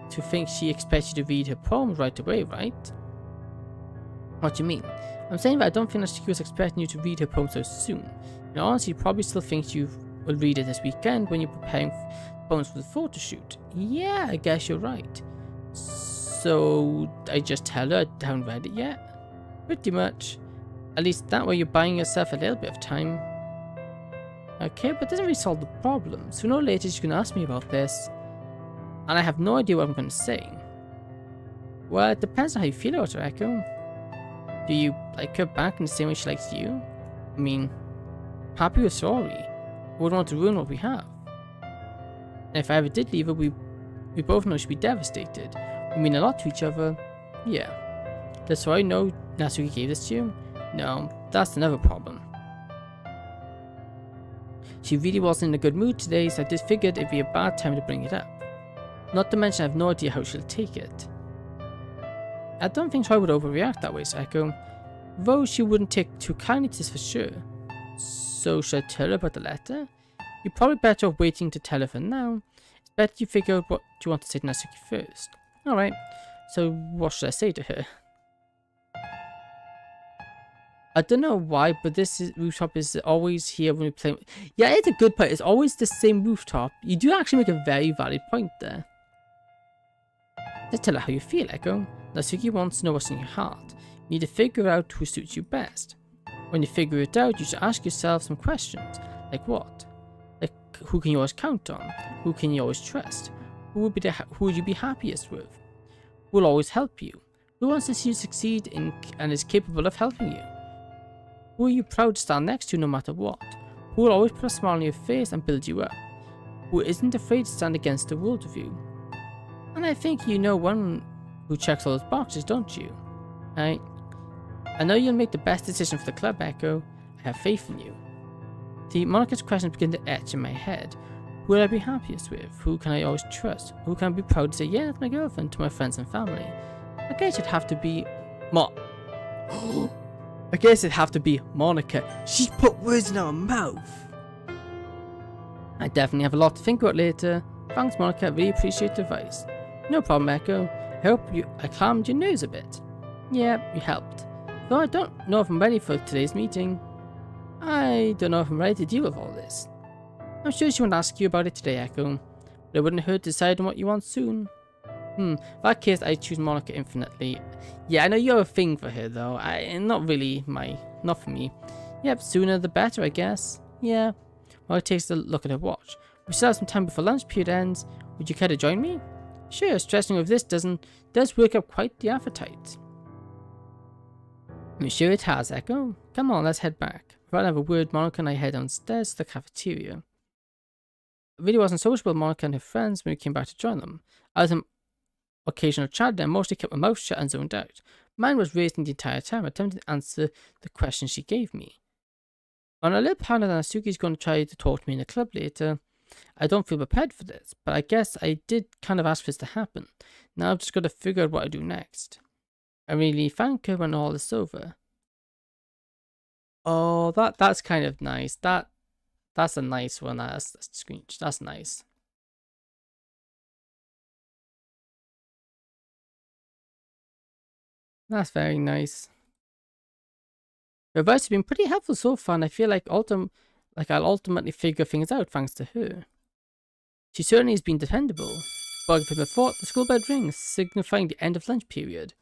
to think she expects you to read her poems right away, right? What do you mean? I'm saying that I don't think that she was expecting you to read her poem so soon. And honestly, she probably still thinks you will read it this weekend when you're preparing poems for the photo shoot. Yeah, I guess you're right. So I just tell her I haven't read it yet? Pretty much. At least that way you're buying yourself a little bit of time. Okay, but it doesn't really solve the problem. Sooner or later she's going to ask me about this. And I have no idea what I'm going to say. Well, it depends on how you feel about her, Echo. Do you like her back in the same way she likes you? I mean, happy or sorry, I wouldn't want to ruin what we have. And if I ever did leave her, we both know she'd be devastated. We mean a lot to each other. Yeah. That's why I know Natsuki gave this to you? No, that's another problem. She really wasn't in a good mood today, so I just figured it'd be a bad time to bring it up. Not to mention I have no idea how she'll take it. I don't think Troy would overreact that way, Psycho. Though she wouldn't take too kindly to this for sure. So should I tell her about the letter? You're probably better off waiting to tell her for now. It's better you figure out what you want to say to Natsuki first. Alright, so what should I say to her? I don't know why, but rooftop is always here when we play. Yeah, it's a good point. It's always the same rooftop. You do actually make a very valid point there. Just tell her how you feel, Echo. Natsuki wants to know what's in your heart. You need to figure out who suits you best. When you figure it out, you should ask yourself some questions. Like what? Like, who can you always count on? Who can you always trust? Who would you be happiest with? Who will always help you? Who wants to see you succeed and is capable of helping you? Who are you proud to stand next to no matter what? Who will always put a smile on your face and build you up? Who isn't afraid to stand against the world with you? And I think you know one who checks all those boxes, don't you? I know you'll make the best decision for the club, Echo. I have faith in you. See, Monika's questions begin to etch in my head. Who will I be happiest with? Who can I always trust? Who can I be proud to say, yeah, that's my girlfriend, to my friends and family? I guess it'd have to be I guess it'd have to be Monika. She put words in our mouth. I definitely have a lot to think about later. Thanks, Monika. Really appreciate the advice. No problem, Echo. I hope I calmed your nerves a bit. Yeah, you helped. Though I don't know if I'm ready for today's meeting. I don't know if I'm ready to deal with all this. I'm sure she won't ask you about it today, Echo. But it wouldn't hurt to decide on what you want soon. In that case, I choose Monika infinitely. Yeah, I know you have a thing for her, though. Not for me. Yep, sooner the better, I guess. Yeah. Monika takes a look at her watch. We still have some time before lunch period ends. Would you care to join me? Sure, stressing over this does work up quite the appetite. I'm sure it has, Echo. Come on, let's head back. Without another word, Monika and I head downstairs to the cafeteria. It really wasn't sociable with Monika and her friends when we came back to join them. I was occasional chat, I mostly kept my mouth shut and zoned out. Mine was racing the entire time, attempting to answer the questions she gave me. On a little paranoid that Natsuki's going to try to talk to me in the club later. I don't feel prepared for this, but I guess I did kind of ask for this to happen. Now I've just got to figure out what I do next. I really thank her when all is over. Oh, that's kind of nice. That's a nice one. That's screenshot. That's nice. That's very nice. Her advice has been pretty helpful so far, and I feel like I'll ultimately figure things out thanks to her. She certainly has been dependable. But before the school bell rings, signifying the end of lunch period.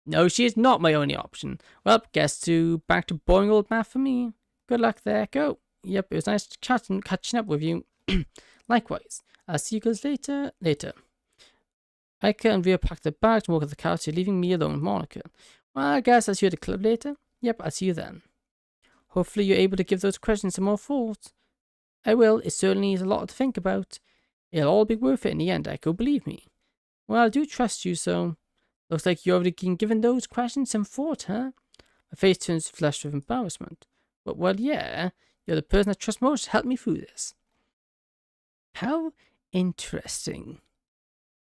No, she is not my only option. Well, guess back to boring old math for me. Good luck there, Go. Yep, it was nice catching up with you. Likewise. I'll see you guys later. Ika and Ria packed their bags and walked to the couch, leaving me alone with Monika. Well, I guess I'll see you at the club later. Yep, I'll see you then. Hopefully you're able to give those questions some more thought. I will. It certainly is a lot to think about. It'll all be worth it in the end, Echo, believe me. Well, I do trust you, so... Looks like you've already given those questions some thought, huh? My face turns flushed with embarrassment. But, well, yeah. You're the person I trust most to help me through this. How interesting.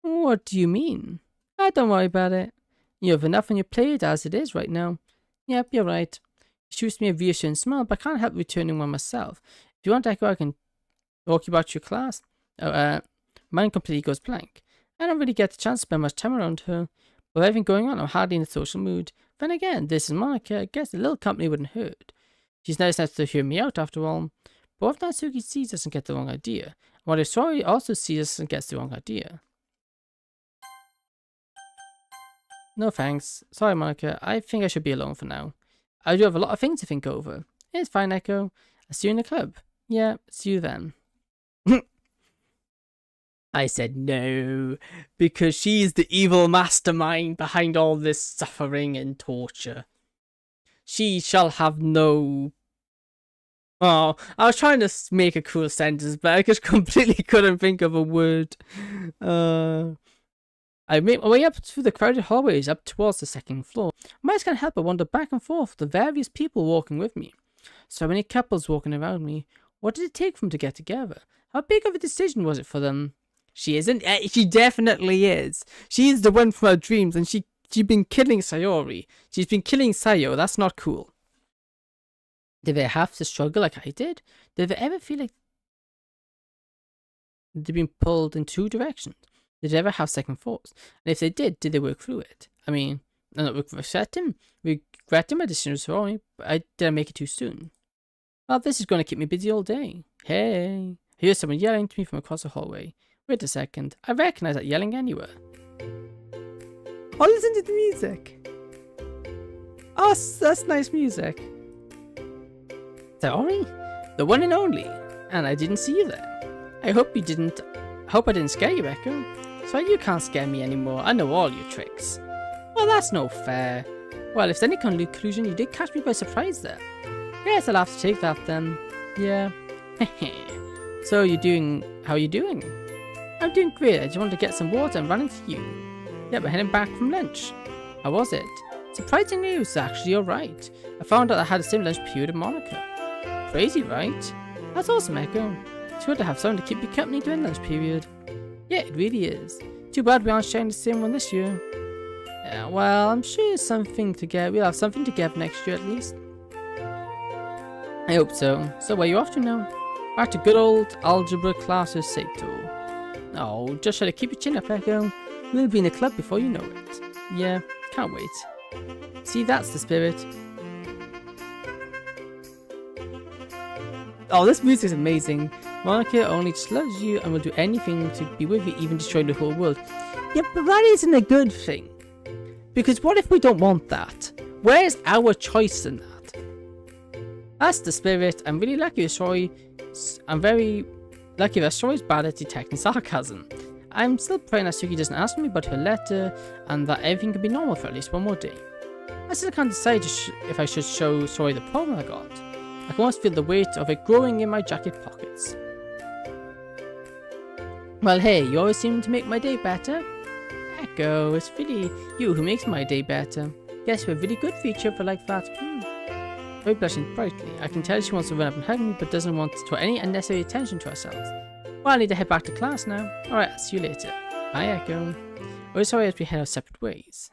What do you mean? Don't worry about it. You have enough on your plate as it is right now. Yep, you're right. She shoots me a reassuring smile, but I can't help returning one myself. If you want, Echo, I can walk you back to your class. Mine completely goes blank. I don't really get the chance to spend much time around her. With everything going on, I'm hardly in a social mood. Then again, this is Monika. I guess a little company wouldn't hurt. She's nice enough to hear me out after all. But what if Natsuki sees us and gets the wrong idea? And what if Sori also sees us and gets the wrong idea? No thanks. Sorry, Monika. I think I should be alone for now. I do have a lot of things to think over. It's fine, Echo. I'll see you in the club. Yeah, see you then. I said no, because she's the evil mastermind behind all this suffering and torture. She shall have no... Oh, I was trying to make a cool sentence, but I just completely couldn't think of a word. I made my way up through the crowded hallways up towards the second floor. My eyes can't help but wander back and forth with the various people walking with me. So many couples walking around me. What did it take for them to get together? How big of a decision was it for them? She isn't. She definitely is. She is the one from her dreams, and she's been killing Sayori. She's been killing Sayo. That's not cool. Did they have to struggle like I did? Did they ever feel like they've been pulled in two directions? Did they ever have second thoughts? And if they did they work through it? I mean, not work for certain. regretting my decision, sorry, but did I make it too soon? Well, this is going to keep me busy all day. Hey, I hear someone yelling to me from across the hallway. Wait a second, I recognize that yelling anywhere. Oh, listen to the music. Oh, that's nice music. Sorry? The one and only. And I didn't see you there. I hope I didn't scare you, Echo. So you can't scare me anymore. I know all your tricks. Well, that's no fair. Well, if there's any conclusion, you did catch me by surprise there. Yes, I'll have to take that then. Yeah. So how are you doing? I'm doing great. I just wanted to get some water and run into you. Yeah, we're heading back from lunch. How was it? Surprisingly, it was actually alright. I found out I had the same lunch period with Monica. Crazy, right? That's awesome, Echo. It's good to have someone to keep you company during lunch period. Yeah, it really is. Too bad we aren't sharing the same one this year. Yeah, well, I'm sure we'll have something together next year at least. I hope so. So where are you off to now? Back to good old algebra class with Sato. Oh, just try to keep your chin up, Echo. We'll be in the club before you know it. Yeah, can't wait. See, that's the spirit. Oh, this music is amazing. Monica only just loves you and will do anything to be with you, even destroying the whole world. Yeah, but that isn't a good thing. Because what if we don't want that? Where's our choice in that? That's the spirit. I'm really lucky with story. I'm very lucky that story is bad at detecting sarcasm. I'm still praying that Suki doesn't ask me about her letter and that everything can be normal for at least one more day. I still can't decide if I should show Sori the problem I got. I can almost feel the weight of it growing in my jacket pockets. Well, hey, you always seem to make my day better. Echo, it's really you who makes my day better. Guess we're a really good for each other like that. Very blushing brightly. I can tell she wants to run up and hug me, but doesn't want to draw any unnecessary attention to herself. Well, I need to head back to class now. Alright, I'll see you later. Bye, Echo. Oh, sorry as we head our separate ways.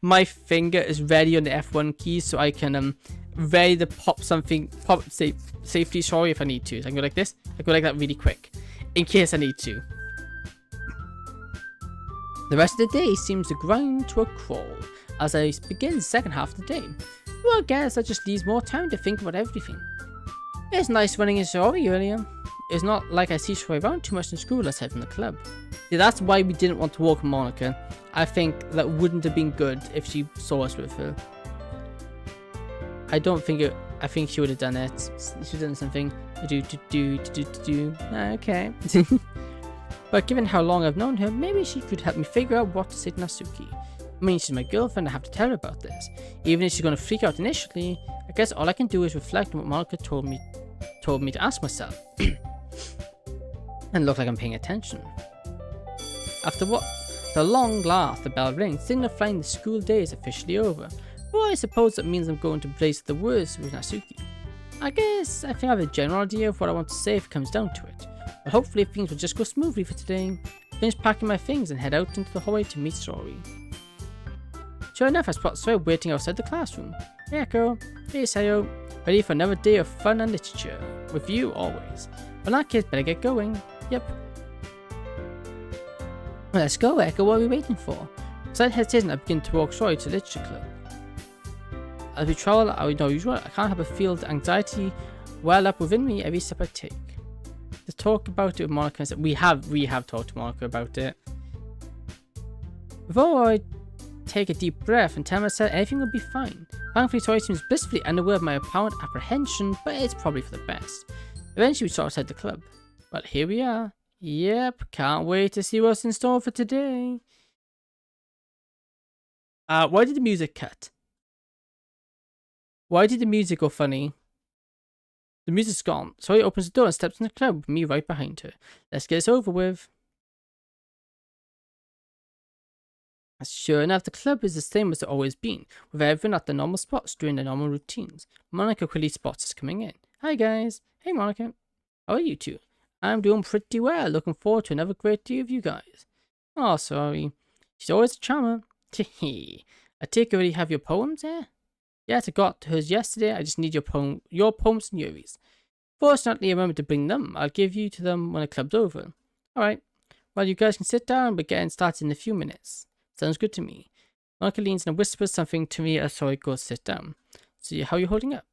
My finger is ready on the F1 key, so I can ready to pop safety sorry if I need to. So I can go like this. I go like that really quick, in case I need to. The rest of the day seems to grind to a crawl as I begin the second half of the day. Well, I guess that just leaves more time to think about everything. It's nice running into Sori earlier. It's not like I see Sori around too much in school aside from the club. Yeah, that's why we didn't want to walk with Monica. I think that wouldn't have been good if she saw us with her. I think she would have done it. She would have done something. Okay. But given how long I've known her, maybe she could help me figure out what to say to Natsuki. I mean, she's my girlfriend, I have to tell her about this. Even if she's going to freak out initially, I guess all I can do is reflect on what Monica told me to ask myself. And look like I'm paying attention. After what? The long last, the bell rings, signifying the school day is officially over. Well, I suppose that means I'm going to blaze the words with Natsuki. I guess I think I have a general idea of what I want to say if it comes down to it. But hopefully things will just go smoothly for today. Finish packing my things and head out into the hallway to meet Sori. Sure enough, I spot Sori waiting outside the classroom. Hey Echo, hey Sayo, ready for another day of fun and literature. With you always. Well, in that case, better get going. Yep. Well, let's go, Echo. What are we waiting for? Without hesitation, I begin to walk Sori to the literature club. As we travel, I know usual, I can't help but feel the anxiety well up within me every step I take. To talk about it with Monica, we have talked to Monica about it. Before I take a deep breath and tell myself everything will be fine. Thankfully, Sori seems blissfully unaware of my apparent apprehension, but it's probably for the best. Eventually, we start outside the club. Well, here we are. Yep, can't wait to see what's in store for today. Why did the music cut? Why did the music go funny? The music's gone. Sori opens the door and steps in the club with me right behind her. Let's get this over with. Sure enough, the club is the same as it's always been, with everyone at their normal spots during their normal routines. Monica quickly spots us coming in. Hi guys. Hey Monica. How are you two? I'm doing pretty well. Looking forward to another great day with you guys. Oh, sorry. She's always a charmer. Teehee. I take you already have your poems there? Yes, I got hers yesterday. I just need your poems and Yuri's. Fortunately, I remembered to bring them. I'll give you to them when the club's over. Alright. Well, you guys can sit down. We're getting started in a few minutes. Sounds good to me. Monica leans and whispers something to me as I go sit down. So how are you holding up?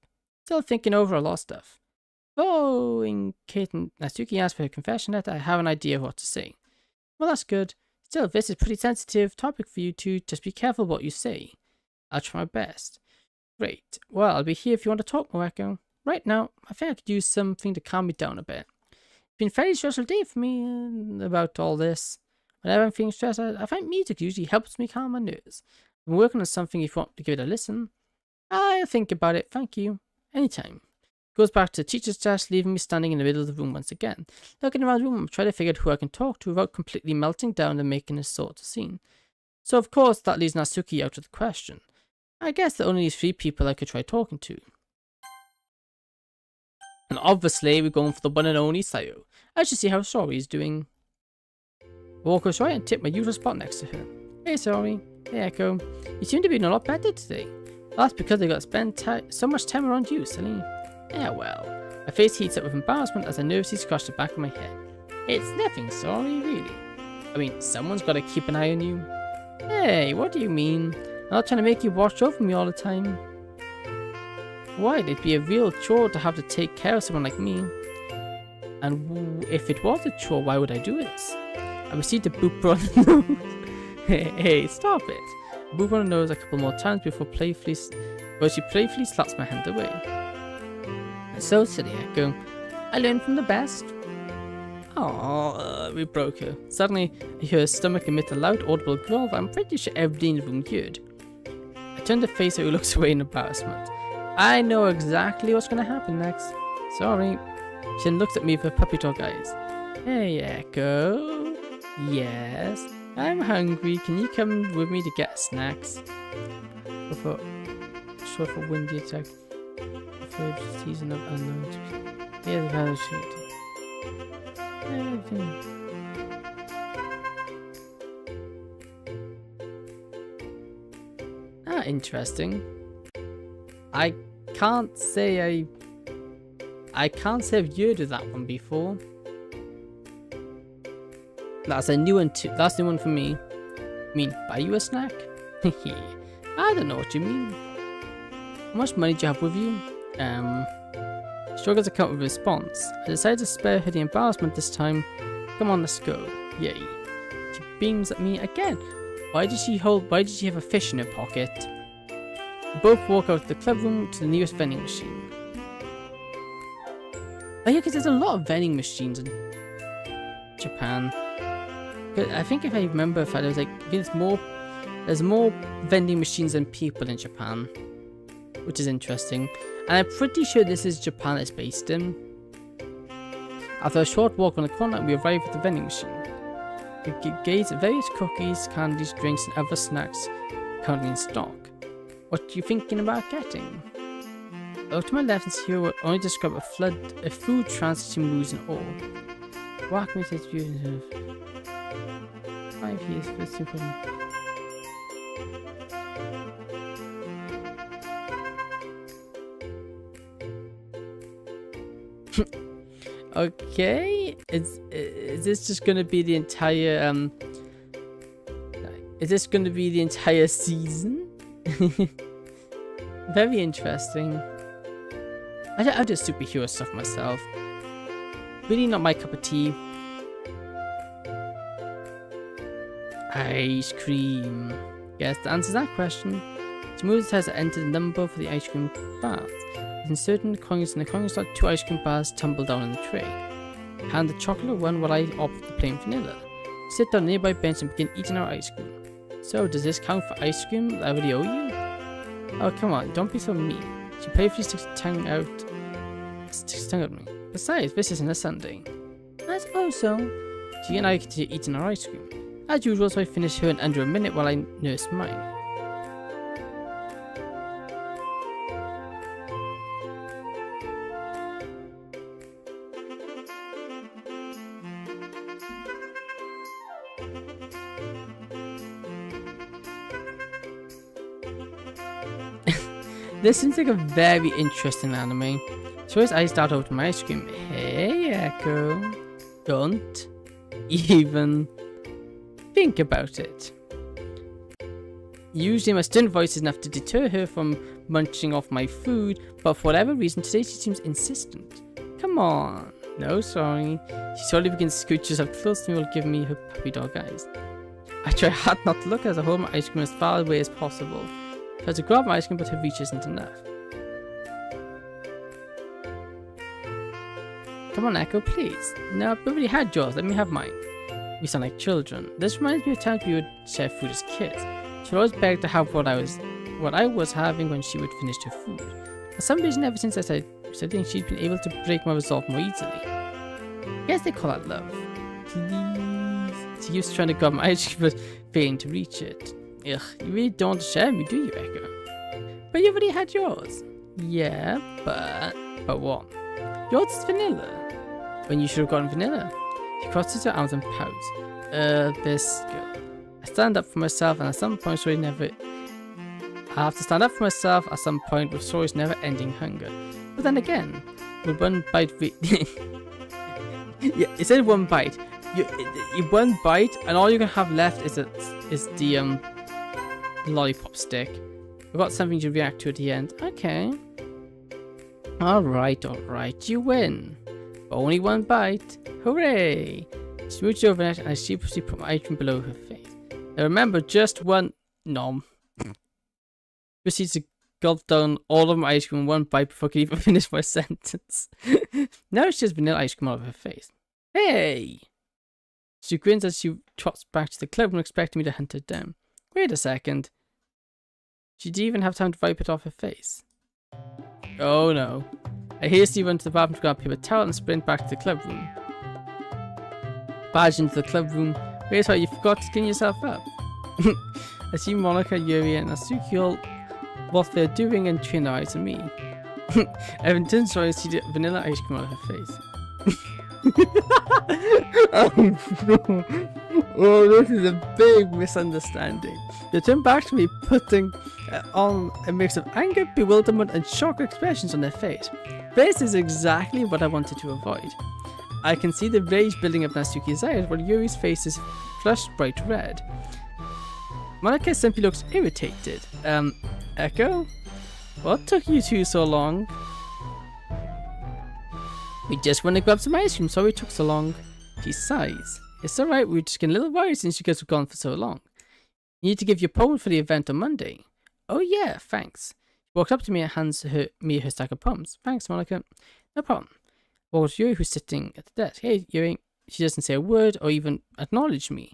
Still thinking over a lot of stuff. Oh, in Kate and Natsuki asked for her confession letter, I have an idea of what to say. Well, that's good. Still, this is a pretty sensitive topic for you two. Just be careful what you say. I'll try my best. Great. Well, I'll be here if you want to talk, Moeko. Right now, I think I could use something to calm me down a bit. It's been a fairly stressful day for me about all this. Whenever I'm feeling stressed, I find music usually helps me calm my nerves. I'm working on something if you want to give it a listen. I'll think about it, thank you. Anytime. Goes back to the teacher's desk, leaving me standing in the middle of the room once again. Looking around the room, I'm trying to figure out who I can talk to without completely melting down and making a sort of scene. So of course, that leaves Natsuki out of the question. I guess there are only 3 people I could try talking to. And obviously, we're going for the one and only Sayo. I should see how Sori is doing. Walk over right and tip my usual spot next to her. Hey Sori. Hey Echo. You seem to be doing a lot better today. Well, that's because I got to spend so much time around you, silly. Yeah, well. My face heats up with embarrassment as I nervously scratch the back of my head. It's nothing, Sori, really. I mean, someone's got to keep an eye on you. Hey, what do you mean? I'm not trying to make you watch over me all the time. Why? It'd be a real chore to have to take care of someone like me. And if it was a chore, why would I do this? I received a boop on the nose. Hey, stop it. A boop on the nose a couple more times before she playfully slaps my hand away. So silly, Echo. I learned from the best. We broke her. Suddenly, I hear her stomach emit a loud audible growl that I'm pretty sure everybody in the room heard. I turn to face her who looks away in embarrassment. I know exactly what's going to happen next. Sorry. She then looks at me with her puppy dog eyes. Hey, Echo. Yes, I'm hungry. Can you come with me to get snacks? For windy attack. Third season of unknown. Yeah, the battle sheet. Interesting. I can't say I've heard of that one before. That's a new one too. That's the one for me. I mean, buy you a snack? I don't know what you mean. How much money do you have with you? Struggles to come up with a response. I decided to spare her the embarrassment this time. Come on, let's go. Yay. She beams at me again. Why did she have a fish in her pocket? We both walk out of the club room to the nearest vending machine. Oh yeah, because there's a lot of vending machines in Japan. But I think if I remember, there's more vending machines than people in Japan, which is interesting. And I'm pretty sure this is Japan it's based in. After a short walk on the corner, we arrive at the vending machine. We gaze at various cookies, candies, drinks, and other snacks currently in stock. What are you thinking about getting? Over to my left and here will only describe a food transiting moves and all. Walk me to its beautiful 5 years for simple. Okay, is this just gonna be the entire is this gonna be the entire season? Very interesting. I do superhero stuff myself. Really not my cup of tea. Ice cream. Guess the answer to that question. She moves has entered the number for the ice cream bars. Insert the coins in the coin slot, 2 ice cream bars tumble down on the tray. Hand the chocolate one while I opt the plain vanilla. Sit down on a nearby bench and begin eating our ice cream. So, does this count for ice cream that I already owe you? Oh, come on, don't be so mean. She playfully sticks her tongue out at me. Besides, this isn't a Sunday. I suppose so. She and I continue eating our ice cream. As usual, so I finish her in under a minute while I nurse mine. This seems like a very interesting anime. So as I start over to my ice cream, hey Echo, don't even think about it. Usually my stern voice is enough to deter her from munching off my food, but for whatever reason today she seems insistent. Come on. No, sorry. She slowly begins to scooch herself close to me while giving me her puppy dog eyes. I try hard not to look as I hold my ice cream as far away as possible. I try to grab my ice cream, but her reach isn't enough. Come on, Echo, please. No, I've already had yours. Let me have mine. We sound like children. This reminds me of times we would share food as kids. She would always beg to have what I was having when she would finish her food. For some reason, ever since I started studying, she's been able to break my resolve more easily. I guess they call that love. Please. She keeps trying to grab my ice cream, but failing to reach it. Ugh, you really don't share me, do you, Echo? But you already had yours. Yeah, but what? Yours is vanilla. When you should have gotten vanilla. She crosses her arms and pouts. This girl. I stand up for myself, and at some point, I have to stand up for myself at some point with Sori's never-ending hunger. But then again, with one bite, yeah, it said one bite. You one bite, and all you can have left is the lollipop stick. I've got something to react to at the end. Okay. All right, you win. Only one bite. Hooray! She reached over it, and I sheepishly put my ice cream below her face. Now remember, just one nom. Proceeds to gulp down all of my ice cream in one bite before I could even finish my sentence. Now she has vanilla ice cream all over her face. Hey! She grins as she trots back to the club and expecting me to hunt her down. Wait a second. She didn't even have time to wipe it off her face. Oh no. I hastily run to the bathroom to grab a paper towel and sprint back to the club room. Barge into the club room. Wait, sorry, you forgot to clean yourself up. I see Monica, Yuri, and Asuki all what they're doing and train their eyes on me. Evan turns around and see the vanilla ice cream on her face. Oh, this is a big misunderstanding. They turn back to me, putting on a mix of anger, bewilderment, and shock expressions on their face. This is exactly what I wanted to avoid. I can see the rage building up in Asuki's eyes while Yuri's face is flushed bright red. Monica simply looks irritated. Echo? What took you two so long? We just want to grab some ice cream, sorry it took so long. She sighs. It's alright, we were just getting a little worried since you guys were gone for so long. You need to give your poem for the event on Monday. Oh yeah, thanks. She walks up to me and hands me her stack of poems. Thanks, Monica. No problem. Walks Yuri, who's sitting at the desk. Hey, Yuri. She doesn't say a word or even acknowledge me.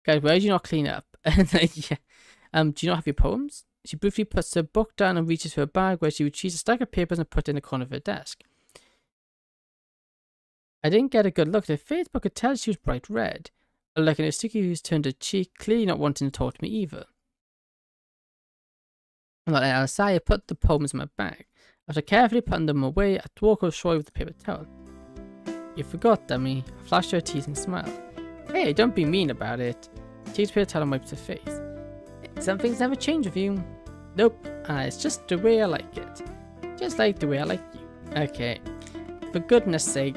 Guys, why did you not clean up? Yeah. Do you not have your poems? She briefly puts her book down and reaches for a bag where she retrieves a stack of papers and put it in the corner of her desk. I didn't get a good look at her face, but could tell she was bright red. Like an Asuki who's turned her cheek, clearly not wanting to talk to me either. Like an sigh, I put the poems in my bag. After carefully putting them away, I walk over Troy with the paper towel. You forgot, dummy. I flashed her a teasing smile. Hey, don't be mean about it. She takes the paper towel and wipes her face. Some things never change with you. Nope, it's just the way I like it. Just like the way I like you. Okay. For goodness sake,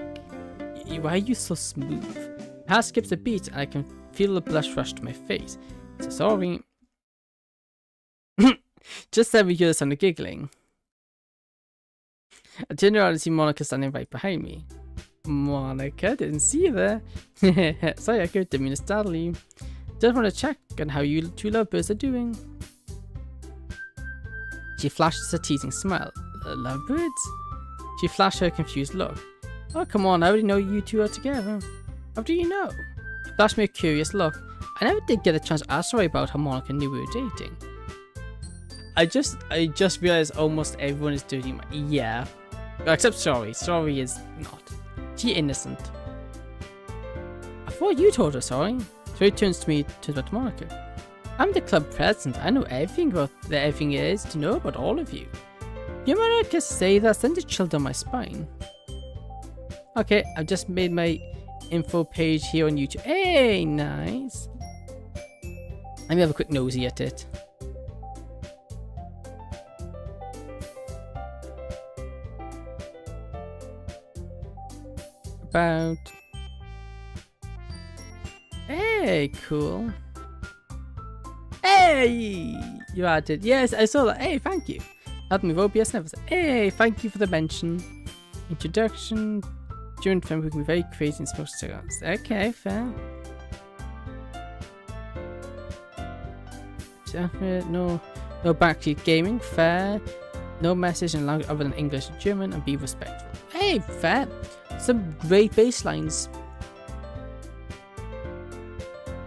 why are you so smooth? My heart skips a beat and I can feel the blush rush to my face. So sorry. Just then we hear the sound of giggling. I turn around and see Monica standing right behind me. Monica, didn't see you there. Sorry, I didn't mean to startle you. Just want to check on how you two lovebirds are doing. She flashes a teasing smile. Lovebirds? She flashed her confused look. Oh, come on, I already know you two are together. How do you know? She flashed me a curious look. I never did get a chance to ask her about how Monica knew we were dating. I just realized almost everyone is doing my... Yeah. Except Sorry. Sorry is not. She's innocent. I thought you told her, Sorry. So he turns back to Monica. I'm the club president. I know everything about everything there is to know about all of you. You might just say that, send a chill down my spine. Okay, I've just made my info page here on YouTube. Hey, nice. Let me have a quick nosy at it. About... Hey, cool. Hey! Hey! You added. Yes, I saw that. Hey, thank you. Help me with OBS never said. Hey, thank you for the mention. Introduction. During the film, we can be very crazy and supposed to us. Okay, fair. No backseat gaming. Fair. No message in language other than English and German, and be respectful. Hey, fair. Some great baselines.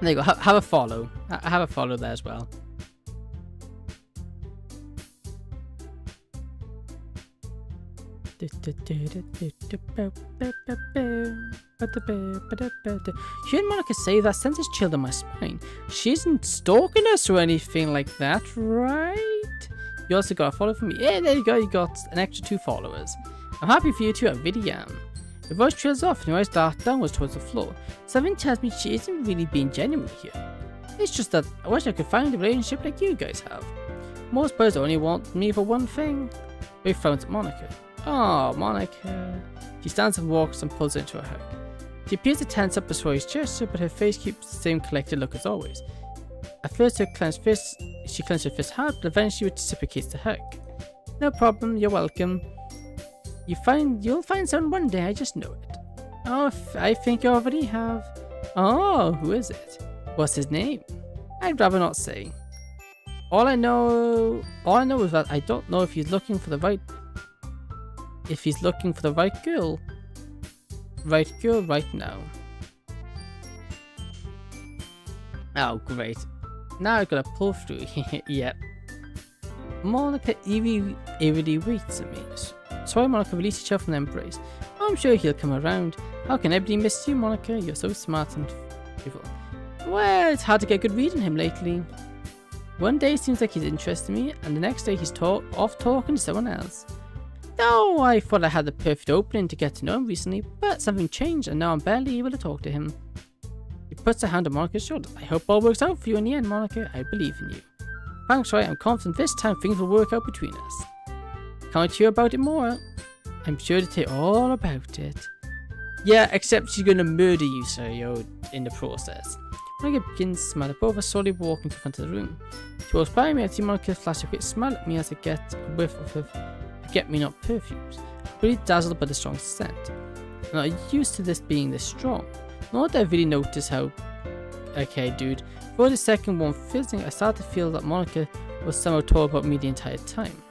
There you go. Have a follow. Have a follow there as well. Shouldn't Monica say that? Sends us chilled in my spine. She isn't stalking us or anything like that, right? You also got a follow from me. Yeah, there you go. You got an extra 2 followers. I'm happy for you too. I really am. Your voice trails off and your eyes dart downwards towards the floor. Something tells me she isn't really being genuine here. It's just that I wish I could find a relationship like you guys have. Most boys only want me for one thing. We found at Monica. Oh, Monica. She stands and walks and pulls into a hug. She appears to tense up before his gesture, but her face keeps the same collected look as always. At first, she clenched her fist hard, but eventually reciprocates the hug. No problem, you're welcome. You'll find someone one day, I just know it. Oh, I think you already have. Oh, who is it? What's his name? I'd rather not say. All I know is that I don't know if he's looking for the right girl right now. Oh, great. Now I've got to pull through. Yep. Monica eerily waits at me. Sorry, Monica released herself from the embrace. I'm sure he'll come around. How can everybody miss you, Monica? You're so smart and beautiful. Well, it's hard to get good read on him lately. One day it seems like he's interested in me, and the next day he's off talking to someone else. Though I thought I had the perfect opening to get to know him recently, but something changed and now I'm barely able to talk to him. He puts a hand on Monica's shoulder. I hope all works out for you in the end, Monica. I believe in you. Thanks, Roy. I'm confident this time things will work out between us. Can't hear about it more. I'm sure to tell all about it. Yeah, except she's going to murder you, Sayo, in the process. Monica begins to smile at both of us, slowly walking to the front of the room. She walks by me. I see Monica flash a quick smile at me as I get a whiff of her forget-me-not perfumes. I'm really dazzled by the strong scent. I'm not used to this being this strong. Not that I really noticed how... Okay, dude. For the second one fizzing, I started to feel that Monica was somehow told about me the entire time.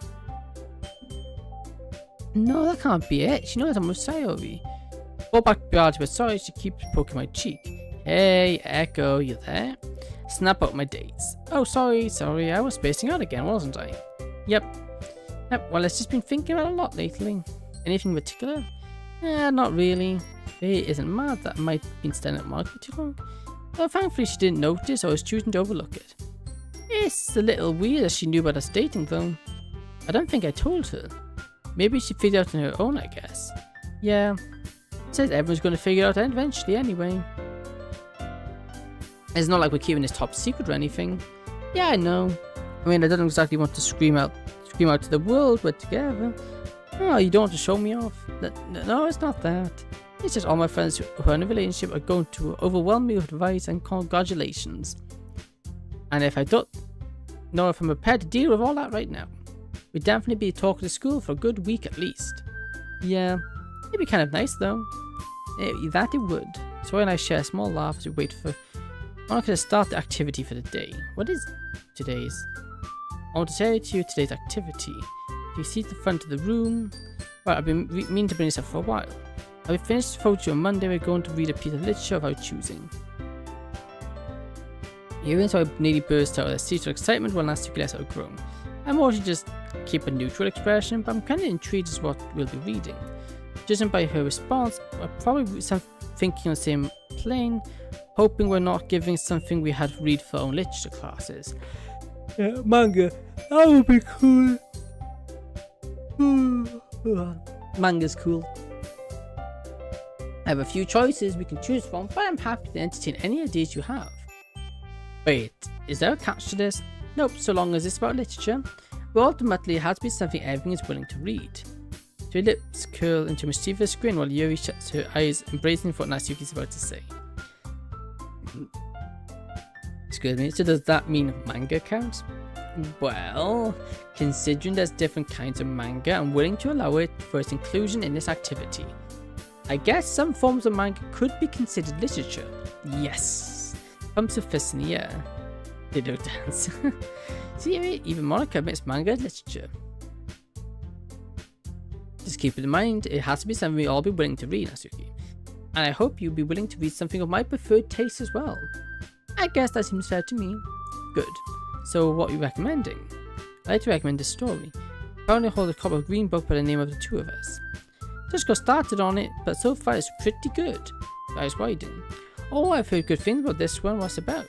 No, that can't be it. She knows I'm with Sayori. Go back to reality, but sorry, she keeps poking my cheek. Hey, Echo, you there? Snap out my dates. Oh, sorry, I was spacing out again, wasn't I? Yep, well, it's just been thinking about a lot lately. Anything in particular? Not really. Faye isn't mad that I might have been staring at Monica too long. Well, thankfully she didn't notice or was choosing to overlook it. It's a little weird that she knew about us dating though. I don't think I told her. Maybe she figured it out on her own, I guess. Yeah, says everyone's going to figure it out eventually anyway. It's not like we're keeping this top secret or anything. Yeah, I know. I mean, I don't exactly want to scream out to the world we're together. Oh, you don't want to show me off? No, it's not that. It's just all my friends who are in a relationship are going to overwhelm me with advice and congratulations. And if I don't know if I'm prepared to deal with all that right now, we'd definitely be talking to school for a good week at least. Yeah, it'd be kind of nice though. That it would. So and I share a small laugh as we wait for Monica to start the activity for the day. What is today's? I want to tell you today's activity. If you see the front of the room, well, I've been meaning to bring this up for a while. I'll be finished the photo on Monday. We're going to read a piece of literature of our choosing. Even so, I nearly burst out of a seat of excitement when last week less outgrown. I'm more to just keep a neutral expression, but I'm kind of intrigued as what we'll be reading. Judging by her response, we're probably thinking on the same plane, hoping we're not giving something we had read for our own literature classes. Yeah, manga. That would be cool. Manga's cool. I have a few choices we can choose from, but I'm happy to entertain any ideas you have. Wait, is there a catch to this? Nope, so long as it's about literature. But ultimately, it has to be something everyone is willing to read. Her lips curl into a mischievous grin while Yuri shuts her eyes, embracing what Natsuki's about to say. It's Excuse me, so does that mean manga counts? Well, considering there's different kinds of manga, I'm willing to allow it for its inclusion in this activity. I guess some forms of manga could be considered literature. Yes. Pumps of fists in the air. Ditto dance. See, even Monica admits manga is literature. Just keep it in mind, it has to be something we all be willing to read, Natsuki. And I hope you'll be willing to read something of my preferred taste as well. I guess that seems fair to me. Good. So what are you recommending? I'd like to recommend a story. I currently hold a copy of Green Book by the name of The Two of Us. Just got started on it, but so far it's pretty good. Eyes widen. Oh, I've heard good things about this one. What's it about?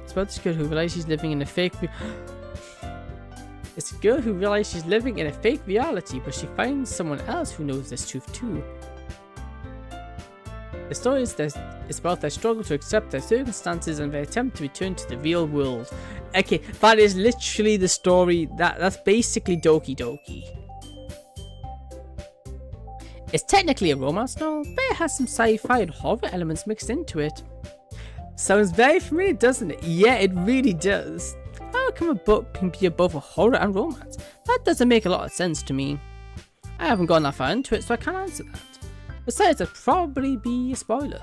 It's about this girl who realizes she's living in a fake It's a girl who realizes she's living in a fake reality, but she finds someone else who knows this truth too. The story is about their struggle to accept their circumstances and their attempt to return to the real world. Okay, that is literally the story. That's basically Doki Doki. It's technically a romance novel, but it has some sci-fi and horror elements mixed into it. Sounds very familiar, doesn't it? Yeah, it really does. How come a book can be both a horror and romance? That doesn't make a lot of sense to me. I haven't gone that far into it, so I can't answer that. Besides, it'd probably be a spoiler.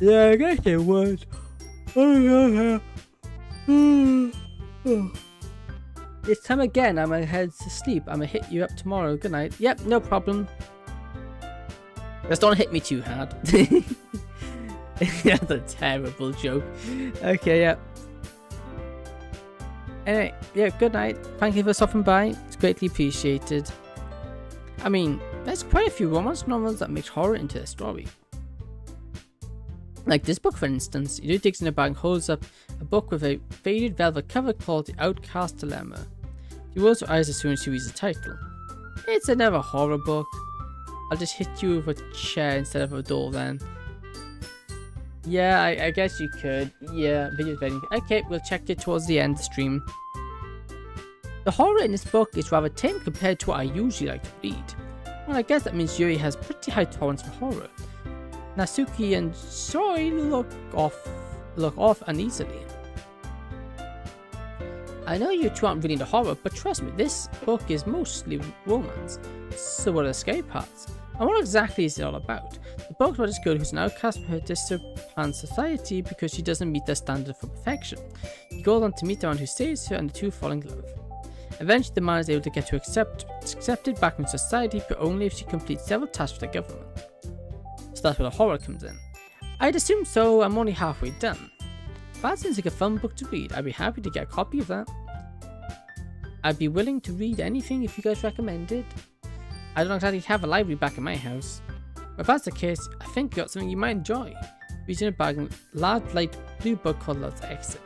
Yeah, I guess it would. It's time again. I'm gonna head to sleep. I'm gonna hit you up tomorrow. Good night. Yep, no problem. Just don't hit me too hard. That's a terrible joke. Okay, yeah. Anyway, yeah, good night. Thank you for stopping by. It's greatly appreciated. I mean, there's quite a few romance novels that mix horror into their story. Like this book, for instance. He digs in a bag and holds up a book with a faded velvet cover called The Outcast Dilemma. She rolls her eyes as soon as she reads the title. It's another horror book. I'll just hit you with a chair instead of a door then. Yeah, I guess you could. Yeah, video's ready. Okay, we'll check it towards the end of the stream. The horror in this book is rather tame compared to what I usually like to read. Well, I guess that means Yuri has pretty high tolerance for horror. Natsuki and Soi look off uneasily. I know you two aren't really into horror, but trust me, this book is mostly romance. So what are the scary parts? And what exactly is it all about? The book's about this girl who's an outcast from her distant society because she doesn't meet their standard for perfection. He goes on to meet the one who saves her and the two fall in love. Eventually the man is able to get her accepted back in society, but only if she completes several tasks for the government. So that's where the horror comes in. I'd assume so. I'm only halfway done. That seems like a fun book to read. I'd be happy to get a copy of that. I'd be willing to read anything if you guys recommend it. I don't exactly have a library back in my house. But if that's the case, I think you got something you might enjoy. Reading a bag of large light blue book called Love's Exit.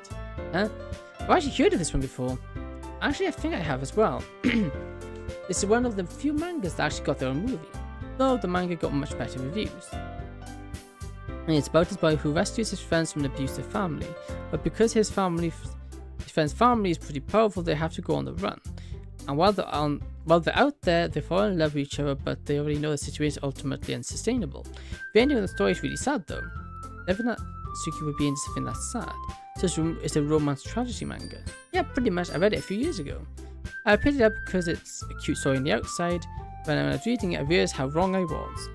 Huh? I've actually heard of this one before. Actually, I think I have as well. This is one of the few mangas that actually got their own movie, though the manga got much better reviews. And it's about this boy who rescues his friends from an abusive family, but because his friend's family is pretty powerful, they have to go on the run. And while they're out there, they fall in love with each other, but they already know the situation is ultimately unsustainable. The ending of the story is really sad though. Never that Suki would be into something that's sad. So it's a romance tragedy manga. Yeah, pretty much. I read it a few years ago. I picked it up because it's a cute story on the outside, but when I was reading it, I realized how wrong I was.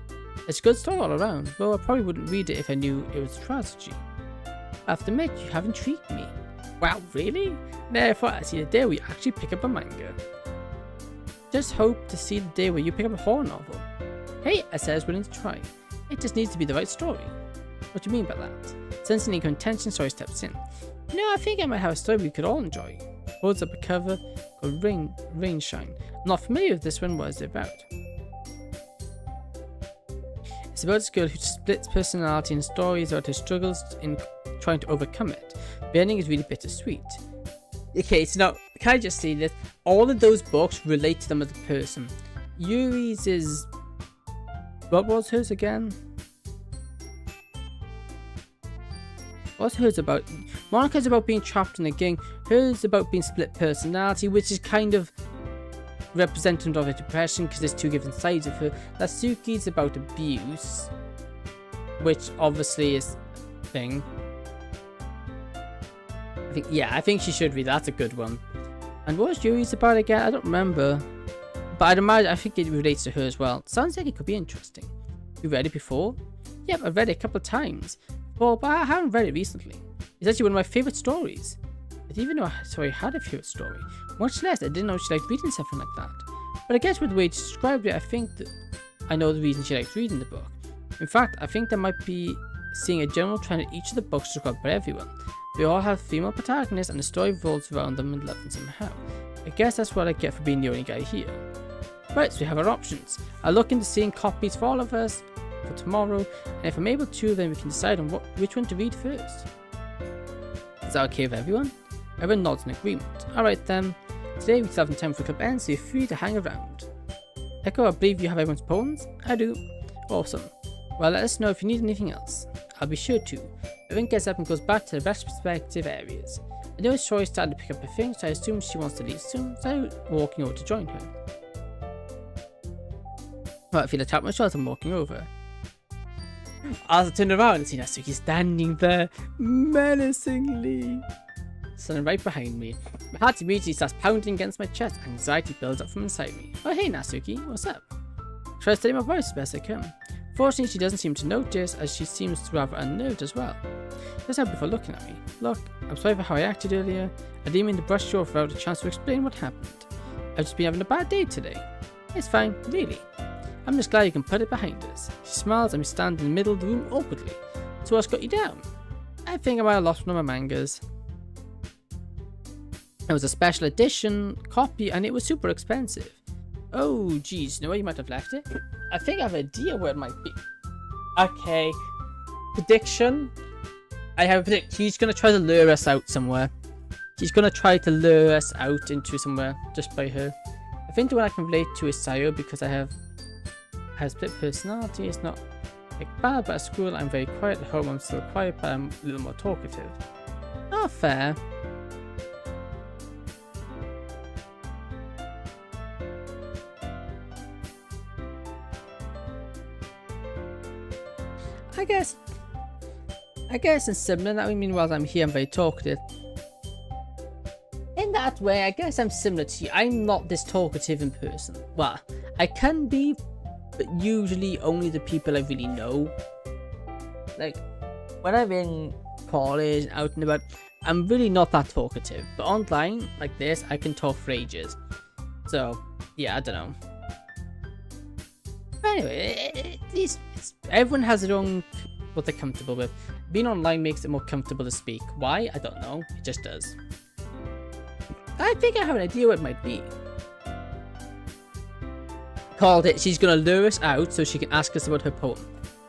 It's a good story all around, though I probably wouldn't read it if I knew it was a tragedy. I have to admit, you have intrigued me. Wow, really? Never thought I'd see the day where you actually pick up a manga. Just hope to see the day where you pick up a horror novel. Hey, I said I was willing to try. It just needs to be the right story. What do you mean by that? Sensing a contention, Story steps in. You know, I think I might have a story we could all enjoy. Holds up a cover called Rainshine. I'm not familiar with this one. What is it about? It's about this girl who splits personality, and stories about her struggles in trying to overcome it. The ending is really bittersweet. Okay, so now, can I just say this? All of those books relate to them as a person. Yuri's is... What was hers again? What's hers about? Monica's about being trapped in a gang. Hers is about being split personality, which is kind of representative of her depression because there's two different sides of her. Natsuki's about abuse, which obviously is a thing. I think she should read. That's a good one. And what was Yuri's about again? I don't remember. But I'd imagine, I think it relates to her as well. Sounds like it could be interesting. You read it before? Yep, I've read it a couple of times. Well, but I haven't read it recently. It's actually one of my favourite stories. I didn't even know I had a favourite story. Much less, I didn't know she liked reading something like that. But I guess with the way she described it, I think that I know the reason she likes reading the book. In fact, I think there might be seeing a general trend in each of the books described by everyone. They all have female protagonists and the story revolves around them and love them somehow. I guess that's what I get for being the only guy here. Right, so we have our options. I'll look into seeing copies for all of us for tomorrow, and if I'm able to, then we can decide on which one to read first. Is that okay with everyone? Everyone nods in agreement. Alright then, today we still have time for club end, so you're free to hang around. Echo, I believe you have everyone's poems? I do. Awesome. Well, let us know if you need anything else. I'll be sure to. Everyone gets up and goes back to their respective areas. I know Troy started to pick up her things, so I assume she wants to leave soon, so I'm walking over to join her. Well, I feel attacked myself as I'm walking over. As I turn around and see Natsuki standing there, menacingly. Standing right behind me. My heart immediately starts pounding against my chest. Anxiety builds up from inside me. Oh hey Natsuki, what's up? Try to steady my voice as best I can. Fortunately, she doesn't seem to notice, as she seems rather unnerved as well. Just now before looking at me. Look, I'm sorry for how I acted earlier. I didn't mean to brush you off without a chance to explain what happened. I've just been having a bad day today. It's fine, really. I'm just glad you can put it behind us. She smiles and we stand in the middle of the room awkwardly. So what's got you down? I think I might have lost one of my mangas. It was a special edition copy and it was super expensive. Oh geez, you know where you might have left it? I think I have an idea where it might be. Okay. Prediction. I have a prediction. He's going to try to lure us out somewhere. He's going to try to lure us out into somewhere just by her. I think the one I can relate to is Sayo because I have split personality. It's not like bad, but at school I'm very quiet. At home I'm still quiet, but I'm a little more talkative. Not fair. I guess in similar that we mean while I'm here I'm very talkative. In that way, I guess I'm similar to you. I'm not this talkative in person. Well, I can be, but usually only the people I really know. Like, when I'm in college, out and about, I'm really not that talkative. But online, like this, I can talk for ages. So, yeah, I don't know. But anyway, everyone has their own what they're comfortable with. Being online makes it more comfortable to speak. Why? I don't know. It just does. I think I have an idea what it might be. Called it, she's going to lure us out so she can ask us about her poem.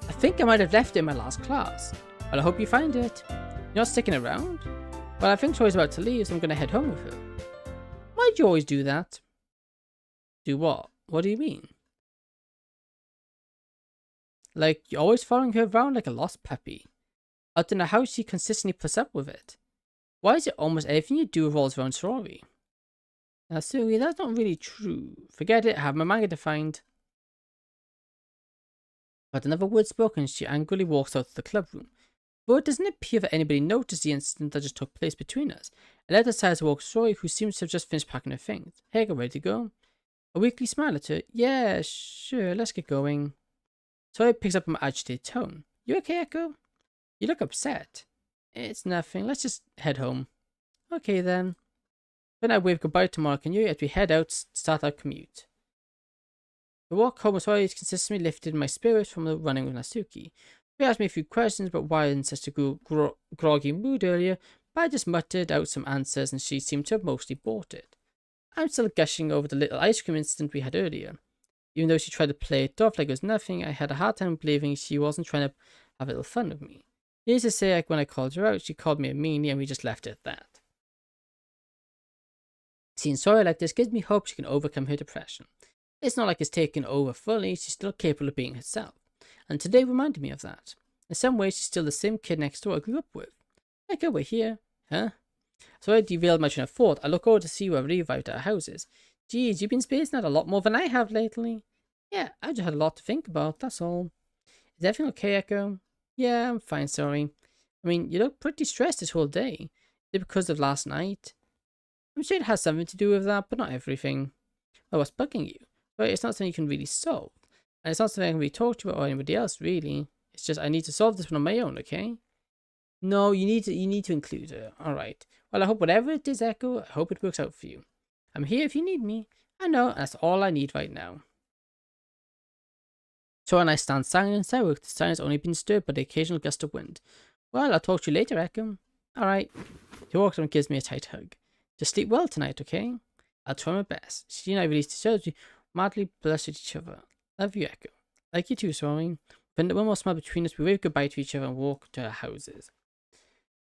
I think I might have left it in my last class. Well, I hope you find it. You're not sticking around? Well, I think Troy's about to leave, so I'm going to head home with her. Why'd you always do that? Do what? What do you mean? Like, you're always following her around like a lost puppy. I don't know how she consistently puts up with it. Why is it almost everything you do revolves around sorority? Now, Suri, that's not really true. Forget it, I have my manga defined. But another word spoken, she angrily walks out of the club room. But it doesn't appear that anybody noticed the incident that just took place between us. I let aside to walk Suri, who seems to have just finished packing her things. Hey, ready to go? A weakly smile at her. Yeah, sure, let's get going. Suri picks up my agitated tone. You okay, Echo? You look upset. It's nothing. Let's just head home. Okay then. Then I wave goodbye to Mark and you as we head out, start our commute. The walk home was always consistently lifted my spirits from the running with Natsuki. She asked me a few questions about why I was in such a groggy mood earlier, but I just muttered out some answers and she seemed to have mostly bought it. I'm still gushing over the little ice cream incident we had earlier. Even though she tried to play it off like it was nothing, I had a hard time believing she wasn't trying to have a little fun with me. Needless to say, like when I called her out, she called me a meanie and we just left it at that. Seeing Sora like this gives me hope she can overcome her depression. It's not like it's taken over fully, she's still capable of being herself. And today reminded me of that. In some ways, she's still the same kid next door I grew up with. Like, we're here. Huh? So I derailed my train of thought. I look over to see where we arrived at our houses. Geez, you've been spacing out a lot more than I have lately. Yeah, I just had a lot to think about, that's all. Is everything okay, Echo? Yeah, I'm fine, sorry. I mean, you look pretty stressed this whole day. Is it because of last night? I'm sure it has something to do with that, but not everything. Well, what's bugging you? Well, it's not something you can really solve. And it's not something I can really talk to you about or anybody else, really. It's just I need to solve this one on my own, okay? No, you need to include her. Alright. Well, I hope whatever it is, Echo, I hope it works out for you. I'm here if you need me. I know, that's all I need right now. So and I stand silent in silence. The silence only been disturbed by the occasional gust of wind. Well, I'll talk to you later, Echo. Alright. He walks up and gives me a tight hug. Just sleep well tonight, okay? I'll try my best. She and I released each other, madly blessed each other. Love you, Echo. Like you too, Soaring. When the one more smile between us, we wave goodbye to each other and walk to our houses.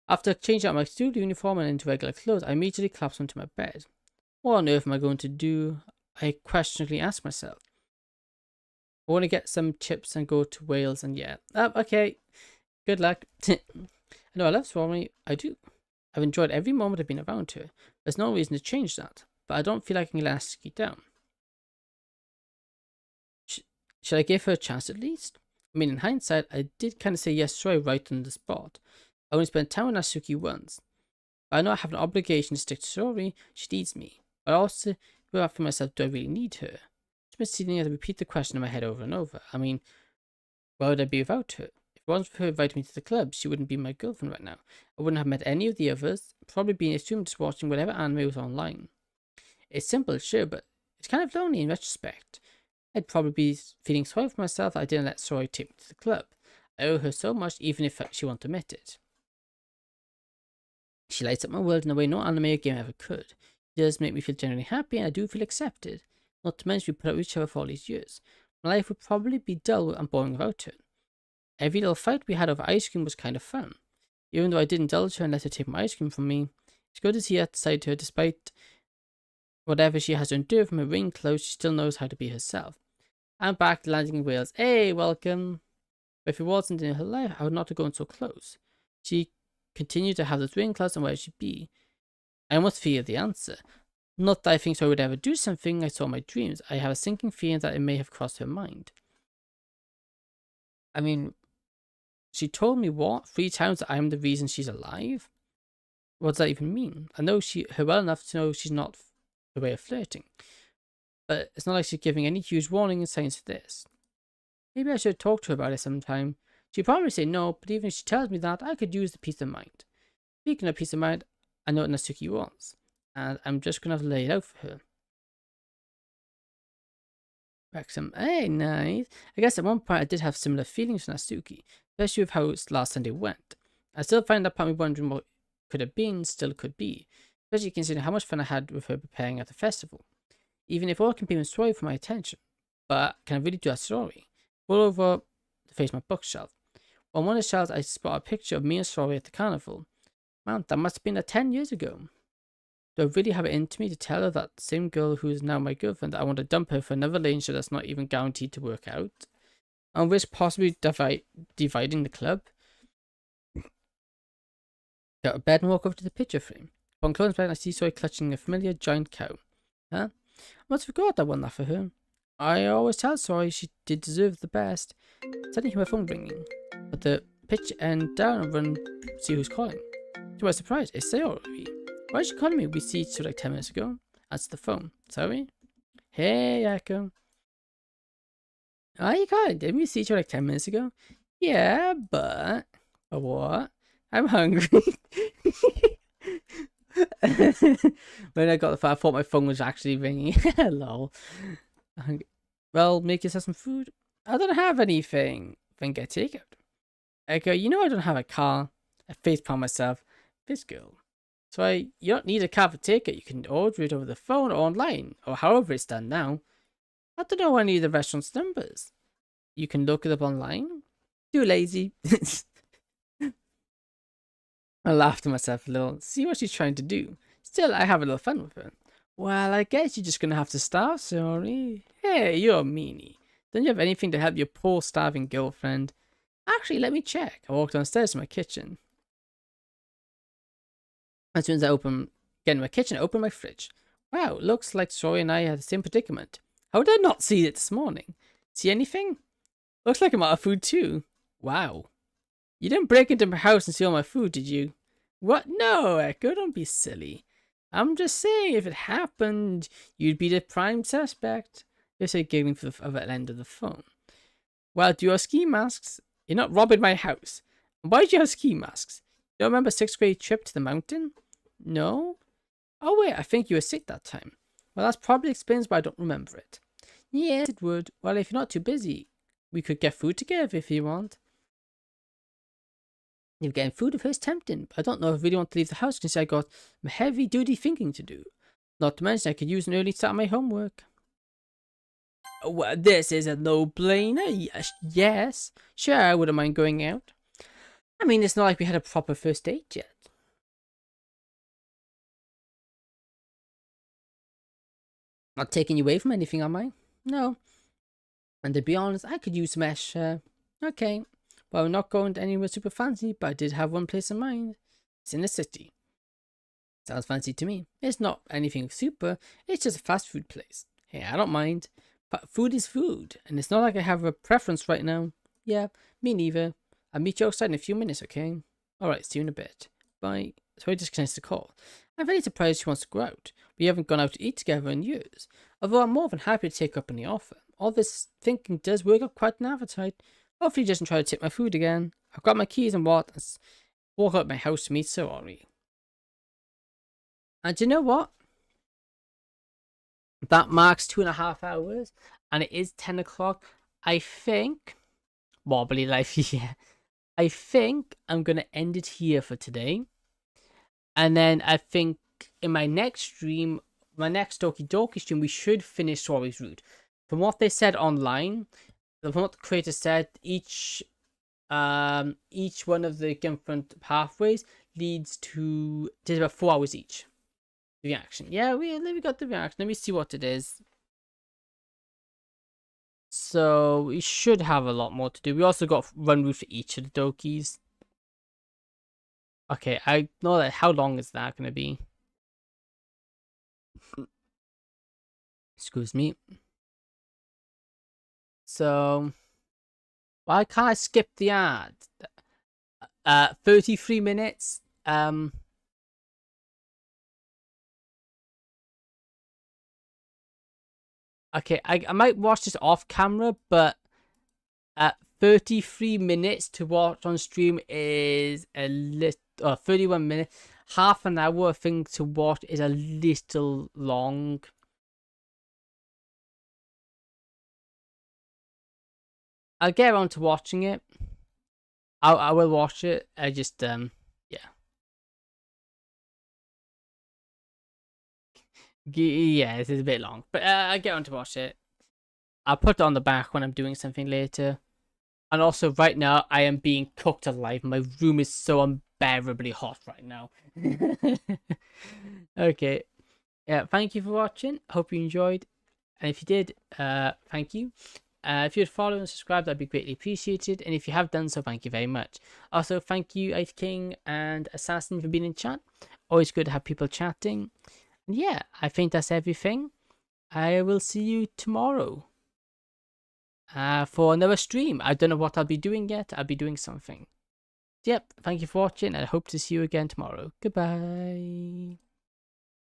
After changing out my studio uniform and into regular clothes, I immediately collapse onto my bed. What on earth am I going to do? I questioningly ask myself. I want to get some chips and go to Wales and yeah. Okay. Good luck. I know I love Soaring. I do. I've enjoyed every moment I've been around her. There's no reason to change that. But I don't feel like I can let her down. Should I give her a chance at least? I mean, in hindsight, I did kind of say yes sorry right on the spot. I only spent time with Natsuki once. But I know I have an obligation to stick to Sori. She needs me. But I also will ask myself, do I really need her? It's been sitting there to repeat the question in my head over and over. I mean, why would I be without her? If it wasn't for her inviting me to the club, she wouldn't be my girlfriend right now. I wouldn't have met any of the others. Probably being assumed just watching whatever anime was online. It's simple, sure, but it's kind of lonely in retrospect. I'd probably be feeling sorry for myself that I didn't let Sori take me to the club. I owe her so much, even if she won't admit it. She lights up my world in a way no anime or game ever could. She does make me feel genuinely happy, and I do feel accepted. Not to mention we put up with each other for all these years. My life would probably be dull and boring without her. Every little fight we had over ice cream was kind of fun. Even though I did indulge her and let her take my ice cream from me, it's good to see her beside her despite whatever she has to endure from her ring clothes, she still knows how to be herself. I'm back landing in Wales. Hey, welcome. But if it wasn't in her life, I would not have gone so close. She continued to have those ring clouds, and where she'd be. I almost fear the answer. Not that I think so I would ever do something I saw in my dreams. I have a sinking feeling that it may have crossed her mind. I mean, she told me what? 3 times that I'm the reason she's alive? What does that even mean? I know her well enough to know she's not her way of flirting. But it's not like she's giving any huge warning and signs to this. Maybe I should talk to her about it sometime. She'd probably say no, but even if she tells me that, I could use the peace of mind. Speaking of peace of mind, I know what Natsuki wants, and I'm just going to lay it out for her. Wrexham, hey, nice. I guess at one point I did have similar feelings for Natsuki, especially with how last Sunday went. I still find that part of me wondering what could have been, still could be, especially considering how much fun I had with her preparing at the festival. Even if all can be sorry for my attention, but can I really do that story? All over to face my bookshelf. On one of the shelves, I spot a picture of me and Sori at the carnival. Man, that must have been 10 years ago. Do I really have it in me to tell her that same girl who is now my girlfriend that I want to dump her for another relationship that's not even guaranteed to work out? And risk possibly dividing the club? Get out of bed and walk over to the picture frame. Upon closing back, I see Sori clutching a familiar giant cow. Huh? I must have forgot I won that for her. I always tell Sori she did deserve the best. Suddenly hear my phone ringing. Put the pitch end down and run see who's calling. To my surprise, it's Sayori. Why is she calling me? We see each other like 10 minutes ago. Answer the phone. Sorry? Hey, Echo. Are you calling? Didn't we see each other like 10 minutes ago? Yeah, but... what? I'm hungry. When I got the phone, I thought my phone was actually ringing. Lol. Well, make yourself some food. I don't have anything. Then get takeout. Echo, you know I don't have a car. I facepalm myself. This girl. So you don't need a car for takeout. You can order it over the phone or online, or however it's done now. I don't know any of the restaurant's numbers. You can look it up online. Too lazy. I laughed to myself a little. See what she's trying to do. Still, I have a little fun with her. Well, I guess you're just gonna have to starve, sorry. Hey, you're a meanie. Don't you have anything to help your poor starving girlfriend? Actually, let me check. I walked downstairs to my kitchen. As soon as I get in my kitchen, I open my fridge. Wow, looks like Sori and I had the same predicament. How did I not see it this morning? See anything? Looks like I'm out of food too. Wow. You didn't break into my house and steal my food, did you? What? No, Echo, don't be silly. I'm just saying, if it happened, you'd be the prime suspect. You say, giggling for the other end of the phone. Well, do you have ski masks? You're not robbing my house. Why do you have ski masks? You don't remember 6th grade trip to the mountain? No? Oh wait, I think you were sick that time. Well, that probably explains why I don't remember it. Yes, it would. Well, if you're not too busy, we could get food together if you want. You're getting food if it's tempting, but I don't know if I really want to leave the house because I got some heavy-duty thinking to do. Not to mention I could use an early start on my homework. Well, this is a no-brainer. Yes. Sure, I wouldn't mind going out. I mean, it's not like we had a proper first date yet. Not taking you away from anything, am I? No. And to be honest, I could use some extra. Okay. Well, we're not going anywhere super fancy, but I did have one place in mind. It's in the city. Sounds fancy to me. It's not anything super. It's just a fast food place. Hey, I don't mind. But food is food, and it's not like I have a preference right now. Yeah, me neither. I'll meet you outside in a few minutes, okay? Alright, see you in a bit. Bye. Sorry, disconnects the call. I'm very surprised she wants to go out. We haven't gone out to eat together in years. Although I'm more than happy to take up on the offer. All this thinking does work up quite an appetite. Hopefully he doesn't try to take my food again. I've got my keys and walk out my house to meet Sorori. And you know what? That marks 2.5 hours, and it is 10 o'clock. I think, wobbly life, yeah. I think I'm going to end it here for today. And then I think in my next stream, my next Doki stream, we should finish Sorori's route. From what they said online, from what the creator said, each one of the different pathways leads to about 4 hours each. Reaction. Yeah, we got the reaction. Let me see what it is. So we should have a lot more to do. We also got run route for each of the Dokis. Okay, I know that. How long is that going to be? Excuse me. So why can't I skip the ad? 33 minutes. Okay, I might watch this off camera, but 33 minutes to watch on stream is a little, 31 minutes, half an hour thing to watch is a little long. I'll get around to watching it. I will watch it. I just, yeah. Yeah, this is a bit long, but I'll get on to watch it. I'll put it on the back when I'm doing something later. And also, right now, I am being cooked alive. My room is so unbearably hot right now. Okay. Yeah, thank you for watching. Hope you enjoyed. And if you did, thank you. If you'd follow and subscribe, that'd be greatly appreciated. And if you have done so, thank you very much. Also, thank you, Ice King and Assassin, for being in chat. Always good to have people chatting. And yeah, I think that's everything. I will see you tomorrow for another stream. I don't know what I'll be doing yet. I'll be doing something. Yep, thank you for watching, and I hope to see you again tomorrow. Goodbye.